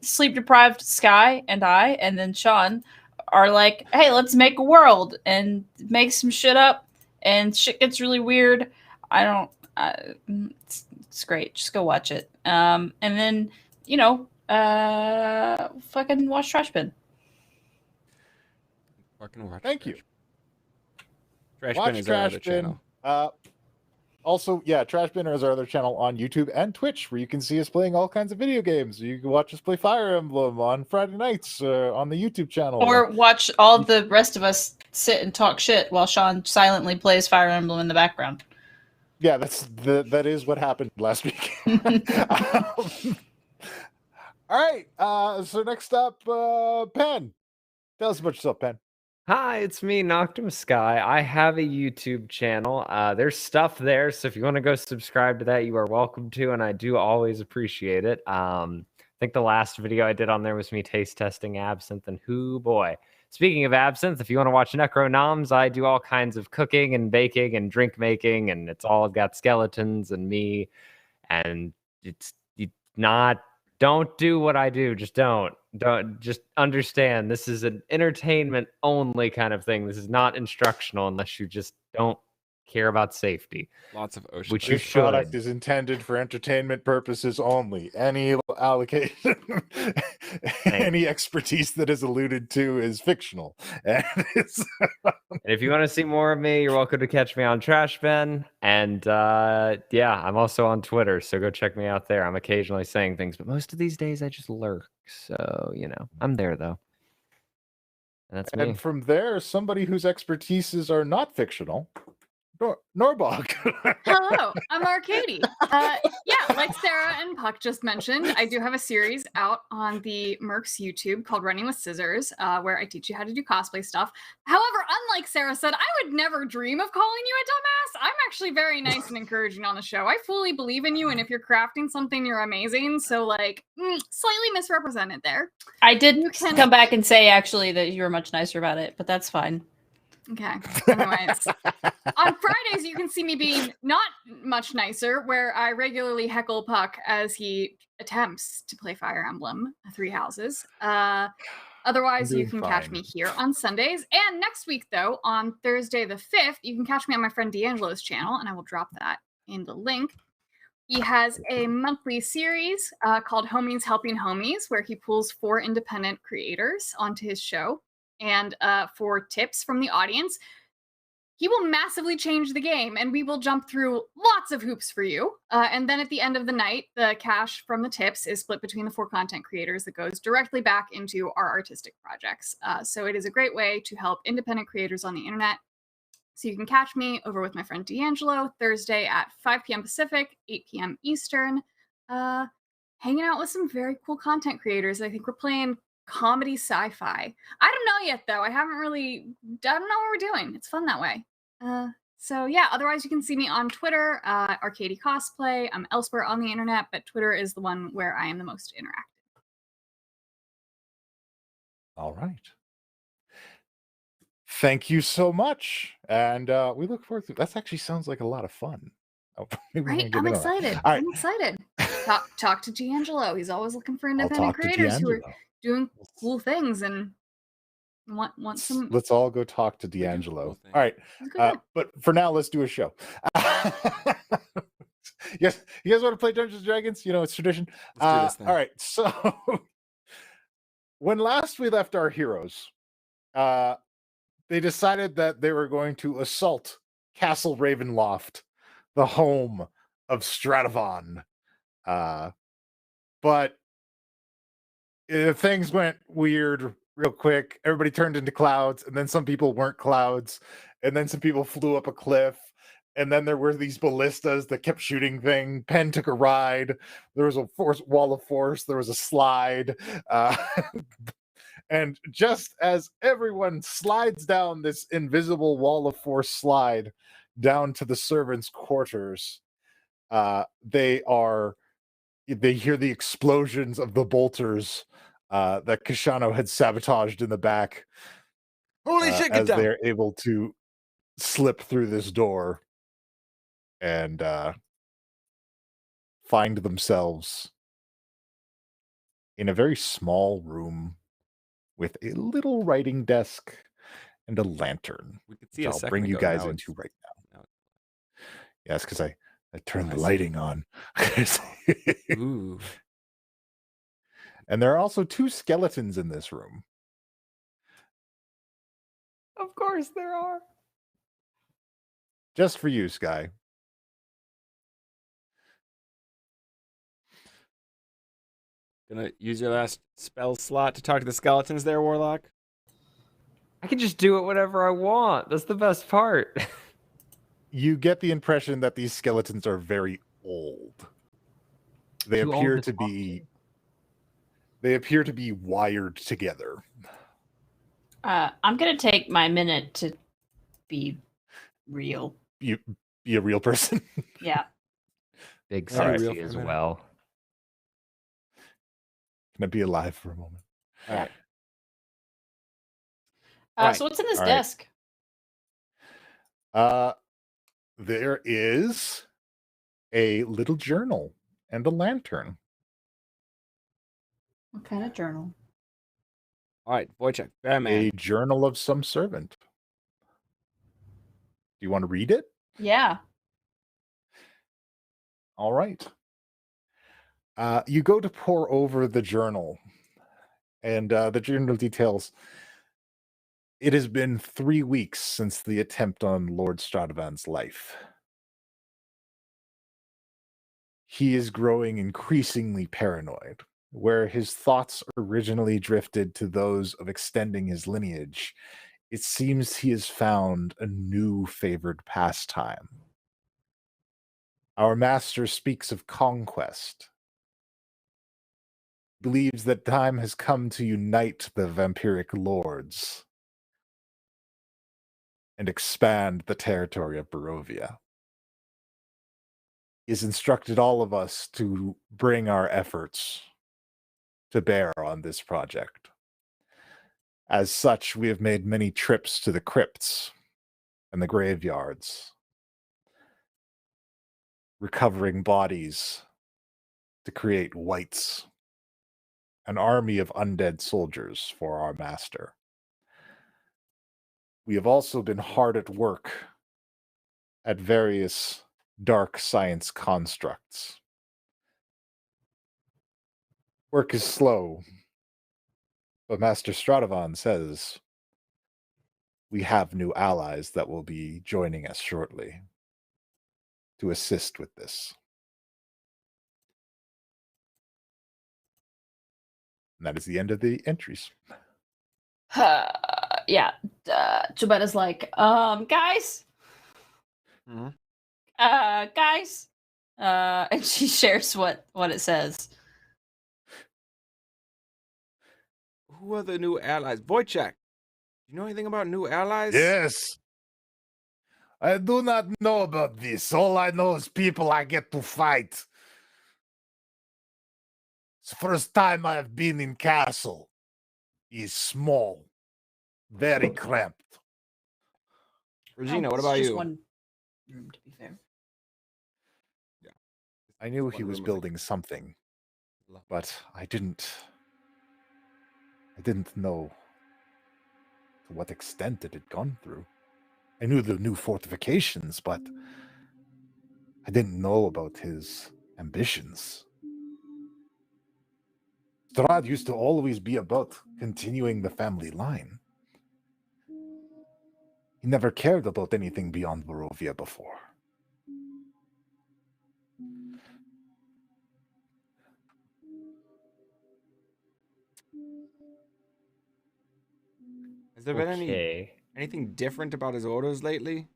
sleep deprived Sky and I, and then Sean are like, hey, let's make a world and make some shit up, and shit gets really weird. It's great. Just go watch it. And then, fucking watch Trash Bin. Fucking watch. Thank you. Trash Watch Bin is our other channel. Also, yeah, Trash Bin is our other channel on YouTube and Twitch, where you can see us playing all kinds of video games. You can watch us play Fire Emblem on Friday nights on the YouTube channel. Or watch all the rest of us sit and talk shit while Sean silently plays Fire Emblem in the background. Yeah, that is what happened last week. All right, so next up, Pen. Tell us about yourself, Pen. Hi, it's me, Noctum Sky. I have a YouTube channel. There's stuff there, so if you want to go subscribe to that, you are welcome to, and I do always appreciate it. I think the last video I did on there was me taste testing absinthe, and hoo boy. Speaking of absinthe, if you want to watch Necronoms, I do all kinds of cooking and baking and drink making, and it's all got skeletons and me, and don't do what I do. Just don't just understand. This is an entertainment only kind of thing. This is not instructional unless you just don't care about safety. Lots of ocean. Which you This should. product is intended for entertainment purposes only. Any allocation, any expertise that is alluded to is fictional. And if you want to see more of me, you're welcome to catch me on Trash Bin. And yeah, I'm also on Twitter, so go check me out there. I'm occasionally saying things, but most of these days I just lurk. So, I'm there though. And that's me. And from there, somebody whose expertises are not fictional, Norbog. Hello, I'm Arcady. Yeah, like Sarah and Puck just mentioned, I do have a series out on the Mercs YouTube called Running with Scissors, where I teach you how to do cosplay stuff. However, unlike Sarah said, I would never dream of calling you a dumbass. I'm actually very nice and encouraging on the show. I fully believe in you, and if you're crafting something, you're amazing. So, slightly misrepresented there. I did come back and say, actually, that you were much nicer about it, but that's fine. Okay. Anyways, on Fridays, you can see me being not much nicer, where I regularly heckle Puck as he attempts to play Fire Emblem Three Houses. Otherwise, you can catch me here on Sundays. And next week, though, on Thursday the 5th, you can catch me on my friend D'Angelo's channel, and I will drop that in the link. He has a monthly series called Homies Helping Homies, where he pulls 4 independent creators onto his show. And for tips from the audience, he will massively change the game, and we will jump through lots of hoops for you. And then at the end of the night, the cash from the tips is split between the 4 content creators that goes directly back into our artistic projects. So it is a great way to help independent creators on the internet. So you can catch me over with my friend D'Angelo Thursday at 5 p.m. Pacific, 8 p.m. Eastern, hanging out with some very cool content creators. I think we're playing comedy sci-fi. I don't know yet, though. I don't know what we're doing. It's fun that way. So yeah, otherwise you can see me on Twitter, Arcady Cosplay. I'm elsewhere on the internet, but Twitter is the one where I am the most interactive. All right. Thank you so much. And we look forward to that. Actually sounds like a lot of fun. Right? I'm excited. I'm excited. Talk to D'Angelo. He's always looking for independent creators who are doing cool things and want some. Let's all go talk to D'Angelo. All right. But for now, let's do a show. Yes, you guys want to play Dungeons & Dragons? It's tradition. Let's do this thing. All right. So when last we left our heroes, they decided that they were going to assault Castle Ravenloft, the home of Stradivon. But things went weird real quick. Everybody turned into clouds, and then some people weren't clouds, and then some people flew up a cliff, and then there were these ballistas that kept shooting things. Penn took a ride. There was a wall of force. There was a slide. And just as everyone slides down this invisible wall of force slide down to the servants' quarters, they are They hear the explosions of the bolters that Kashano had sabotaged in the back. Holy shit, get as down. they're able to slip through this door and find themselves in a very small room with a little writing desk and a lantern. We could see which a I'll second bring you ago, guys now into it's- right now. now Yes, because I turned I the see. lighting on. Ooh. And there are also 2 skeletons in this room. Of course there are. Just for you, Sky. Gonna use your last spell slot to talk to the skeletons there, Warlock? I can just do it whenever I want. That's the best part. You get the impression that these skeletons are very old. They Too old appear to to talk be they appear to be wired together. I'm gonna take my minute to be real. Be a real person. Yeah. Big All right. sexy as well. Can I be alive for a moment? All right. So what's in this All right. desk? There is a little journal and a lantern. What kind of journal? All right, Wojciech, Batman. A journal of some servant. Do you want to read it? Yeah. All right. You go to pour over the journal, and the journal details. It has been 3 weeks since the attempt on Lord Stradovan's life. He is growing increasingly paranoid. Where his thoughts originally drifted to those of extending his lineage, it seems he has found a new favored pastime. Our master speaks of conquest. Believes that time has come to unite the vampiric lords and expand the territory of Barovia. He has instructed all of us to bring our efforts to bear on this project. As such, we have made many trips to the crypts and the graveyards, recovering bodies to create wights, an army of undead soldiers for our master. We have also been hard at work at various dark science constructs. Work is slow, but Master Strahd says we have new allies that will be joining us shortly to assist with this. And that is the end of the entries. Yeah. Chubetta's like, guys. Mhm. Guys. And she shares what it says. Who are the new allies? Wojciech, you know anything about new allies? Yes. I do not know about this. All I know is people I get to fight. It's the first time I have been in castle. It's small. Very cramped. Regina, what It's about just you? one room, to be fair. I knew One he was room with a- building something, but I didn't know to what extent it had gone through. I knew the new fortifications, but I didn't know about his ambitions. Strahd used to always be about continuing the family line. He never cared about anything beyond Barovia before. Has there been anything different about his orders lately?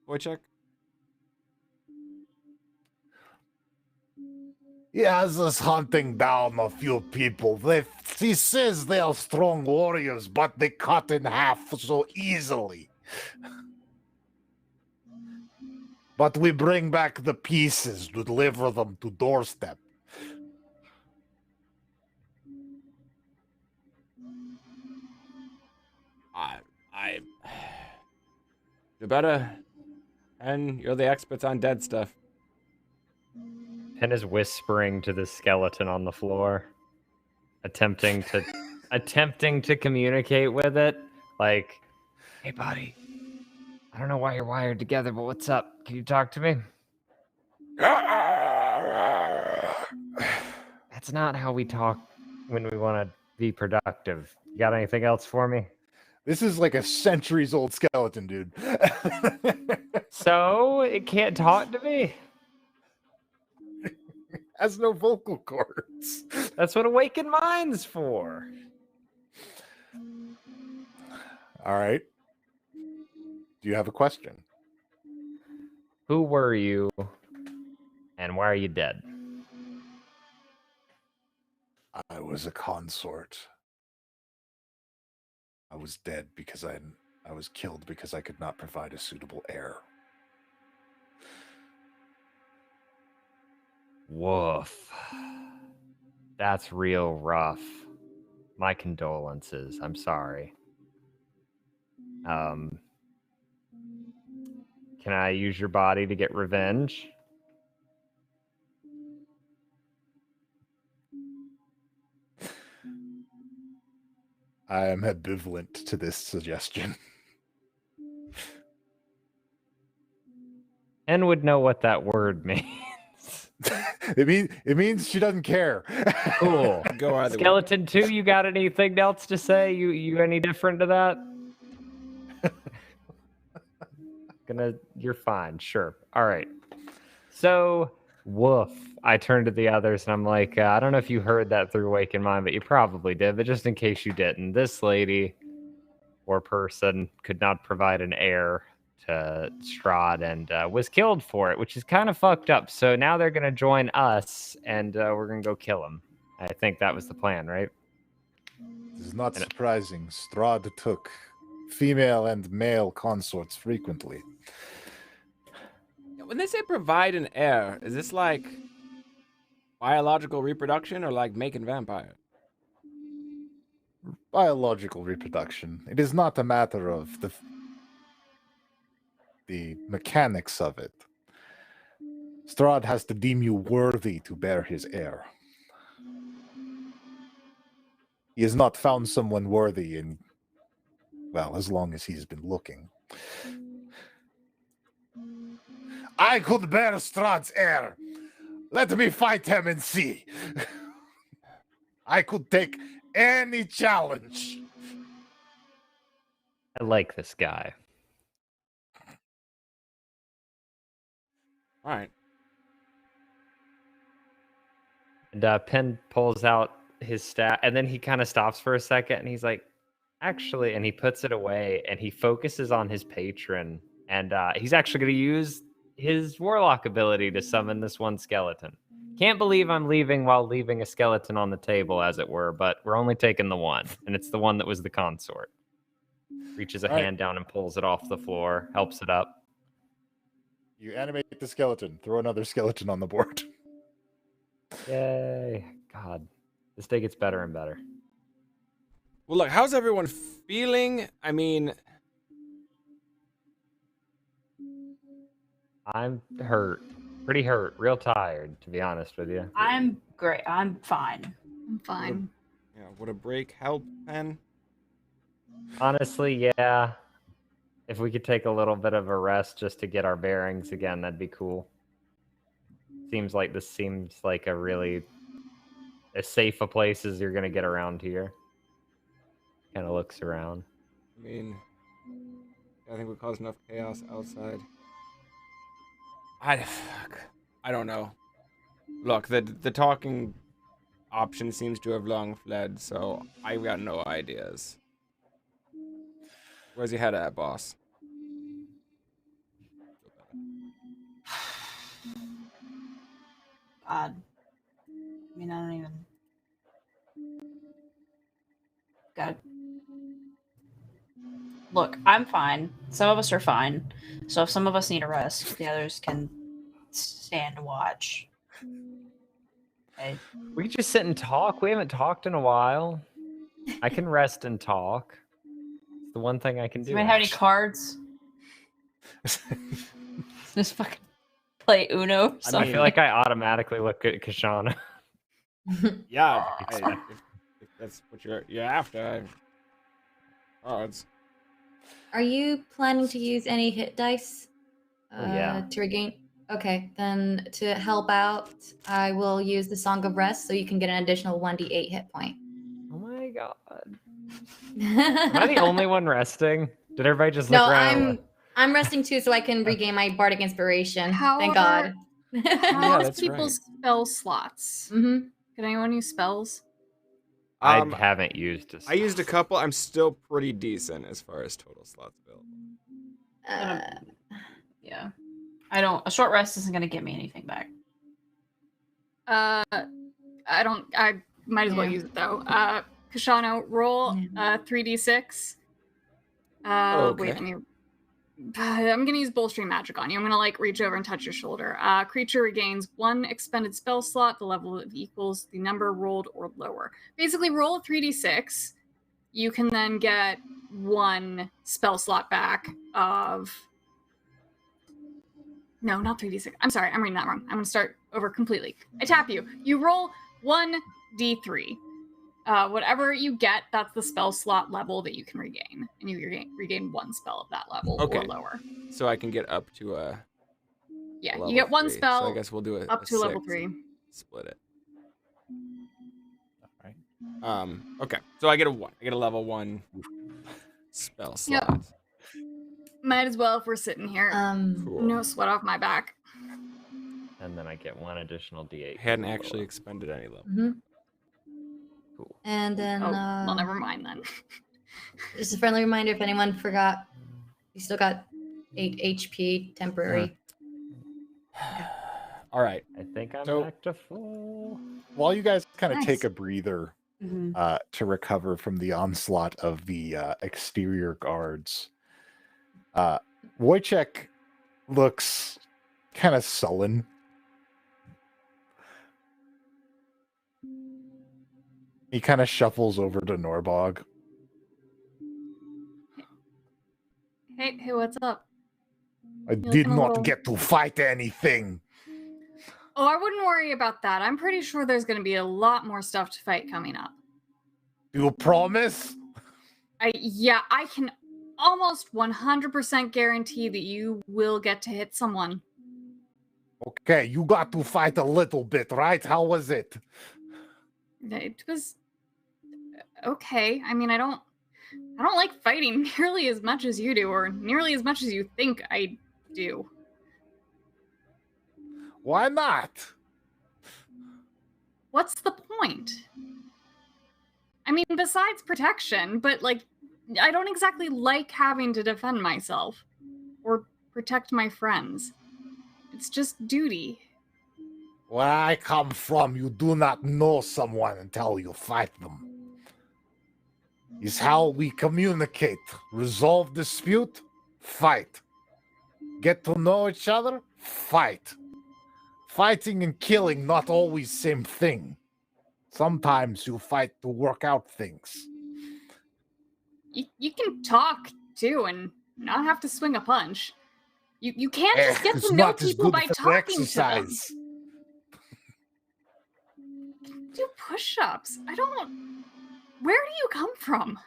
Wojciech? He has us hunting down a few people. He says they are strong warriors, but they cut in half so easily. but we bring back the pieces to deliver them to doorstep. You better. And you're the experts on dead stuff. Pen is whispering to the skeleton on the floor, attempting to communicate with it. Like, hey, buddy, I don't know why you're wired together, but what's up? Can you talk to me? That's not how we talk when we want to be productive. You got anything else for me? This is like a centuries-old skeleton, dude. So, it can't talk to me? Has no vocal cords. That's what Awakened Mind's for. All right. Do you have a question? Who were you, and why are you dead? I was a consort. I was dead because I was killed because I could not provide a suitable heir. Woof. That's real rough. My condolences. I'm sorry. Can I use your body to get revenge? I am ambivalent to this suggestion. N would know what that word means. It means she doesn't care. Cool. Go either way. Skeleton 2, you got anything else to say? You any different to that? You're fine, sure. All right. So, woof. I turned to the others and I'm like, I don't know if you heard that through Awakened Mind, but you probably did. But just in case you didn't, this lady or person could not provide an heir to Strahd and was killed for it, which is kind of fucked up. So now they're going to join us and we're going to go kill him. I think that was the plan, right? This is not surprising. Strahd took female and male consorts frequently. When they say provide an heir, is this like biological reproduction or like making vampires? Biological reproduction. It is not a matter of the mechanics of it. Strahd has to deem you worthy to bear his heir. He has not found someone worthy in, well, as long as he's been looking. I could bear Strahd's heir. Let me fight him and see. I could take any challenge. I like this guy. All right. And Penn pulls out his staff, and then he kind of stops for a second, and he's like, actually, and he puts it away, and he focuses on his patron, and he's actually going to use his warlock ability to summon this one skeleton. Can't believe I'm leaving while leaving a skeleton on the table, as it were, but we're only taking the one, and it's the one that was the consort. Reaches a hand down and pulls it off the floor, helps it up. You animate the skeleton. Throw another skeleton on the board. Yay. God. This day gets better and better. Well, look, how's everyone feeling? I mean, I'm hurt. Pretty hurt. Real tired, to be honest with you. I'm great. I'm fine. I'm fine. Yeah, would a break help, Pen? Honestly, yeah. If we could take a little bit of a rest just to get our bearings again, that'd be cool. Seems like this seems like a really as safe a place as you're going to get around here. Kind of looks around. I mean, I think we caused enough chaos outside. I don't know. Look, the talking option seems to have long fled, so I got no ideas. Where's your head at, boss? God. I mean, I don't even. God. Look, I'm fine. Some of us are fine. So if some of us need a rest, the others can stand and watch. Okay. We can just sit and talk. We haven't talked in a while. I can rest and talk. It's the one thing I can do. Anybody have any cards? Just fucking play Uno or something. I feel like I automatically look at Kashana. Yeah, if that's what you're after. Cards. Are you planning to use any hit dice? Yeah. To regain. Okay, then to help out, I will use the Song of Rest so you can get an additional 1d8 hit point. Oh my god. Am I the only one resting? Did everybody just look No, around? I'm resting too, so I can regain my bardic inspiration. How Thank God. How are that's people's spell slots? Mm-hmm. Can anyone use spells? I haven't used a I used a couple. I'm still pretty decent as far as total slots available. Yeah. I don't. A short rest isn't going to get me anything back. I might as well use it though. Kashano, roll 3d6. Okay. Wait, I'm gonna use Bullstream Magic on you. I'm gonna like reach over and touch your shoulder. Creature regains 1 expended spell slot, the level of equals the number rolled or lower. Basically, roll a 3d6. You can then get 1 spell slot back of. No, not 3d6. I'm sorry, I'm reading that wrong. I'm gonna start over completely. I tap you. You roll 1d3. Whatever you get, that's the spell slot level that you can regain, and you regain 1 spell of that level or lower. So I can get up to a. Yeah, level you get 1 3. spell. So I guess we'll do up to level 6. 3. Split it. All right. Okay. So I get a 1. I get a level 1 spell slot. Yep. Might as well if we're sitting here. Cool. No sweat off my back. And then I get 1 additional d8. Hadn't actually expended any level. Mm-hmm. Cool. And then, well, never mind then. Just a friendly reminder, if anyone forgot, you still got 8 HP temporary. All right. I think I'm back to full. While you guys kind of Nice. take a breather to recover from the onslaught of the exterior guards, Wojciech looks kind of sullen. He kind of shuffles over to Norbog. Hey, what's up? I did not get to fight anything. Oh, I wouldn't worry about that. I'm pretty sure there's going to be a lot more stuff to fight coming up. You promise? Yeah, I can almost 100% guarantee that you will get to hit someone. Okay, you got to fight a little bit, right? How was it? It was okay. I mean, I don't like fighting nearly as much as you do, or nearly as much as you think I do. Why not? What's the point? I mean, besides protection, but like, I don't exactly like having to defend myself or protect my friends. It's just duty. Where I come from, you do not know someone until you fight them. Is how we communicate. Resolve dispute, fight. Get to know each other, fight. Fighting and killing not always same thing. Sometimes you fight to work out things. You can talk too and not have to swing a punch. You can't just get It's to know not as people good by for talking to them. exercise. Do push-ups. I don't. Where do you come from?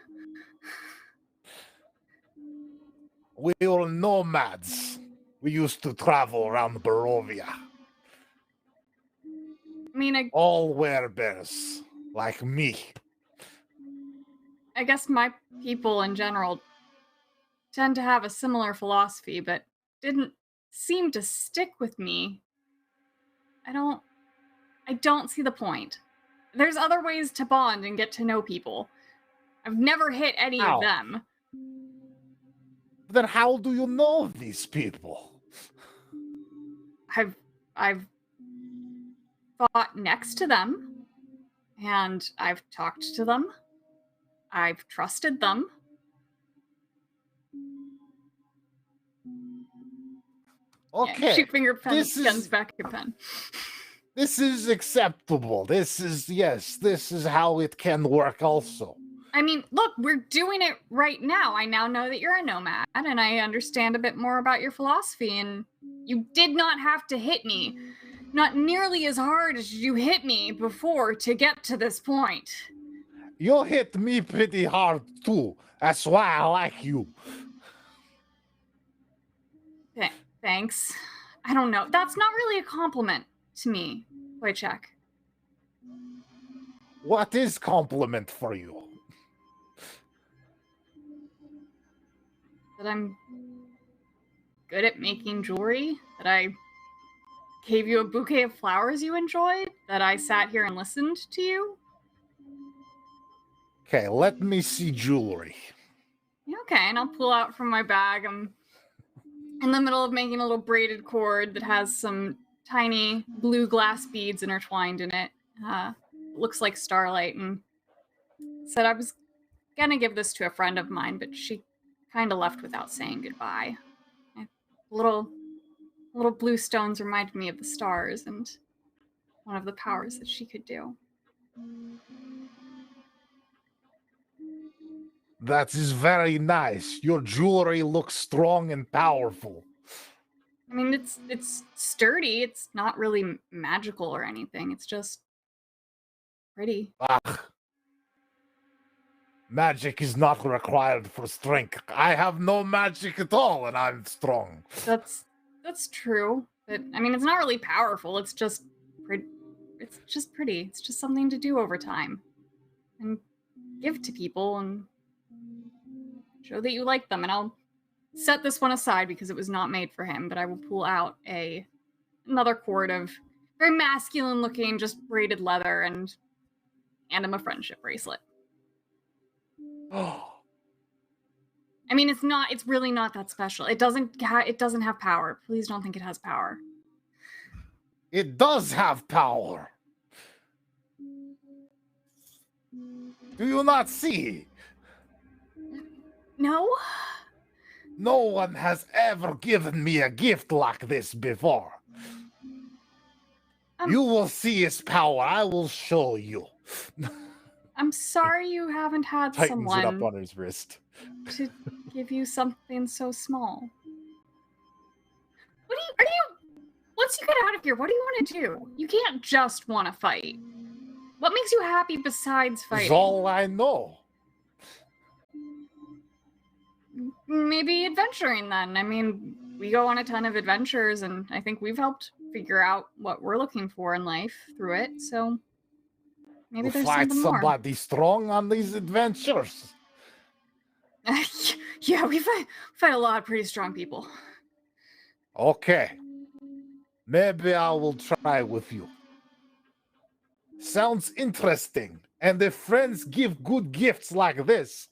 We are nomads. We used to travel around Barovia. I mean, All werebears, like me. I guess my people in general tend to have a similar philosophy, but didn't seem to stick with me. I don't see the point. There's other ways to bond and get to know people. I've never hit any Ow. of them. Then how do you know these people? I've fought next to them, and I've talked to them. I've trusted them. Okay. Shoot finger pen, this guns is back your pen. this is acceptable. This is how it can work also. I mean, look, we're doing it right now. I now know that you're a nomad, and I understand a bit more about your philosophy, and you did not have to hit me. Not nearly as hard as you hit me before to get to this point. You hit me pretty hard too. That's why I like you. Thanks. I don't know. That's not really a compliment to me, Wojciech. What is compliment for you? That I'm good at making jewelry, that I gave you a bouquet of flowers you enjoyed, that I sat here and listened to you. Okay, let me see jewelry. Okay, and I'll pull out from my bag. I'm in the middle of making a little braided cord that has some tiny blue glass beads intertwined in it. Looks like starlight, and said I was gonna give this to a friend of mine, but she kind of left without saying goodbye. Little blue stones reminded me of the stars and one of the powers that she could do. That is very nice. Your jewelry looks strong and powerful. I mean, it's sturdy. It's not really magical or anything. It's just pretty. Magic is not required for strength. I have no magic at all, and I'm strong. That's true. But I mean, it's not really powerful. It's just pretty. It's just pretty. It's just something to do over time, and give to people and show that you like them. And I'll set this one aside because it was not made for him. But I will pull out another cord of very masculine-looking, just braided leather, and hand him a friendship bracelet. Oh. I mean, it's really not that special. It doesn't have power. Please don't think it has power. It does have power. Do you not see? No? No one has ever given me a gift like this before. You will see its power. I will show you. I'm sorry you haven't had Tightens someone it up on his wrist. to give you something so small. Once you get out of here, what do you want to do? You can't just want to fight. What makes you happy besides fighting? That's all I know. Maybe adventuring then. I mean, we go on a ton of adventures, and I think we've helped figure out what we're looking for in life through it, so maybe there's fight something more. somebody strong on these adventures. Yeah, we fight a lot of pretty strong people. Okay. Maybe I will try with you. Sounds interesting. And if friends give good gifts like this,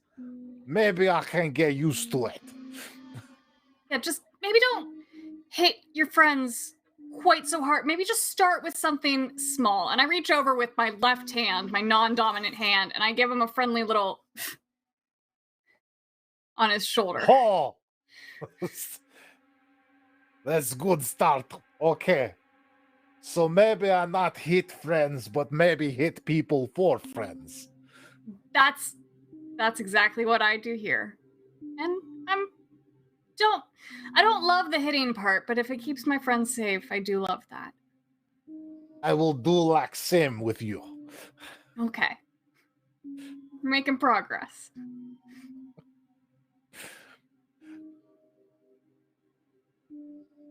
maybe I can get used to it. Yeah, just maybe don't hit your friends quite so hard. Maybe just start with something small. And I reach over with my left hand, my non-dominant hand, and I give him a friendly little on his shoulder. Oh! That's good start. Okay. So maybe I not hit friends, but maybe hit people for friends. That's exactly what I do here. And I don't love the hitting part, but if it keeps my friends safe, I do love that. I will do like same with you. Okay. We're making progress.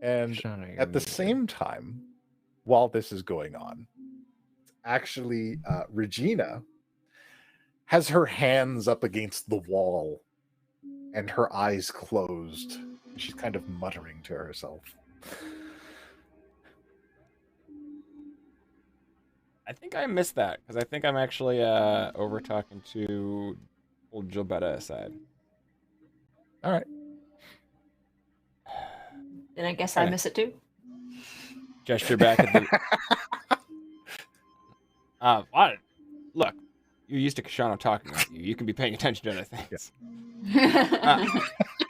And at the same time, while this is going on, actually, Regina has her hands up against the wall and her eyes closed. She's kind of muttering to herself. I think I missed that because I think I'm actually over talking to old Gilberta aside. All right. Then I guess I miss it too. Gesture back at the. Look, you're used to Kashano talking with you. You can be paying attention to other things.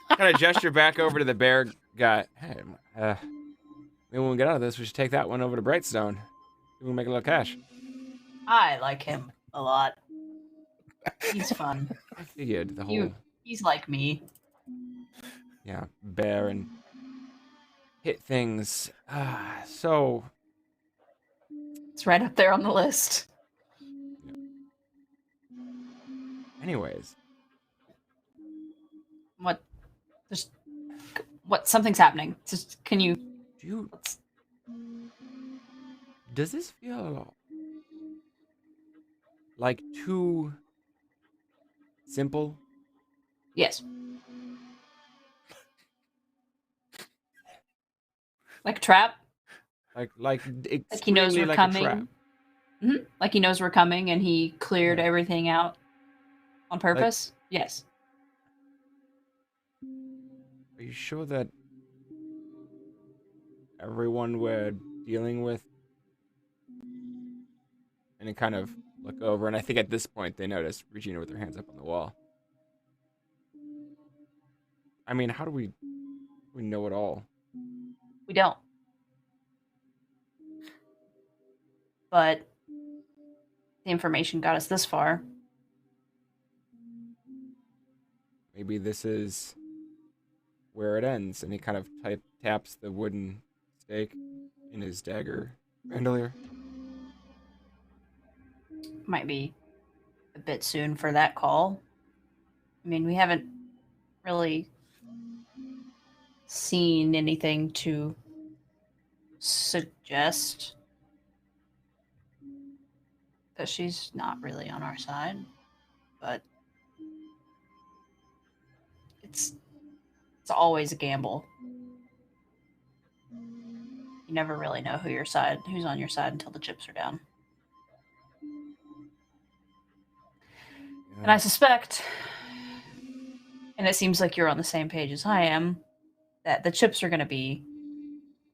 Kind of gesture back over to the bear guy. Hey, Maybe when we get out of this, we should take that one over to Brightstone. We can make a little cash. I like him a lot. He's fun. I figured the whole He's like me. bear and hit things. So It's right up there on the list. anyways, What? Something's happening. Just can you? Does this feel like too simple? Yes. Like a trap. Like he knows we're like coming. A trap. Mm-hmm. Like he knows we're coming, and he cleared everything out on purpose. Yes. Are you sure that everyone we're dealing with? And they kind of look over, and I think at this point they notice Regina with her hands up on the wall. I mean, how do we know it all? We don't. But the information got us this far. Maybe this is where it ends, and he kind of taps the wooden stake in his dagger bandolier. Might be a bit soon for that call. I mean, we haven't really seen anything to suggest that she's not really on our side, but it's always a gamble. You never really know who's on your side until the chips are down. And I suspect, and it seems like you're on the same page as I am, that the chips are going to be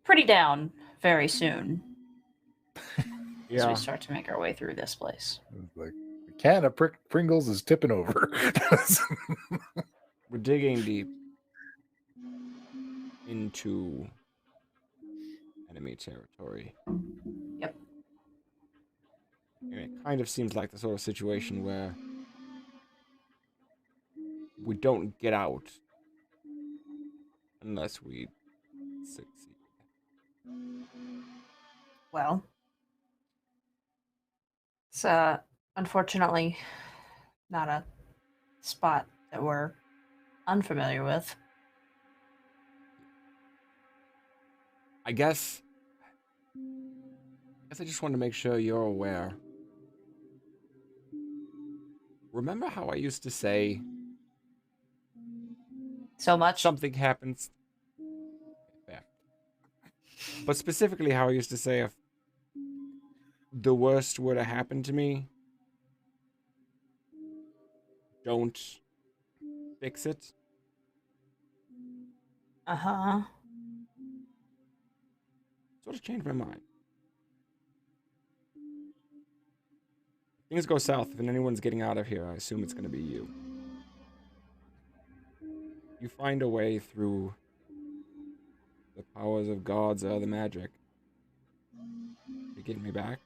pretty down very soon. As we start to make our way through this place. Like the can of Pringles is tipping over. We're digging deep into enemy territory. Yep. And it kind of seems like the sort of situation where we don't get out unless we succeed. Well, it's unfortunately not a spot that we're unfamiliar with. I guess I just want to make sure you're aware. Remember how I used to say so much? Something happens. Yeah. But specifically how I used to say if the worst were to happen to me, don't fix it. Uh-huh. Sort of changed my mind. Things go south, and anyone's getting out of here, I assume it's going to be you. You find a way through the powers of gods or the magic. You getting me back?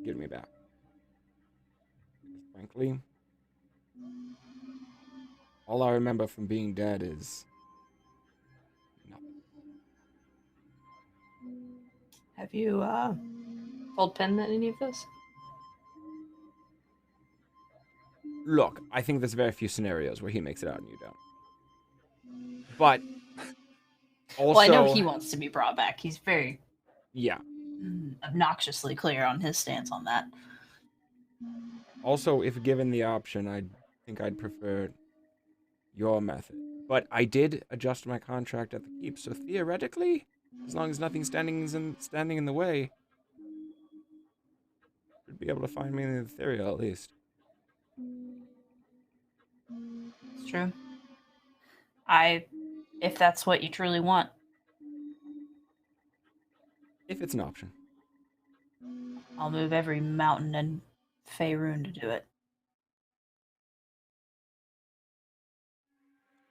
Get me back. Because frankly, all I remember from being dead is nothing. Have you told Penn any of this? Look, I think there's very few scenarios where he makes it out and you don't. But also, well, I know he wants to be brought back. He's very obnoxiously clear on his stance on that. Also, if given the option, I think I'd prefer your method. But I did adjust my contract at the keep, so theoretically, as long as nothing's standing in the way, you'd be able to find me in the ethereal at least. It's true. If that's what you truly want. If it's an option. I'll move every mountain in Faerun to do it.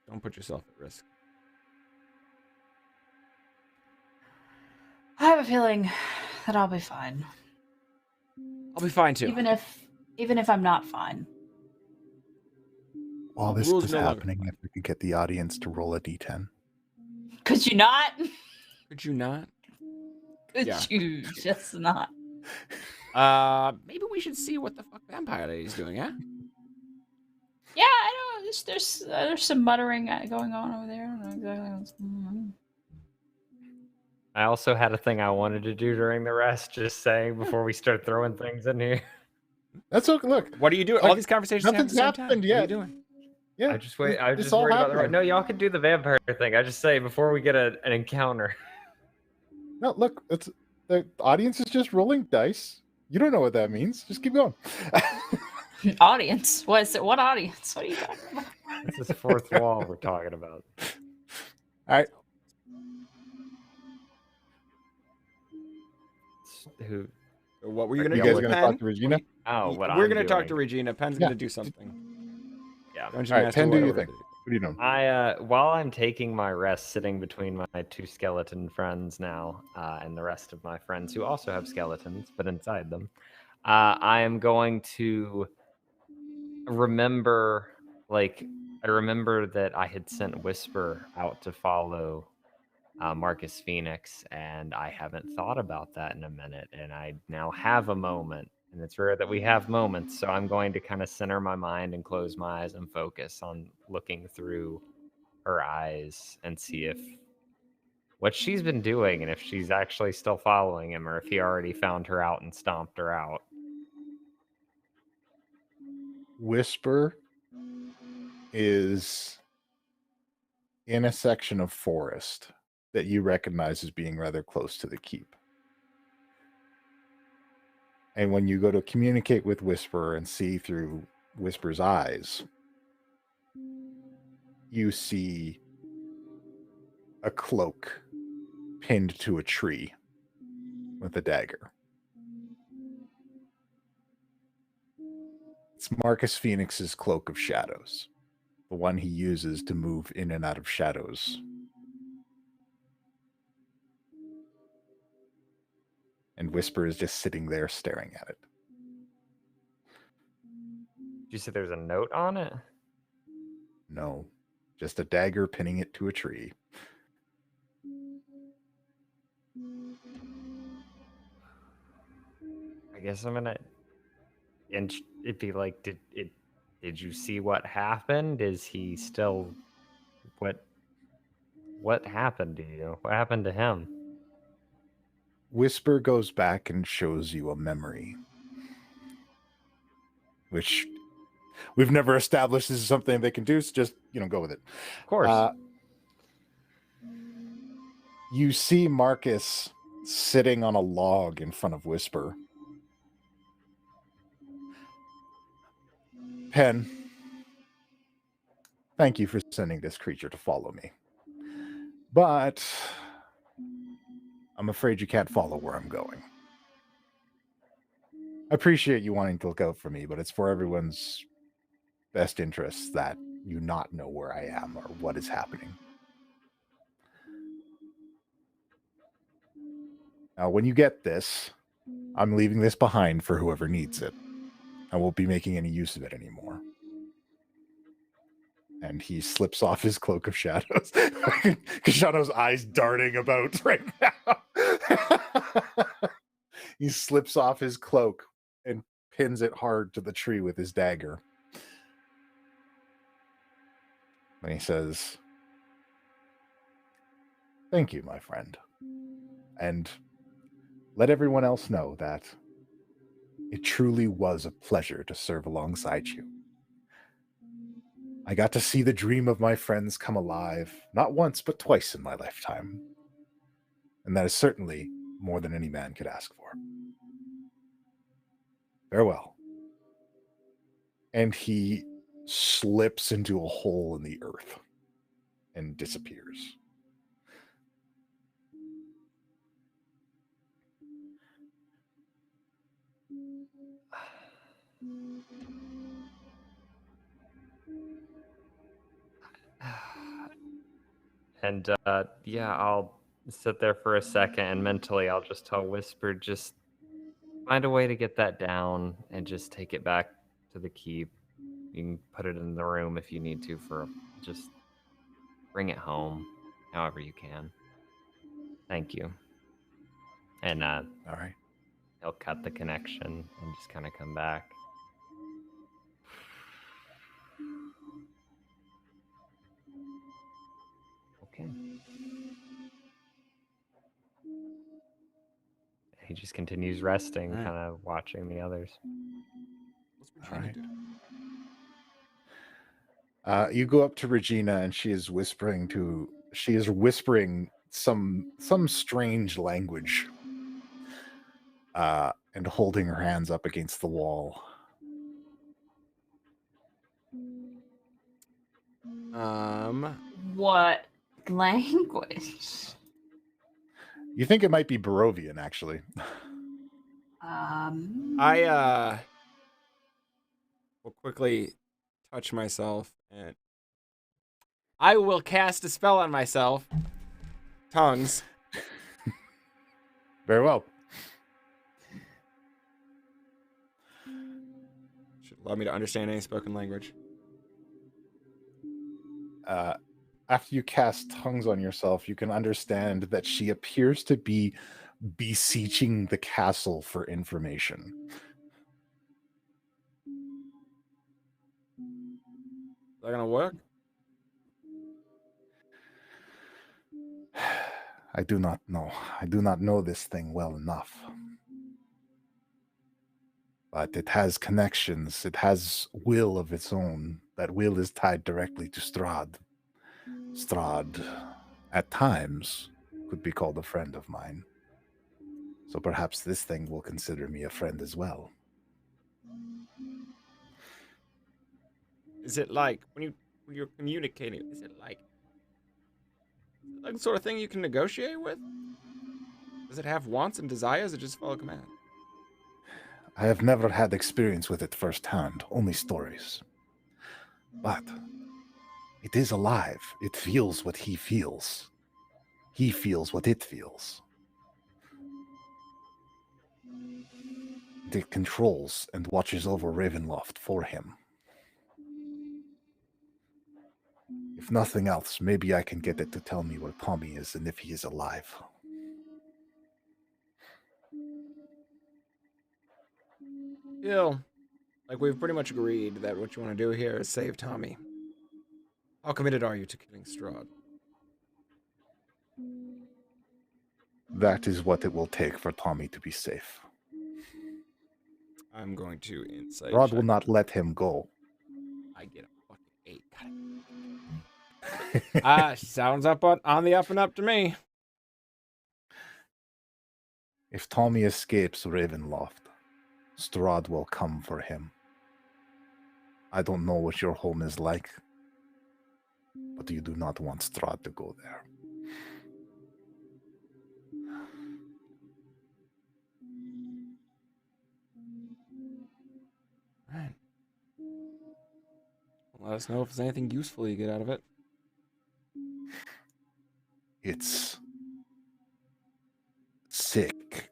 Don't put yourself at risk. I have a feeling that I'll be fine. I'll be fine too. Even if I'm not fine. While this Rules was no longer happening, if we could get the audience to roll a d10. Could you not? Could you not? Could you just not? Maybe we should see what the fuck Vampire Lady's doing, yeah? Yeah, I know. There's some muttering going on over there. I don't know exactly what's going on. I also had a thing I wanted to do during the rest, just saying before we start throwing things in here. That's okay. Look, What are you doing? like, All these conversations nothing's happen at the same happened time. yet. What are you doing? Yeah, I just wait. I was it's just all worried about the. happening. No, y'all can do the vampire thing. I just say before we get an encounter. No, look, it's the audience is just rolling dice. You don't know what that means. Just keep going. Audience? What is it? What audience? What are you talking about? This is fourth wall we're talking about. All right. Who? What were you You gonna guys do? are gonna talk to Regina? Oh, what We're I'm gonna talk to doing. Regina. Pen's gonna do something. Yeah. Dungeon All right, Master, Pen, do your whatever. thing. What are you doing? While I'm taking my rest, sitting between my two skeleton friends now, and the rest of my friends who also have skeletons, but inside them, I am going to remember, I remember that I had sent Whisper out to follow Marcus Phoenix, and I haven't thought about that in a minute, and I now have a moment. And it's rare that we have moments, so I'm going to kind of center my mind and close my eyes and focus on looking through her eyes and see if what she's been doing and if she's actually still following him or if he already found her out and stomped her out. Whisper is in a section of forest that you recognize as being rather close to the keep. And when you go to communicate with Whisper and see through Whisper's eyes, you see a cloak pinned to a tree with a dagger. It's Marcus Phoenix's cloak of shadows, the one he uses to move in and out of shadows. And Whisper is just sitting there staring at it. Did you say there's a note on it? No, just a dagger pinning it to a tree. I guess I'm gonna, and it'd be like, did you see what happened? Is he still, what happened to you? What happened to him? Whisper goes back and shows you a memory, which we've never established this is something they can do, so just, go with it. Of course. You see Marcus sitting on a log in front of Whisper. Pen, thank you for sending this creature to follow me. But I'm afraid you can't follow where I'm going. I appreciate you wanting to look out for me, but it's for everyone's best interests that you not know where I am or what is happening. Now, when you get this, I'm leaving this behind for whoever needs it. I won't be making any use of it anymore. And he slips off his cloak of shadows. Kashano's eyes darting about right now. He slips off his cloak and pins it hard to the tree with his dagger. And he says, "Thank you, my friend. And let everyone else know that it truly was a pleasure to serve alongside you. I got to see the dream of my friends come alive, not once, but twice in my lifetime. And that is certainly more than any man could ask for. Farewell." And he slips into a hole in the earth and disappears. And yeah, I'll sit there for a second, and mentally I'll just tell Whisper, just find a way to get that down and just take it back to the keep. You can put it in the room if you need to just bring it home however you can. Thank you. And All right. he'll cut the connection and just kind of come back. Okay. He just continues resting, All right. kind of watching the others. What's Regina doing? You go up to Regina, and she is whispering some strange language, and holding her hands up against the wall. What language? You think it might be Barovian, actually. I will quickly touch myself, and I will cast a spell on myself. Tongues. Very well. Should allow me to understand any spoken language. After you cast tongues on yourself, you can understand that she appears to be beseeching the castle for information. Is that gonna work? I do not know. I do not know this thing well enough. But it has connections. It has will of its own. That will is tied directly to Strahd. Strahd, at times, could be called a friend of mine. So perhaps this thing will consider me a friend as well. Is it like when you're communicating? Is it like the sort of thing you can negotiate with? Does it have wants and desires, or just follow command? I have never had experience with it firsthand, only stories. But it is alive. It feels what he feels. He feels what it feels. It controls and watches over Ravenloft for him. If nothing else, maybe I can get it to tell me where Tommy is and if he is alive. Gil, like we've pretty much agreed that what you want to do here is save Tommy. How committed are you to killing Strahd? That is what it will take for Tommy to be safe. I'm going to insight. Strahd will not let him go. I get a fucking 8. Got it. Sounds on the up and up to me. If Tommy escapes Ravenloft, Strahd will come for him. I don't know what your home is like, but you do not want Strahd to go there. Right. Let us know if there's anything useful you get out of it. It's sick.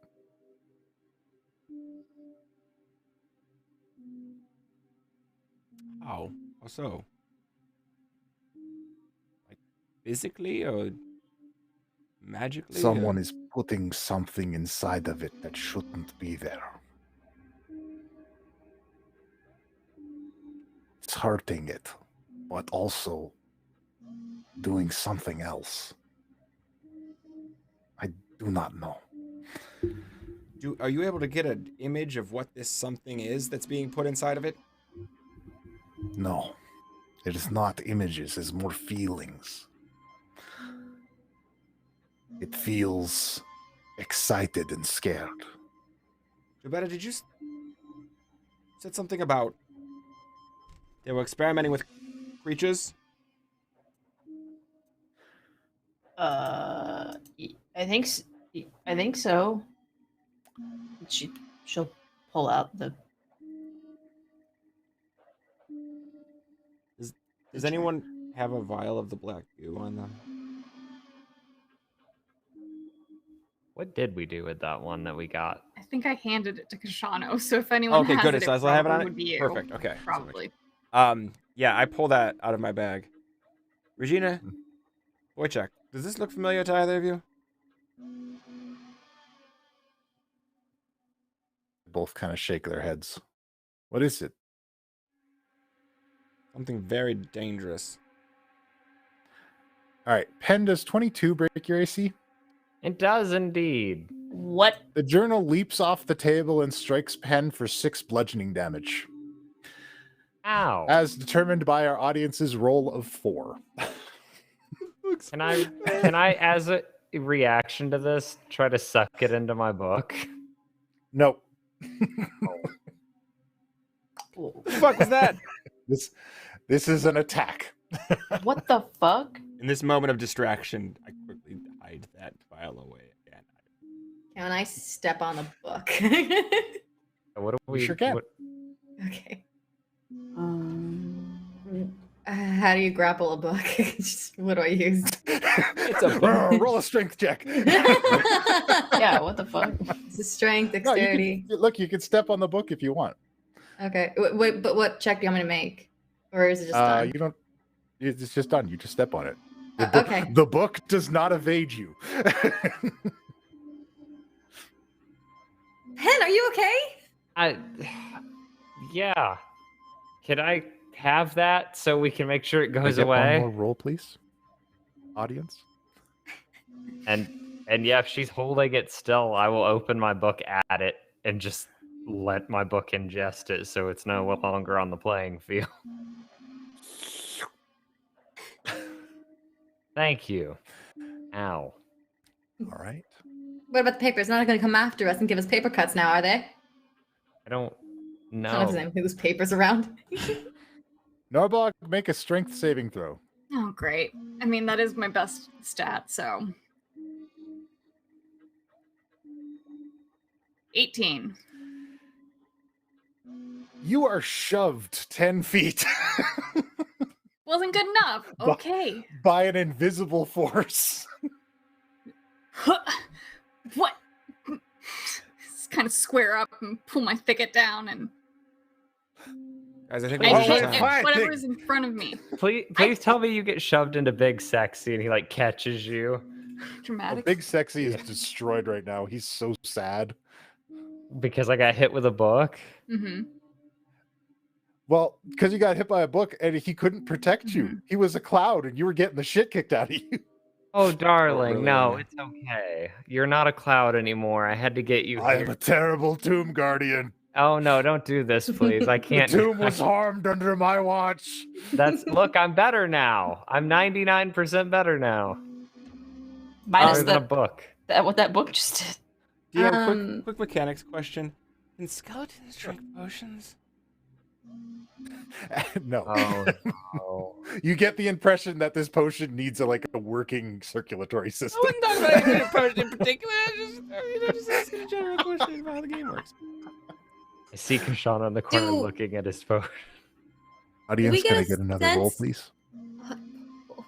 How? How so? Like physically or magically? Someone is putting something inside of it that shouldn't be there. It's hurting it, but also doing something else. I do not know. Are you able to get an image of what this something is that's being put inside of it? No. It is not images, it's more feelings. It feels excited and scared. Jabetta, did you said something about they were experimenting with creatures? I think so. She'll pull out the. Does anyone have a vial of the black goo on them? What did we do with that one that we got? I think I handed it to Kashano, so if anyone Okay, has good. it, So I it still have it probably on would be it. you. Perfect. Okay. Probably. Yeah, I pull that out of my bag. Regina, Wojciech, does this look familiar to either of you? Both kind of shake their heads. What is it? Something very dangerous. All right. Pen, does 22 break your AC? It does indeed. What? The journal leaps off the table and strikes Pen for 6 bludgeoning damage. Ow. As determined by our audience's roll of 4. Can I, as a reaction to this, try to suck it into my book? Nope. What the fuck was that? This is an attack. What the fuck? In this moment of distraction, I quickly hide that file away again. Can I step on the book? What do we? Sure can. Okay. How do you grapple a book? What do I use? It's a book. Roll a strength check. Yeah, what the fuck? It's a strength, No, dexterity. you can step on the book if you want. Okay. Wait, but what check do you want me to make? Or is it just done? You don't. It's just done. You just step on it. Okay. The book does not evade you. Pen, are you okay? Yeah. Can I have that so we can make sure it goes Can I get away? One more roll, please. Audience. And yeah, if she's holding it still, I will open my book at it and just let my book ingest it so it's no longer on the playing field. Thank you. Ow. All right. What about the papers? They're not going to come after us and give us paper cuts now, are they? I don't know. I don't have to lose papers around. Norbog, make a strength saving throw. Oh, great. I mean, that is my best stat, so. 18. You are shoved 10 feet Wasn't good enough. Okay. by an invisible force. What? Just kind of square up and pull my thicket down and Guys, I think I we're hit out of time. whatever's in front of me. Please tell me you get shoved into Big Sexy and he like catches you. Dramatic. Big Sexy is destroyed right now. He's so sad. Because I got hit with a book. Mm-hmm. Well, because you got hit by a book and he couldn't protect you. He was a cloud and you were getting the shit kicked out of you. Oh, darling, really no, am. it's okay. You're not a cloud anymore. I had to get you I here. am a terrible tomb guardian. Oh no, don't do this, please. I can't. The tomb was harmed under my watch. Look, I'm better now. I'm 99% better now. Minus Better than a book. what that book just did. Do you have a quick mechanics question? Can skeletons drink potions? No. Oh, no. You get the impression that this potion needs a working circulatory system. I wasn't talking about any potion in particular. Just asking a general question about how the game works. I see Kashana in the corner looking at his phone. Audience, get can I a get another roll, sense- please?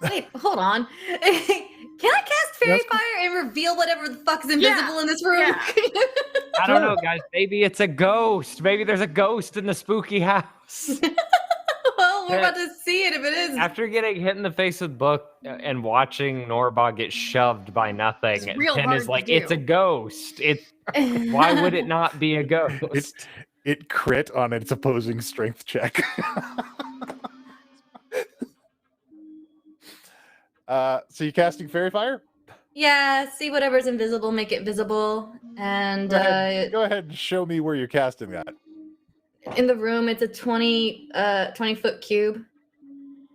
Wait, hold on. Can I cast Fairy Fire and reveal whatever the fuck is invisible in this room? Yeah. I don't know, guys. Maybe it's a ghost. Maybe there's a ghost in the spooky house. Well, we're about to see it if it is. After getting hit in the face with book and watching Norbog get shoved by nothing, It's real Pen hard is to like, do. it's a ghost. Why would it not be a ghost? It crit on its opposing strength check. So you casting Fairy Fire? Yeah, see whatever's invisible, make it visible. And Go ahead and show me where you're casting that. in the room, it's a 20-foot cube.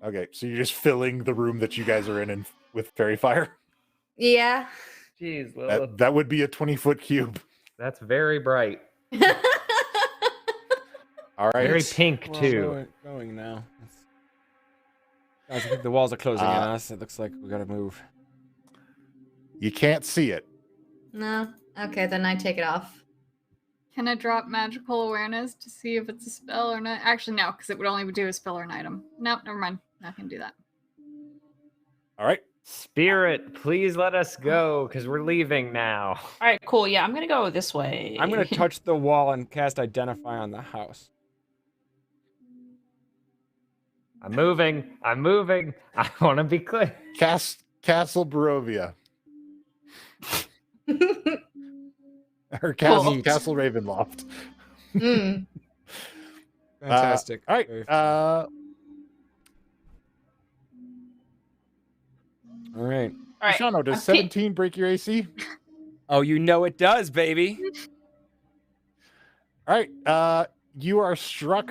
Okay, so you're just filling the room that you guys are in with Fairy Fire? Yeah. Jeez, Lilith. That would be a 20-foot cube. That's very bright. All right. Very pink, We're all too. going now. Guys, I think the walls are closing on us. It looks like we gotta move. You can't see it. No? Okay, then I take it off. Can I drop magical awareness to see if it's a spell or not? Actually, no, because it would only do a spell or an item. Nope, never mind. Not gonna do that. All right. Spirit, please let us go, because we're leaving now. All right, cool. Yeah, I'm gonna go this way. I'm gonna touch the wall and cast Identify on the house. I'm moving. I want to be clear. Castle Barovia. Or Castle Ravenloft. Fantastic. All right. All right. All right. Shano, does 17 break your AC? Oh, you know it does, baby. All right. You are struck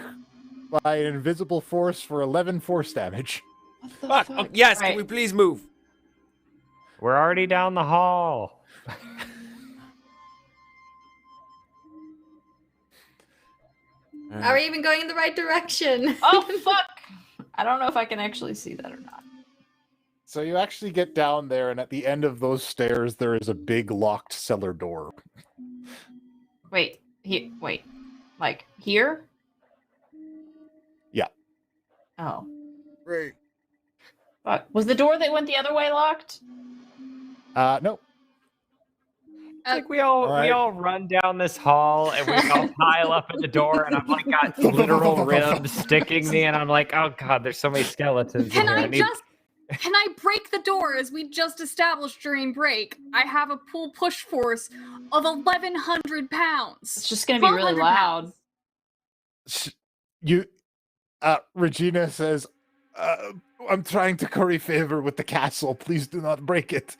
by an invisible force for 11 force damage. Fuck. Oh, yes, can we please move? We're already down the hall. Are we even going in the right direction? Oh, fuck. I don't know if I can actually see that or not. So you actually get down there, and at the end of those stairs, there is a big locked cellar door. Wait. Like here? Yeah. Oh. Right. Fuck. Was the door that went the other way locked? No. Like we all run down this hall and we all pile up at the door, and I'm like got literal ribs sticking me, and I'm like, oh god, there's so many skeletons. Can in here. Can I break the door as we just established during break? I have a push force of 1,100 pounds. It's just gonna be really loud. Regina says, I'm trying to curry favor with the castle. Please do not break it.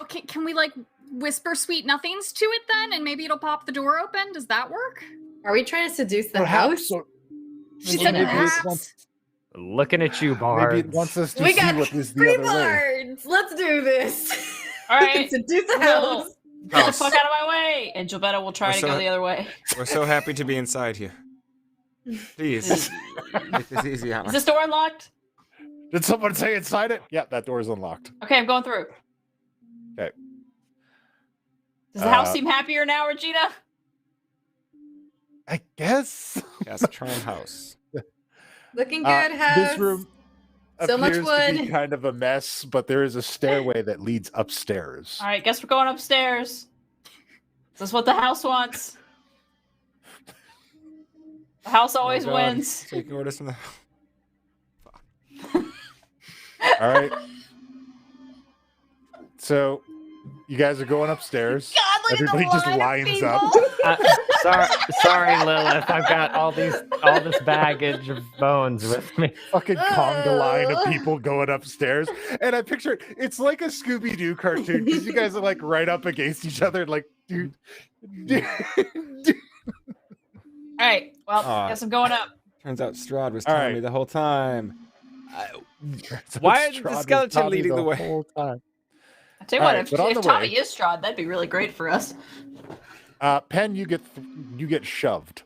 Okay, can we like whisper sweet nothings to it then, and maybe it'll pop the door open? Does that work? Are we trying to seduce the Perhaps, house? She said perhaps. Looking at you, Bards. Maybe it wants us to We see got what is the 3 other way. bards. Let's do this. All right. Seduce the We'll house. get the fuck out of my way. And Gilberto will try to go the other way. We're so happy to be inside here. Please, make this easy on Is us. this door unlocked? Did someone say inside it? Yeah, that door is unlocked. Okay, I'm going through. Okay. Does the house seem happier now, Regina? I guess. Castron house. Looking good, house. This room So much appears to be wood. kind of a mess, but there is a stairway that leads upstairs. All right, guess we're going upstairs. Is this what the house wants? The house always Oh, God. wins. Taking orders from the. All right. So, you guys are going upstairs. God, look Everybody at the just line of lines people. up. Sorry, Lilith. I've got all this baggage of bones with me. Fucking conga line of people going upstairs. And I picture it's like a Scooby-Doo cartoon because you guys are like right up against each other, like, dude. All right, well, guess I'm going up. Turns out Strahd was All telling right. me the whole time. So Why isn't Strahd the was skeleton telling me leading the way? whole time. I'll tell you All what, right, but on if the Tommy way- is Strahd, that'd be really great for us. Penn, you get shoved.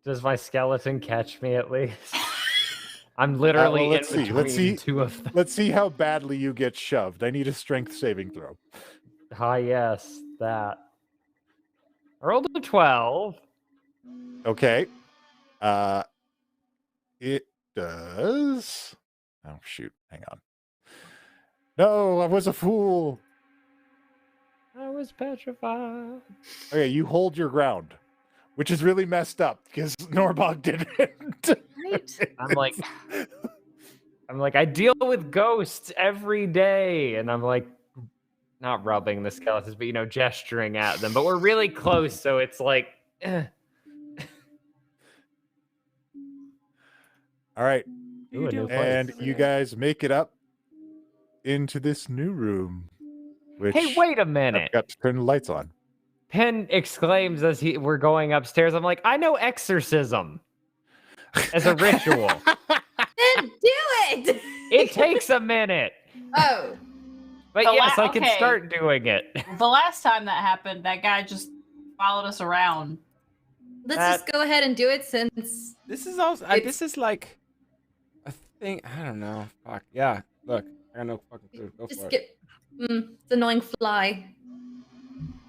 Does my skeleton catch me at least? I'm literally Let's in see. between two of them. Let's see how badly you get shoved. I need a strength saving throw. Ah, yes, that. I rolled a 12. Okay. It does. Oh shoot! Hang on. No, I was a fool. I was petrified. Okay, you hold your ground, which is really messed up because Norbog didn't. I'm like, I deal with ghosts every day, and I'm like, not rubbing the skeletons, but gesturing at them. But we're really close, so it's like, All right, Ooh, a new and place. you guys make it up into this new room. Which Hey, wait a I've minute. got to turn the lights on. Penn exclaims as we're going upstairs. I'm like, I know exorcism as a ritual. Then do it. It takes a minute, Oh. but The yes, la- I can okay. start doing it. The last time that happened, that guy just followed us around. Let's That- just go ahead and do it since This is also. It's- This is like a thing. I don't know. Fuck yeah. Look, I got no fucking clue. Go just for it. get it's annoying fly.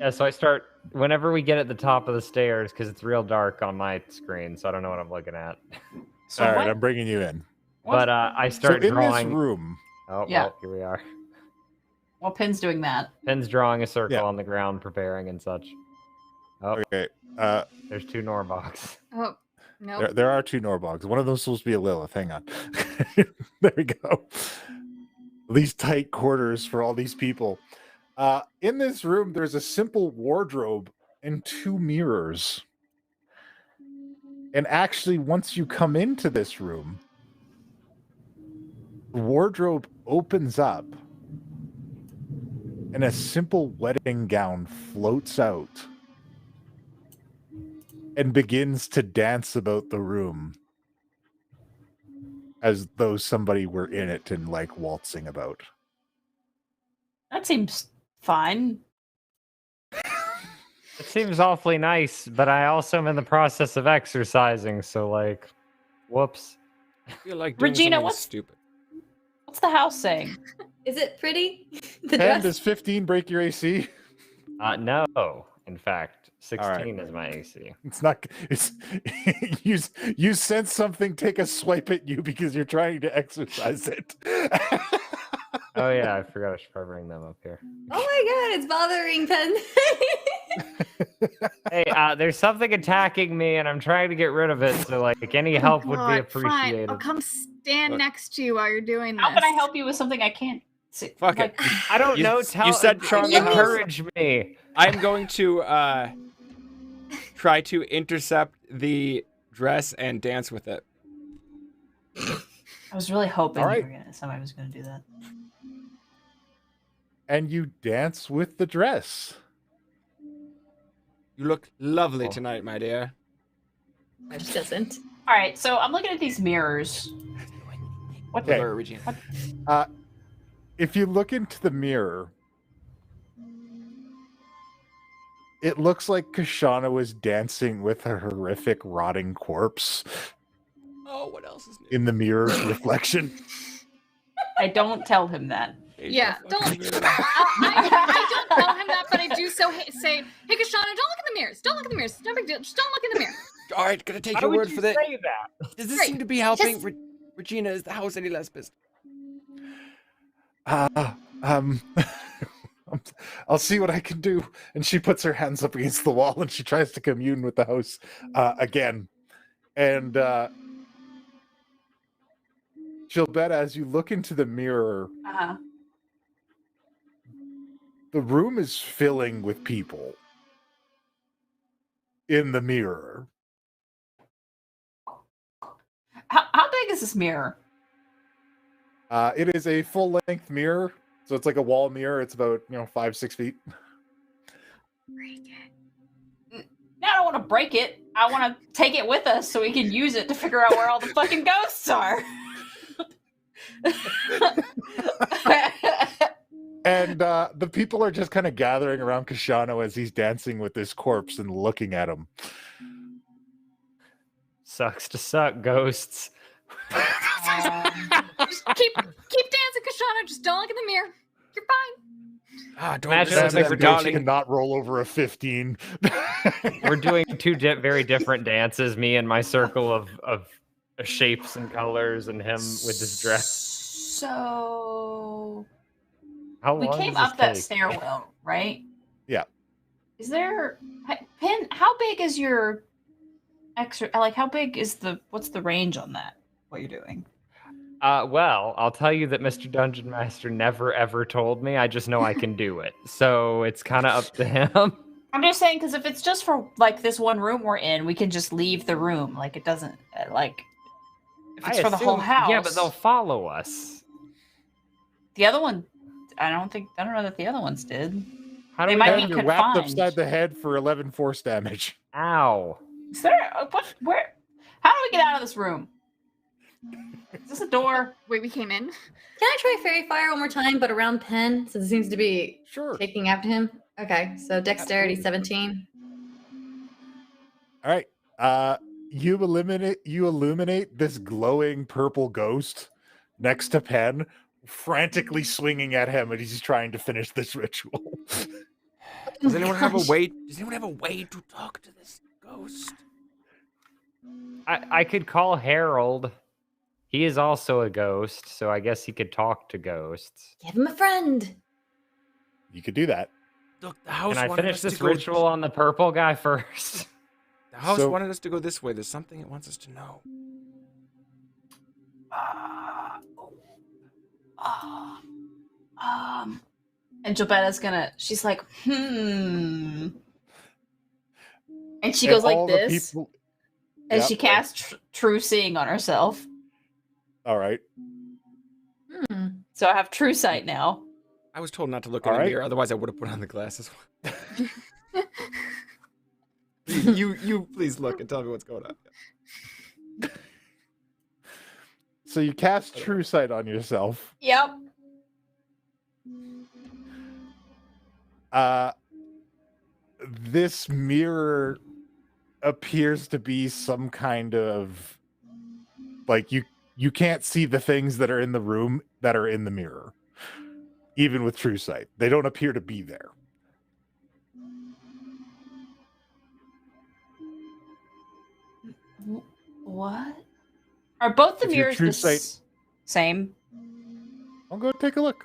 Yeah, so I start whenever we get at the top of the stairs because it's real dark on my screen, so I don't know what I'm looking at. So All right, what? I'm bringing you in. But I start so in drawing. this room. Oh, Yeah. well, here we are. Well, Pin's doing that. Pin's drawing a circle Yeah. on the ground, preparing and such. Oh, Okay. there's 2 Norbogs. Oh, no. There are 2 Norbogs. One of them's supposed to be a Lilith. Hang on. There we go. These tight quarters for all these people. In this room, there's a simple wardrobe and 2 mirrors. And actually, once you come into this room, the wardrobe opens up and a simple wedding gown floats out and begins to dance about the room as though somebody were in it and like waltzing about. That seems fine. It seems awfully nice, but I also am in the process of exercising, so like, whoops. I feel like doing Regina, something what's stupid. What's the house saying? Is it pretty? The 10, dress? does 15 break your AC? No, in fact, 16 right. is my AC. It's not. It's you sense something take a swipe at you because you're trying to exercise it. Oh yeah, I forgot I should probably bring them up here. Oh my god, it's bothering Pen. Hey, there's something attacking me, and I'm trying to get rid of it. So like, any help would be God, appreciated. Fine. I'll come stand Look. next to you while you're doing this. How can I help you with something I can't see? Fuck it. I don't You- know. you said charm the house. encourage me. I'm going to try to intercept the dress and dance with it. I was really hoping All right. somebody was going to do that. And you dance with the dress. You look lovely tonight, my dear. I just doesn't. All right, so I'm looking at these mirrors. What Okay. Blur, Regina. If you look into the mirror, it looks like Kashana was dancing with a horrific rotting corpse Oh, what else is new? in the mirror's reflection. I don't tell him that. Yeah, don't. I don't tell him that, but I do say, "Hey, Kashana, don't look in the mirrors. Don't look in the mirrors. No big deal. Just don't look in the mirror." All right, gonna take How your would word you for that. say that? Does this Right, seem to be helping? just- Regina, is the house any less pissed? I'll see what I can do. And she puts her hands up against the wall and she tries to commune with the house again. And she'll bet as you look into the mirror, Uh-huh. the room is filling with people in the mirror. How big is this mirror? It is a full-length mirror, so it's like a wall mirror. It's about 5-6 feet. Now I don't want to break it. I want to take it with us so we can use it to figure out where all the fucking ghosts are. And the people are just kind of gathering around Kashano as he's dancing with this corpse and looking at him. Sucks to suck, ghosts. Just keep dancing, Kashana. Just don't look in the mirror. You're fine. Ah, don't Imagine listen if to they them, were darling. Cannot roll over a 15. We're doing 2 very different dances. Me and my circle of shapes and colors, and him with this dress. So How we long came does up this that take? stairwell, right? Yeah. Is there Pin? How big is your extra? Like, how big is what's the range on that? What you're doing? Well, I'll tell you that Mr. Dungeon Master never ever told me. I just know I can do it. So it's kind of up to him. I'm just saying, because if it's just for like this one room we're in, we can just leave the room. Like, it doesn't like if it's I for the whole assume- house. Yeah, but they'll follow us. The other one, I don't know that the other ones did. How do They we might know be You're whacked confined. upside the head for 11 force damage. Ow. Is there what? Where? How do we get out of this room? Is this a door? Wait, we came in. Can I try Fairy Fire one more time, but around Pen, since it seems to be Sure. taking after him? Okay, so Dexterity 17. All right. You illuminate this glowing purple ghost next to Pen, frantically swinging at him, and he's trying to finish this ritual. Does anyone have a way? Does anyone have a way to talk to this ghost? I could call Harold. He is also a ghost, so I guess he could talk to ghosts. Give him a friend. You could do that. Look, the house Can I wanted finish us this to go. ritual on the purple guy first? The house So- wanted us to go this way. There's something it wants us to know. And Jobetta's she's like, And she And goes like all the this. people- And Yep, she casts True Seeing on herself. All right. So I have True Sight now. I was told not to look All in the right. mirror, otherwise I would have put on the glasses. you please look and tell me what's going on. So you cast True Sight on yourself. Yep. This mirror appears to be some kind of like you can't see the things that are in the room that are in the mirror. Even with True Sight, they don't appear to be there. What? Are both the If your mirrors True the Sight- same? I'll go take a look.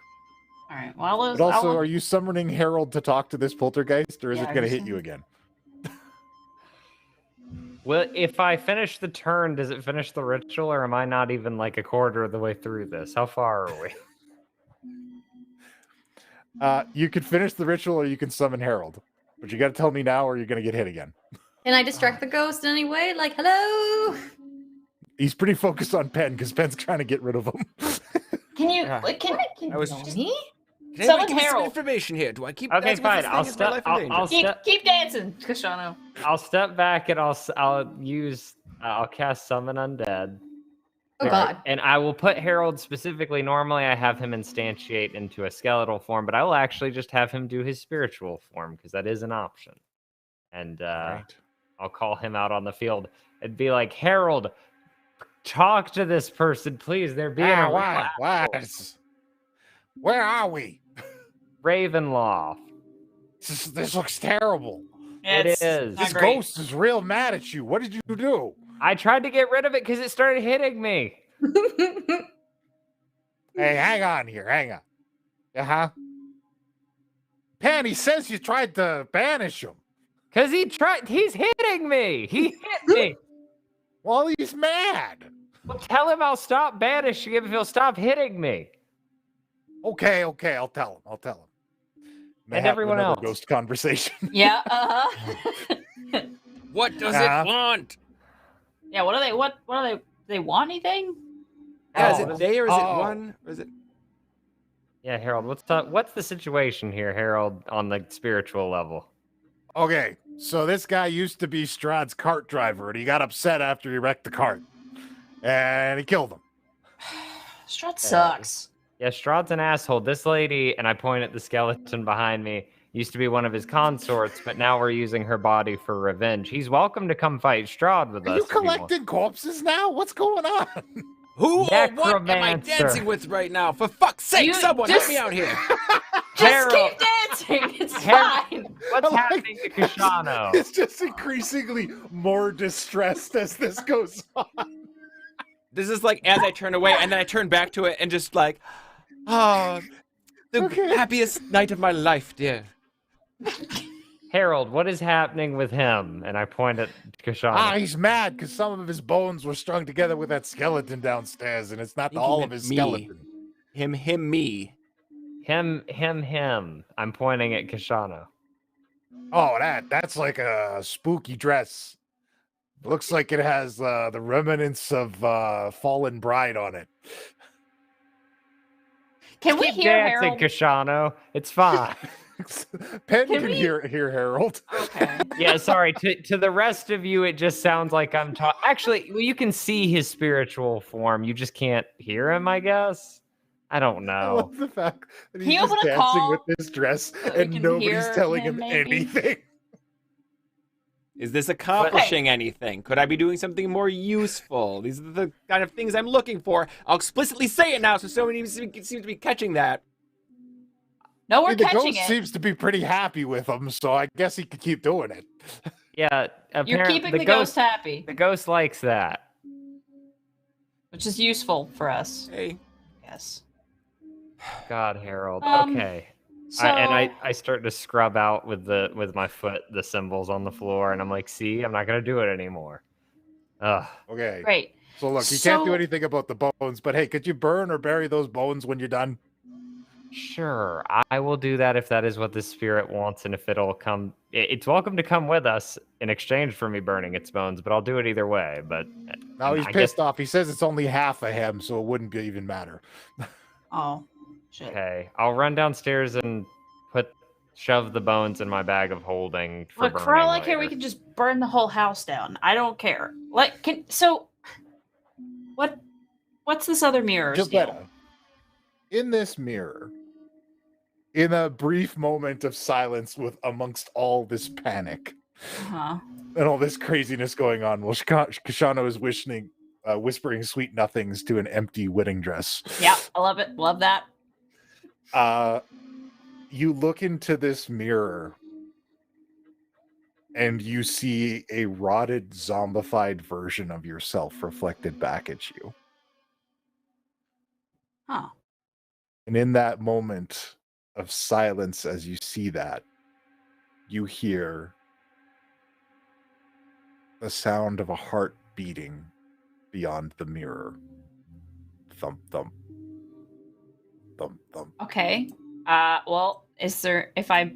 All right. Well, But also, are you summoning Harold to talk to this poltergeist, or is Yeah, it going to I hit guess you so. again? Well, if I finish the turn, does it finish the ritual, or am I not even like a quarter of the way through this? How far are we? You could finish the ritual, or you can summon Harold. But you got to tell me now, or you're going to get hit again. Can I distract the ghost in any way? Like, hello? He's pretty focused on Penn because Penn's trying to get rid of him. Can you? Yeah. Can I was me? Can Summon anyone give me some Harold. information here? Do I keep Okay, dancing with fine. this I'll thing? Is my life in danger? Keep dancing, Kashano. I'll step back and I'll cast Summon Undead. Oh, God. And I will put Harold specifically. Normally, I have him instantiate into a skeletal form, but I will actually just have him do his spiritual form because that is an option. And I'll call him out on the field and be like, Harold, talk to this person, please. They're being a Where are we? Ravenloft. This looks terrible. It is. This ghost is real mad at you. What did you do? I tried to get rid of it because it started hitting me. Hey, hang on here. Hang on. Uh-huh. Penn, he says you tried to banish him. Because he's hitting me. He hit me. Well, he's mad. Well, tell him I'll stop banishing him if he'll stop hitting me. Okay, I'll tell him. They And have everyone another else. ghost conversation. Yeah. What does it want? Yeah. What do they? Do they want anything? Yeah, is it they or is it Oh. one? Or is it? Yeah, Harold, what's the situation here, Harold, on the spiritual level? Okay, so this guy used to be Strahd's cart driver, and he got upset after he wrecked the cart. And he killed him. Strahd sucks. Yeah, Strahd's an asshole. This lady, and I point at the skeleton behind me, used to be one of his consorts, but now we're using her body for revenge. He's welcome to come fight Strahd with Are us. you if he wants. collecting corpses now? What's going on? Who or what am I Necromancer. dancing with right now? For fuck's sake, You someone just- help me out here. Just Harold. keep dancing. It's Harold. fine. What's Like- happening to Kashano? It's just increasingly more distressed as this goes on. This is like as I turn away and then I turn back to it and just like, oh, the happiest night of my life, dear. Harold, what is happening with him? And I point at Kashano. He's mad because some of his bones were strung together with that skeleton downstairs, and it's not think he all meant of his me. skeleton. Him, me. Him. I'm pointing at Kashano. Oh, that's like a spooky dress. Looks like it has the remnants of Fallen Bride on it. Can we Keep hear dancing, Harold? Kashano. It's fine. Penn Can can we- hear Harold. Okay. Yeah, sorry. To the rest of you, it just sounds like I'm talking. Actually, well, you can see his spiritual form. You just can't hear him, I guess. I don't I know. love the fact that Can he's you just open a dancing call with this dress so we and can nobody's hear telling him, him maybe? anything. Is this accomplishing anything? Could I be doing something more useful? These are the kind of things I'm looking for. I'll explicitly say it now so somebody seems to be catching that. No, we're the catching ghost it. seems to be pretty happy with him, so I guess he could keep doing it. Yeah, You're apparently keeping the ghost happy. The ghost likes that. which is useful for us. Hey. Yes. God, Harold. Um, Okay. So I start to scrub out with my foot the symbols on the floor, and I'm like, see, I'm not gonna do it anymore. Ugh. Okay. Great. So look, you can't do So- anything about the bones, but hey, could you burn or bury those bones when you're done? Sure, I will do that if that is what the spirit wants, and if it'll come. It's welcome to come with us in exchange for me burning its bones, but I'll do it either way. But Now he's I pissed guess- off. He says it's only half of him, so it wouldn't even matter. Oh, shit. Okay, I'll run downstairs and shove the bones in my bag of holding for Look, burning for all I care, later. we can just burn the whole house down. I don't care. What's this other mirror deal? Geppetta, in this mirror, in a brief moment of silence with amongst all this panic Uh-huh. and all this craziness going on, while Kashano is whispering sweet nothings to an empty wedding dress. Yeah, I love it. Love that. You look into this mirror and you see a rotted, zombified version of yourself reflected back at you. Huh. And in that moment of silence, as you see that, you hear the sound of a heart beating beyond the mirror. Thump, thump. Thump, thump. Okay. Well, if I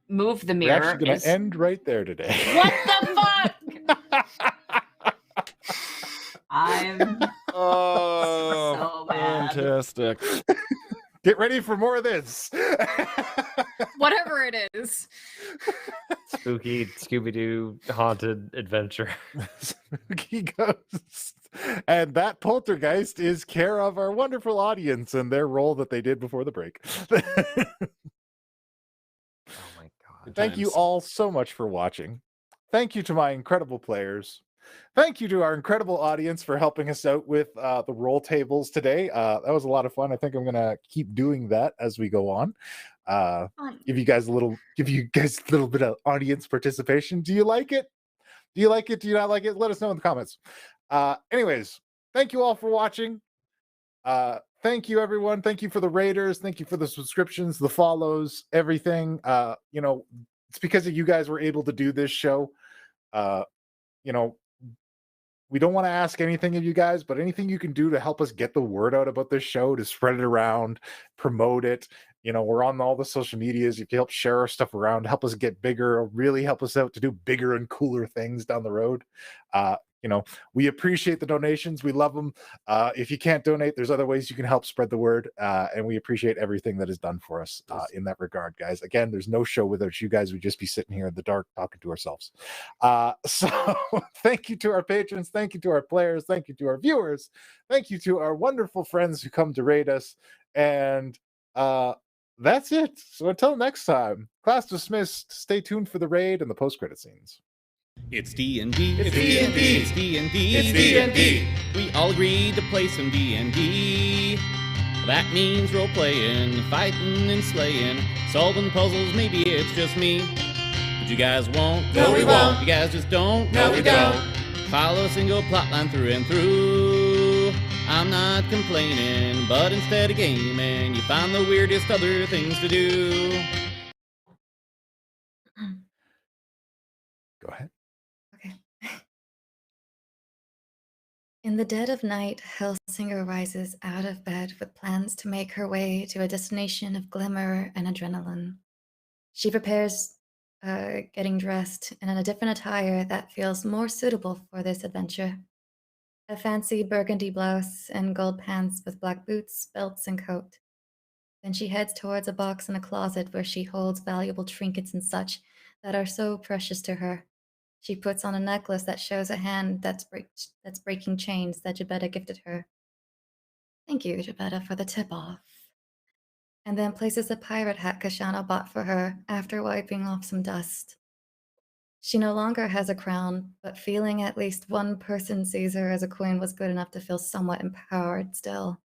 move the We're mirror, actually going to end right there today. What the fuck? I'm so bad. Fantastic. Get ready for more of this. Whatever it is. Spooky Scooby-Doo haunted adventure. Spooky ghosts. And that poltergeist is care of our wonderful audience and their role that they did before the break. Oh my god. Thank you all so much for watching. Thank you to my incredible players. Thank you to our incredible audience for helping us out with the roll tables today. That was a lot of fun. I think I'm going to keep doing that as we go on. Give you guys a little bit of audience participation. Do you like it? Do you like it? Do you not like it? Let us know in the comments. Anyways, thank you all for watching. Thank you, everyone. Thank you for the raiders. Thank you for the subscriptions, the follows, everything. It's because of you guys we're able to do this show. We don't want to ask anything of you guys, but anything you can do to help us get the word out about this show, to spread it around, promote it. We're on all the social medias. If you help share our stuff around, help us get bigger, really help us out to do bigger and cooler things down the road. We appreciate the donations. We love them. If you can't donate, there's other ways you can help spread the word. And we appreciate everything that is done for us in that regard, guys. Again, there's no show without you guys. We'd just be sitting here in the dark talking to ourselves. So thank you to our patrons. Thank you to our players. Thank you to our viewers. Thank you to our wonderful friends who come to raid us. And that's it. So until next time, class dismissed. Stay tuned for the raid and the post-credit scenes. It's D&D, it's D&D, it's D&D, it's D&D. We all agreed to play some D&D. That means role-playing, fighting and slaying, solving puzzles, maybe it's just me. But you guys won't? No, we won't. You guys just don't? No, we don't. Follow a single plotline through and through. I'm not complaining, but instead of gaming, you find the weirdest other things to do. Go ahead. In the dead of night, Hellsinger rises out of bed with plans to make her way to a destination of glimmer and adrenaline. She prepares, getting dressed in a different attire that feels more suitable for this adventure. A fancy burgundy blouse and gold pants with black boots, belts, and coat. Then she heads towards a box in a closet where she holds valuable trinkets and such that are so precious to her. She puts on a necklace that shows a hand that's breaking chains that Geppetta gifted her. Thank you, Geppetta, for the tip-off. And then places a pirate hat Kashana bought for her after wiping off some dust. She no longer has a crown, but feeling at least one person sees her as a queen was good enough to feel somewhat empowered still.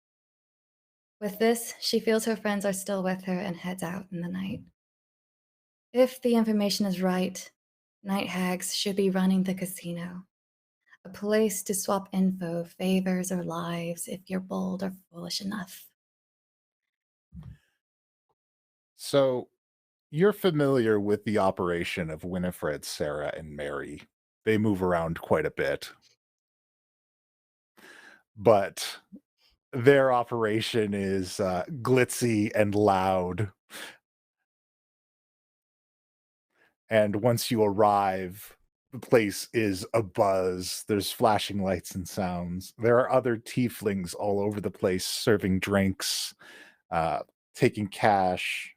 With this, she feels her friends are still with her and heads out in the night. If the information is right, night hags should be running the casino. a place to swap info, favors, or lives if you're bold or foolish enough. So you're familiar with the operation of Winifred, Sarah, and Mary. They move around quite a bit. But their operation is glitzy and loud. And once you arrive, the place is abuzz. There's flashing lights and sounds. There are other tieflings all over the place serving drinks, taking cash,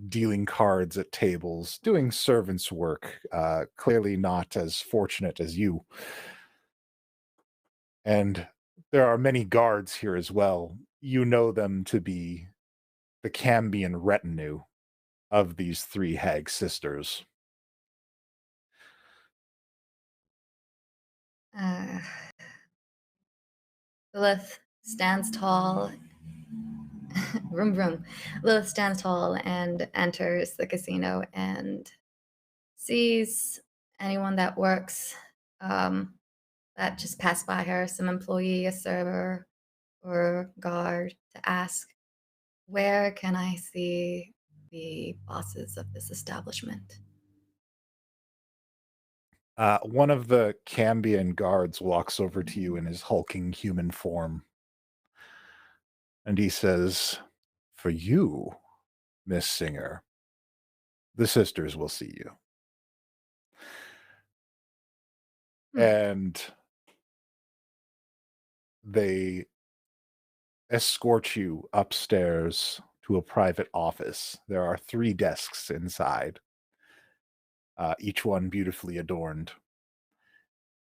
dealing cards at tables, doing servants' work, clearly not as fortunate as you. And there are many guards here as well. You know them to be the Cambion retinue of these three hag sisters. Lilith stands tall. Vroom vroom. Lilith stands tall and enters the casino and sees anyone that works that just passed by her, some employee, a server, or guard, to ask, where can I see the bosses of this establishment? One of the Cambion guards walks over to you in his hulking human form. And he says, for you, Miss Singer, the sisters will see you. And they escort you upstairs to a private office. There are 3 desks inside, each one beautifully adorned.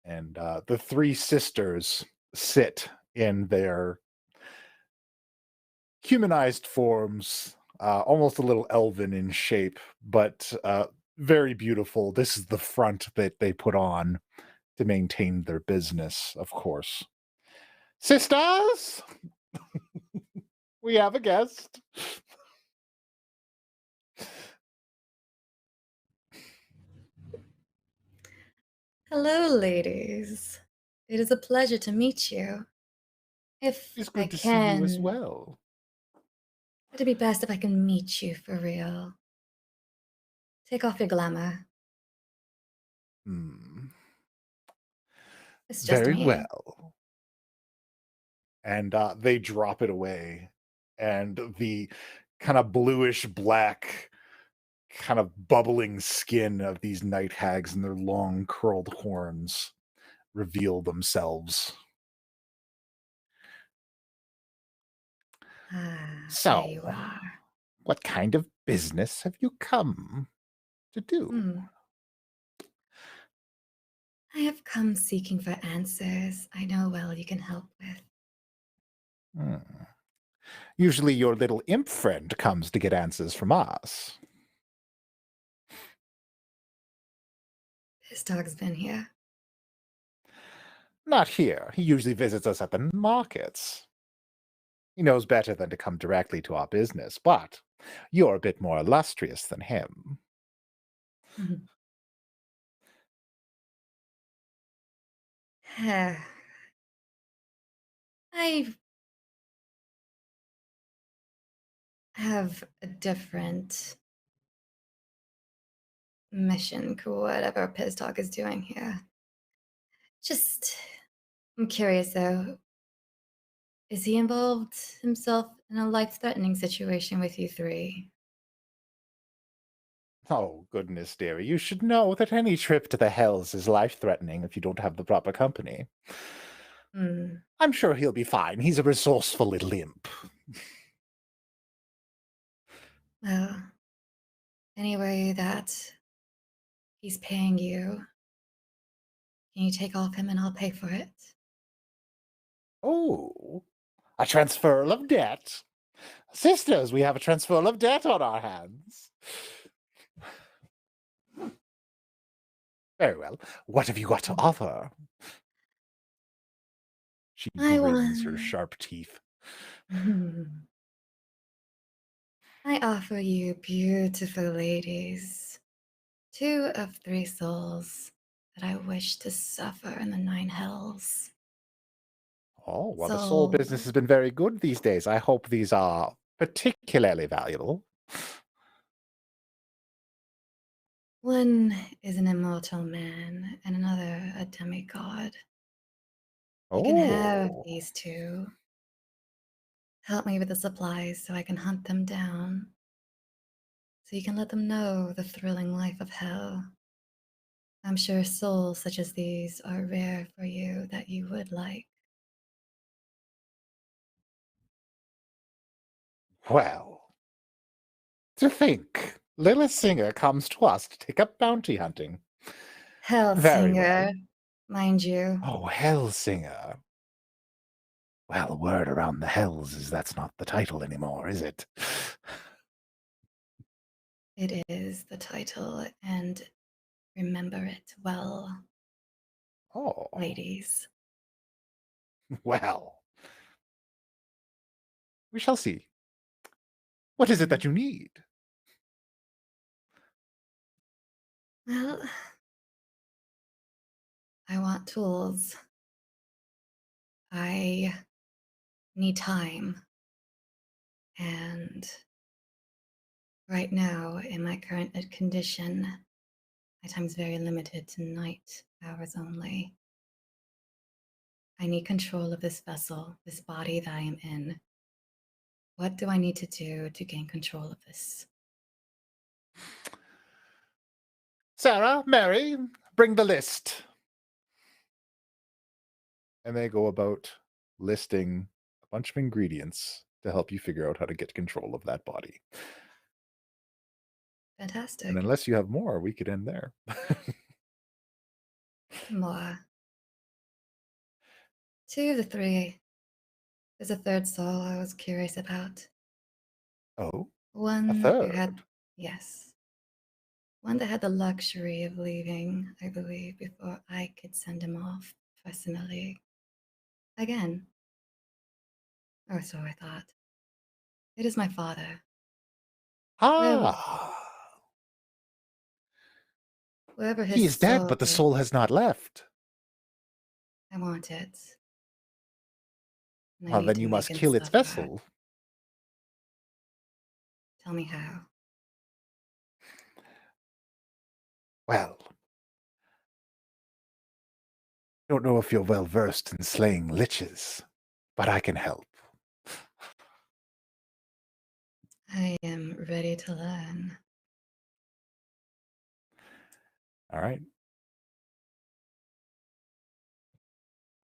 And the 3 sisters sit in their humanized forms, almost a little elven in shape, but very beautiful. This is the front that they put on to maintain their business, of course. Sisters, we have a guest. Hello, ladies. It is a pleasure to meet you. If It's I good to can, see you as well. it'd be best if I can meet you for real. Take off your glamour. It's just Very me. well. And they drop it away. And the kind of bluish black, kind of bubbling skin of these night hags and their long curled horns reveal themselves. So, there you are. what kind of business have you come to do? I have come seeking for answers I know well you can help with. Usually your little imp friend comes to get answers from us. This dog's been here. Not here. He usually visits us at the markets. He knows better than to come directly to our business, but you're a bit more illustrious than him. I have a different mission to whatever Pizdog is doing here. I'm curious though. Is he involved himself in a life-threatening situation with you 3? Oh, goodness, dearie. You should know that any trip to the Hells is life-threatening if you don't have the proper company. I'm sure he'll be fine. He's a resourceful little imp. Well, anyway, that he's paying you. Can you take off him and I'll pay for it? Oh, a transferal of debt. Sisters, we have a transferal of debt on our hands. Very well. What have you got to offer? She grins her sharp teeth. I offer you beautiful ladies, 2 of 3 souls, that I wish to suffer in the 9 hells. Oh, well, the soul business has been very good these days. I hope these are particularly valuable. One is an immortal man, and another a demigod. You can have these two. Help me with the supplies so I can hunt them down. So you can let them know the thrilling life of hell. I'm sure souls such as these are rare for you that you would like. Well, to think, Lilith Singer comes to us to take up bounty hunting. Very well. Hellsinger, mind you. Oh, Hellsinger. Well, word around the hells is that's not the title anymore, is it? It is the title, and remember it well. Oh. Ladies. Well. We shall see. What is it that you need? Well, I want tools. I need time. And right now, in my current condition, my time is very limited to night hours only. I need control of this vessel, this body that I am in. What do I need to do to gain control of this? Sarah, Mary, bring the list. And they go about listing a bunch of ingredients to help you figure out how to get control of that body. Fantastic. And unless you have more, we could end there. More. 2 of the 3. There's a third soul I was curious about. Oh, One a who third? had, yes. One that had the luxury of leaving, I believe, before I could send him off personally. Again. Or so I thought. It is my father. Ah! Wherever his He is dead, soul but the is, soul has not left. I want it. And I Well, need then to you make must him kill its suffer. vessel. Tell me how. Well, I don't know if you're well versed in slaying liches, but I can help. I am ready to learn. All right.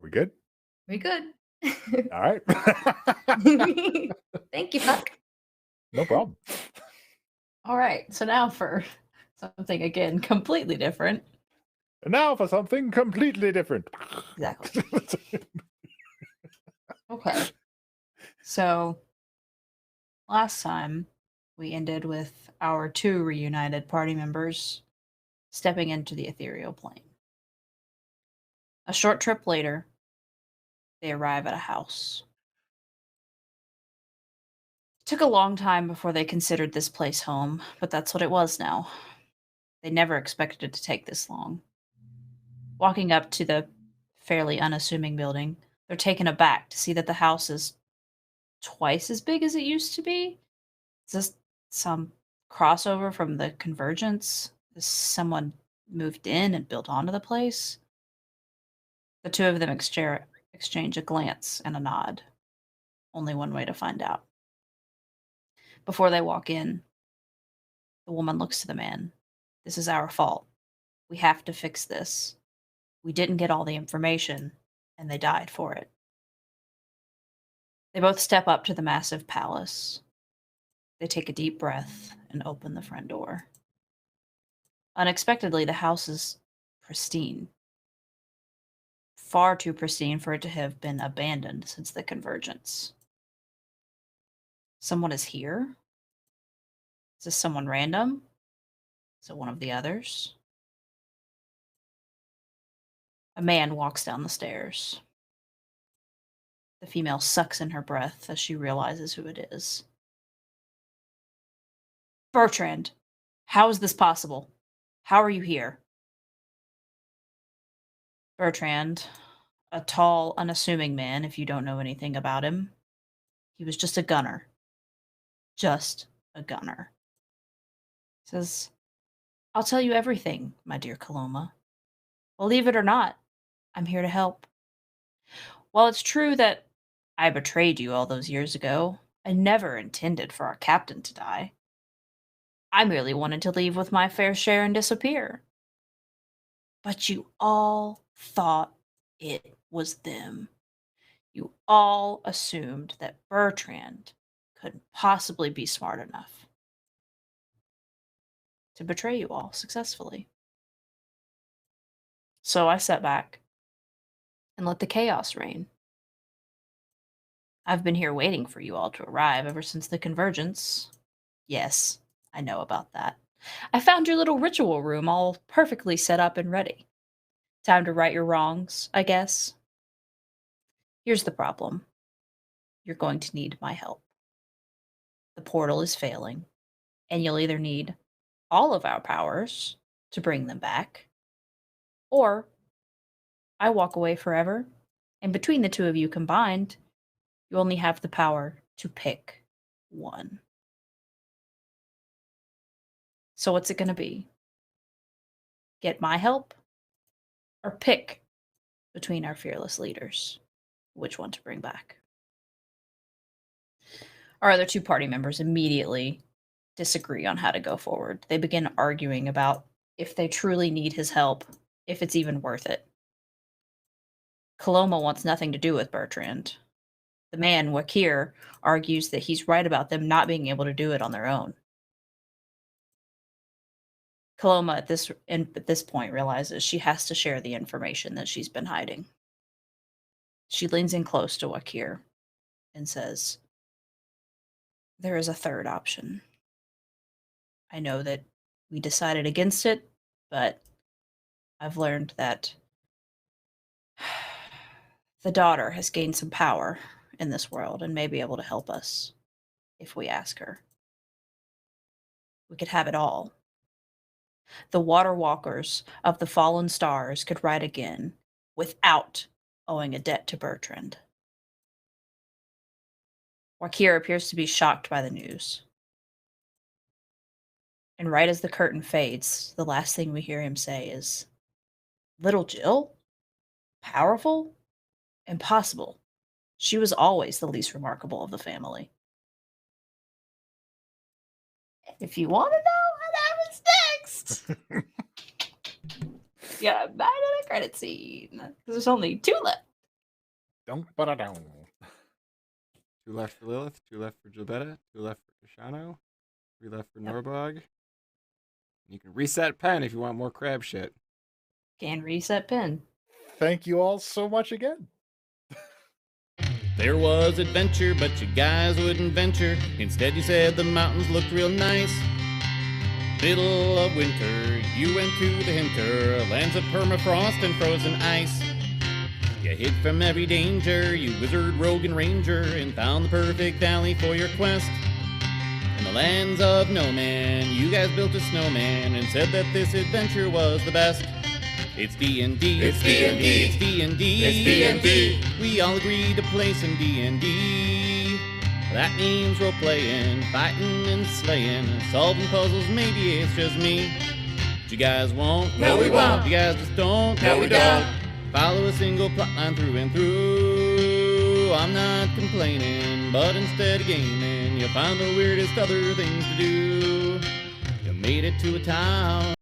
We good? We good. All right. Thank you, Puck. No problem. All right, so now for something again completely different. And now for something completely different. Exactly. Okay. So last time we ended with our 2 reunited party members stepping into the ethereal plane. A short trip later, they arrive at a house. It took a long time before they considered this place home, but that's what it was now. They never expected it to take this long. Walking up to the fairly unassuming building, they're taken aback to see that the house is twice as big as it used to be. Is this some crossover from the Convergence? Is someone moved in and built onto the place? The 2 of them exchange a glance and a nod. Only one way to find out. Before they walk in, the woman looks to the man. This is our fault. We have to fix this. We didn't get all the information, and they died for it. They both step up to the massive palace. They take a deep breath and open the front door. Unexpectedly, the house is pristine. Far too pristine for it to have been abandoned since the Convergence. Someone is here? Is this someone random? Is it one of the others? A man walks down the stairs. The female sucks in her breath as she realizes who it is. Bertrand, how is this possible? How are you here? Bertrand, a tall, unassuming man, if you don't know anything about him. He was just a gunner. Just a gunner. He says, I'll tell you everything, my dear Coloma. Believe it or not, I'm here to help. While it's true that I betrayed you all those years ago, I never intended for our captain to die. I merely wanted to leave with my fair share and disappear. But you all thought it was them. You all assumed that Bertrand couldn't possibly be smart enough to betray you all successfully. So I sat back and let the chaos reign. I've been here waiting for you all to arrive ever since the convergence. Yes, I know about that. I found your little ritual room all perfectly set up and ready. Time to right your wrongs, I guess. Here's the problem. You're going to need my help. The portal is failing, and you'll either need all of our powers to bring them back, or I walk away forever, and between the two of you combined, you only have the power to pick one. So what's it going to be? Get my help, or pick between our fearless leaders which one to bring back? Our other two party members immediately disagree on how to go forward. They begin arguing about if they truly need his help, if it's even worth it. Coloma wants nothing to do with Bertrand. The man, Wakir, argues that he's right about them not being able to do it on their own. Coloma at this point realizes she has to share the information that she's been hiding. She leans in close to Wakir and says, there is a third option. I know that we decided against it, but I've learned that the daughter has gained some power in this world and may be able to help us if we ask her. We could have it all. The water walkers of the fallen stars could ride again without owing a debt to Bertrand. Wakir appears to be shocked by the news. And right as the curtain fades, the last thing we hear him say is, Little Jill? Powerful? Impossible. She was always the least remarkable of the family. If you want to know what happens next, yeah, back to the credit scene. Because there's only 2 left. Don't put it down. 2 left for Lilith, 2 left for Gilbetta, 2 left for Kashano, 3 left for Norbog. You can reset pen if you want more crab shit. Can reset pen. Thank you all so much again. There was adventure, but you guys wouldn't venture. Instead, you said the mountains looked real nice. Middle of winter, you went to the hinter, lands of permafrost and frozen ice. You hid from every danger, you wizard, rogue, and ranger, and found the perfect valley for your quest. In the lands of no man, you guys built a snowman and said that this adventure was the best. It's D&D, it's D&D, it's D&D, it's D&D. We all agreed to play some D&D. That means role-playing, fighting and slaying, solving puzzles, maybe it's just me. But you guys won't? No, we won't. You guys just don't? No, we don't. Follow a single plotline through and through. I'm not complaining, but instead of gaming, you find the weirdest other things to do. You made it to a town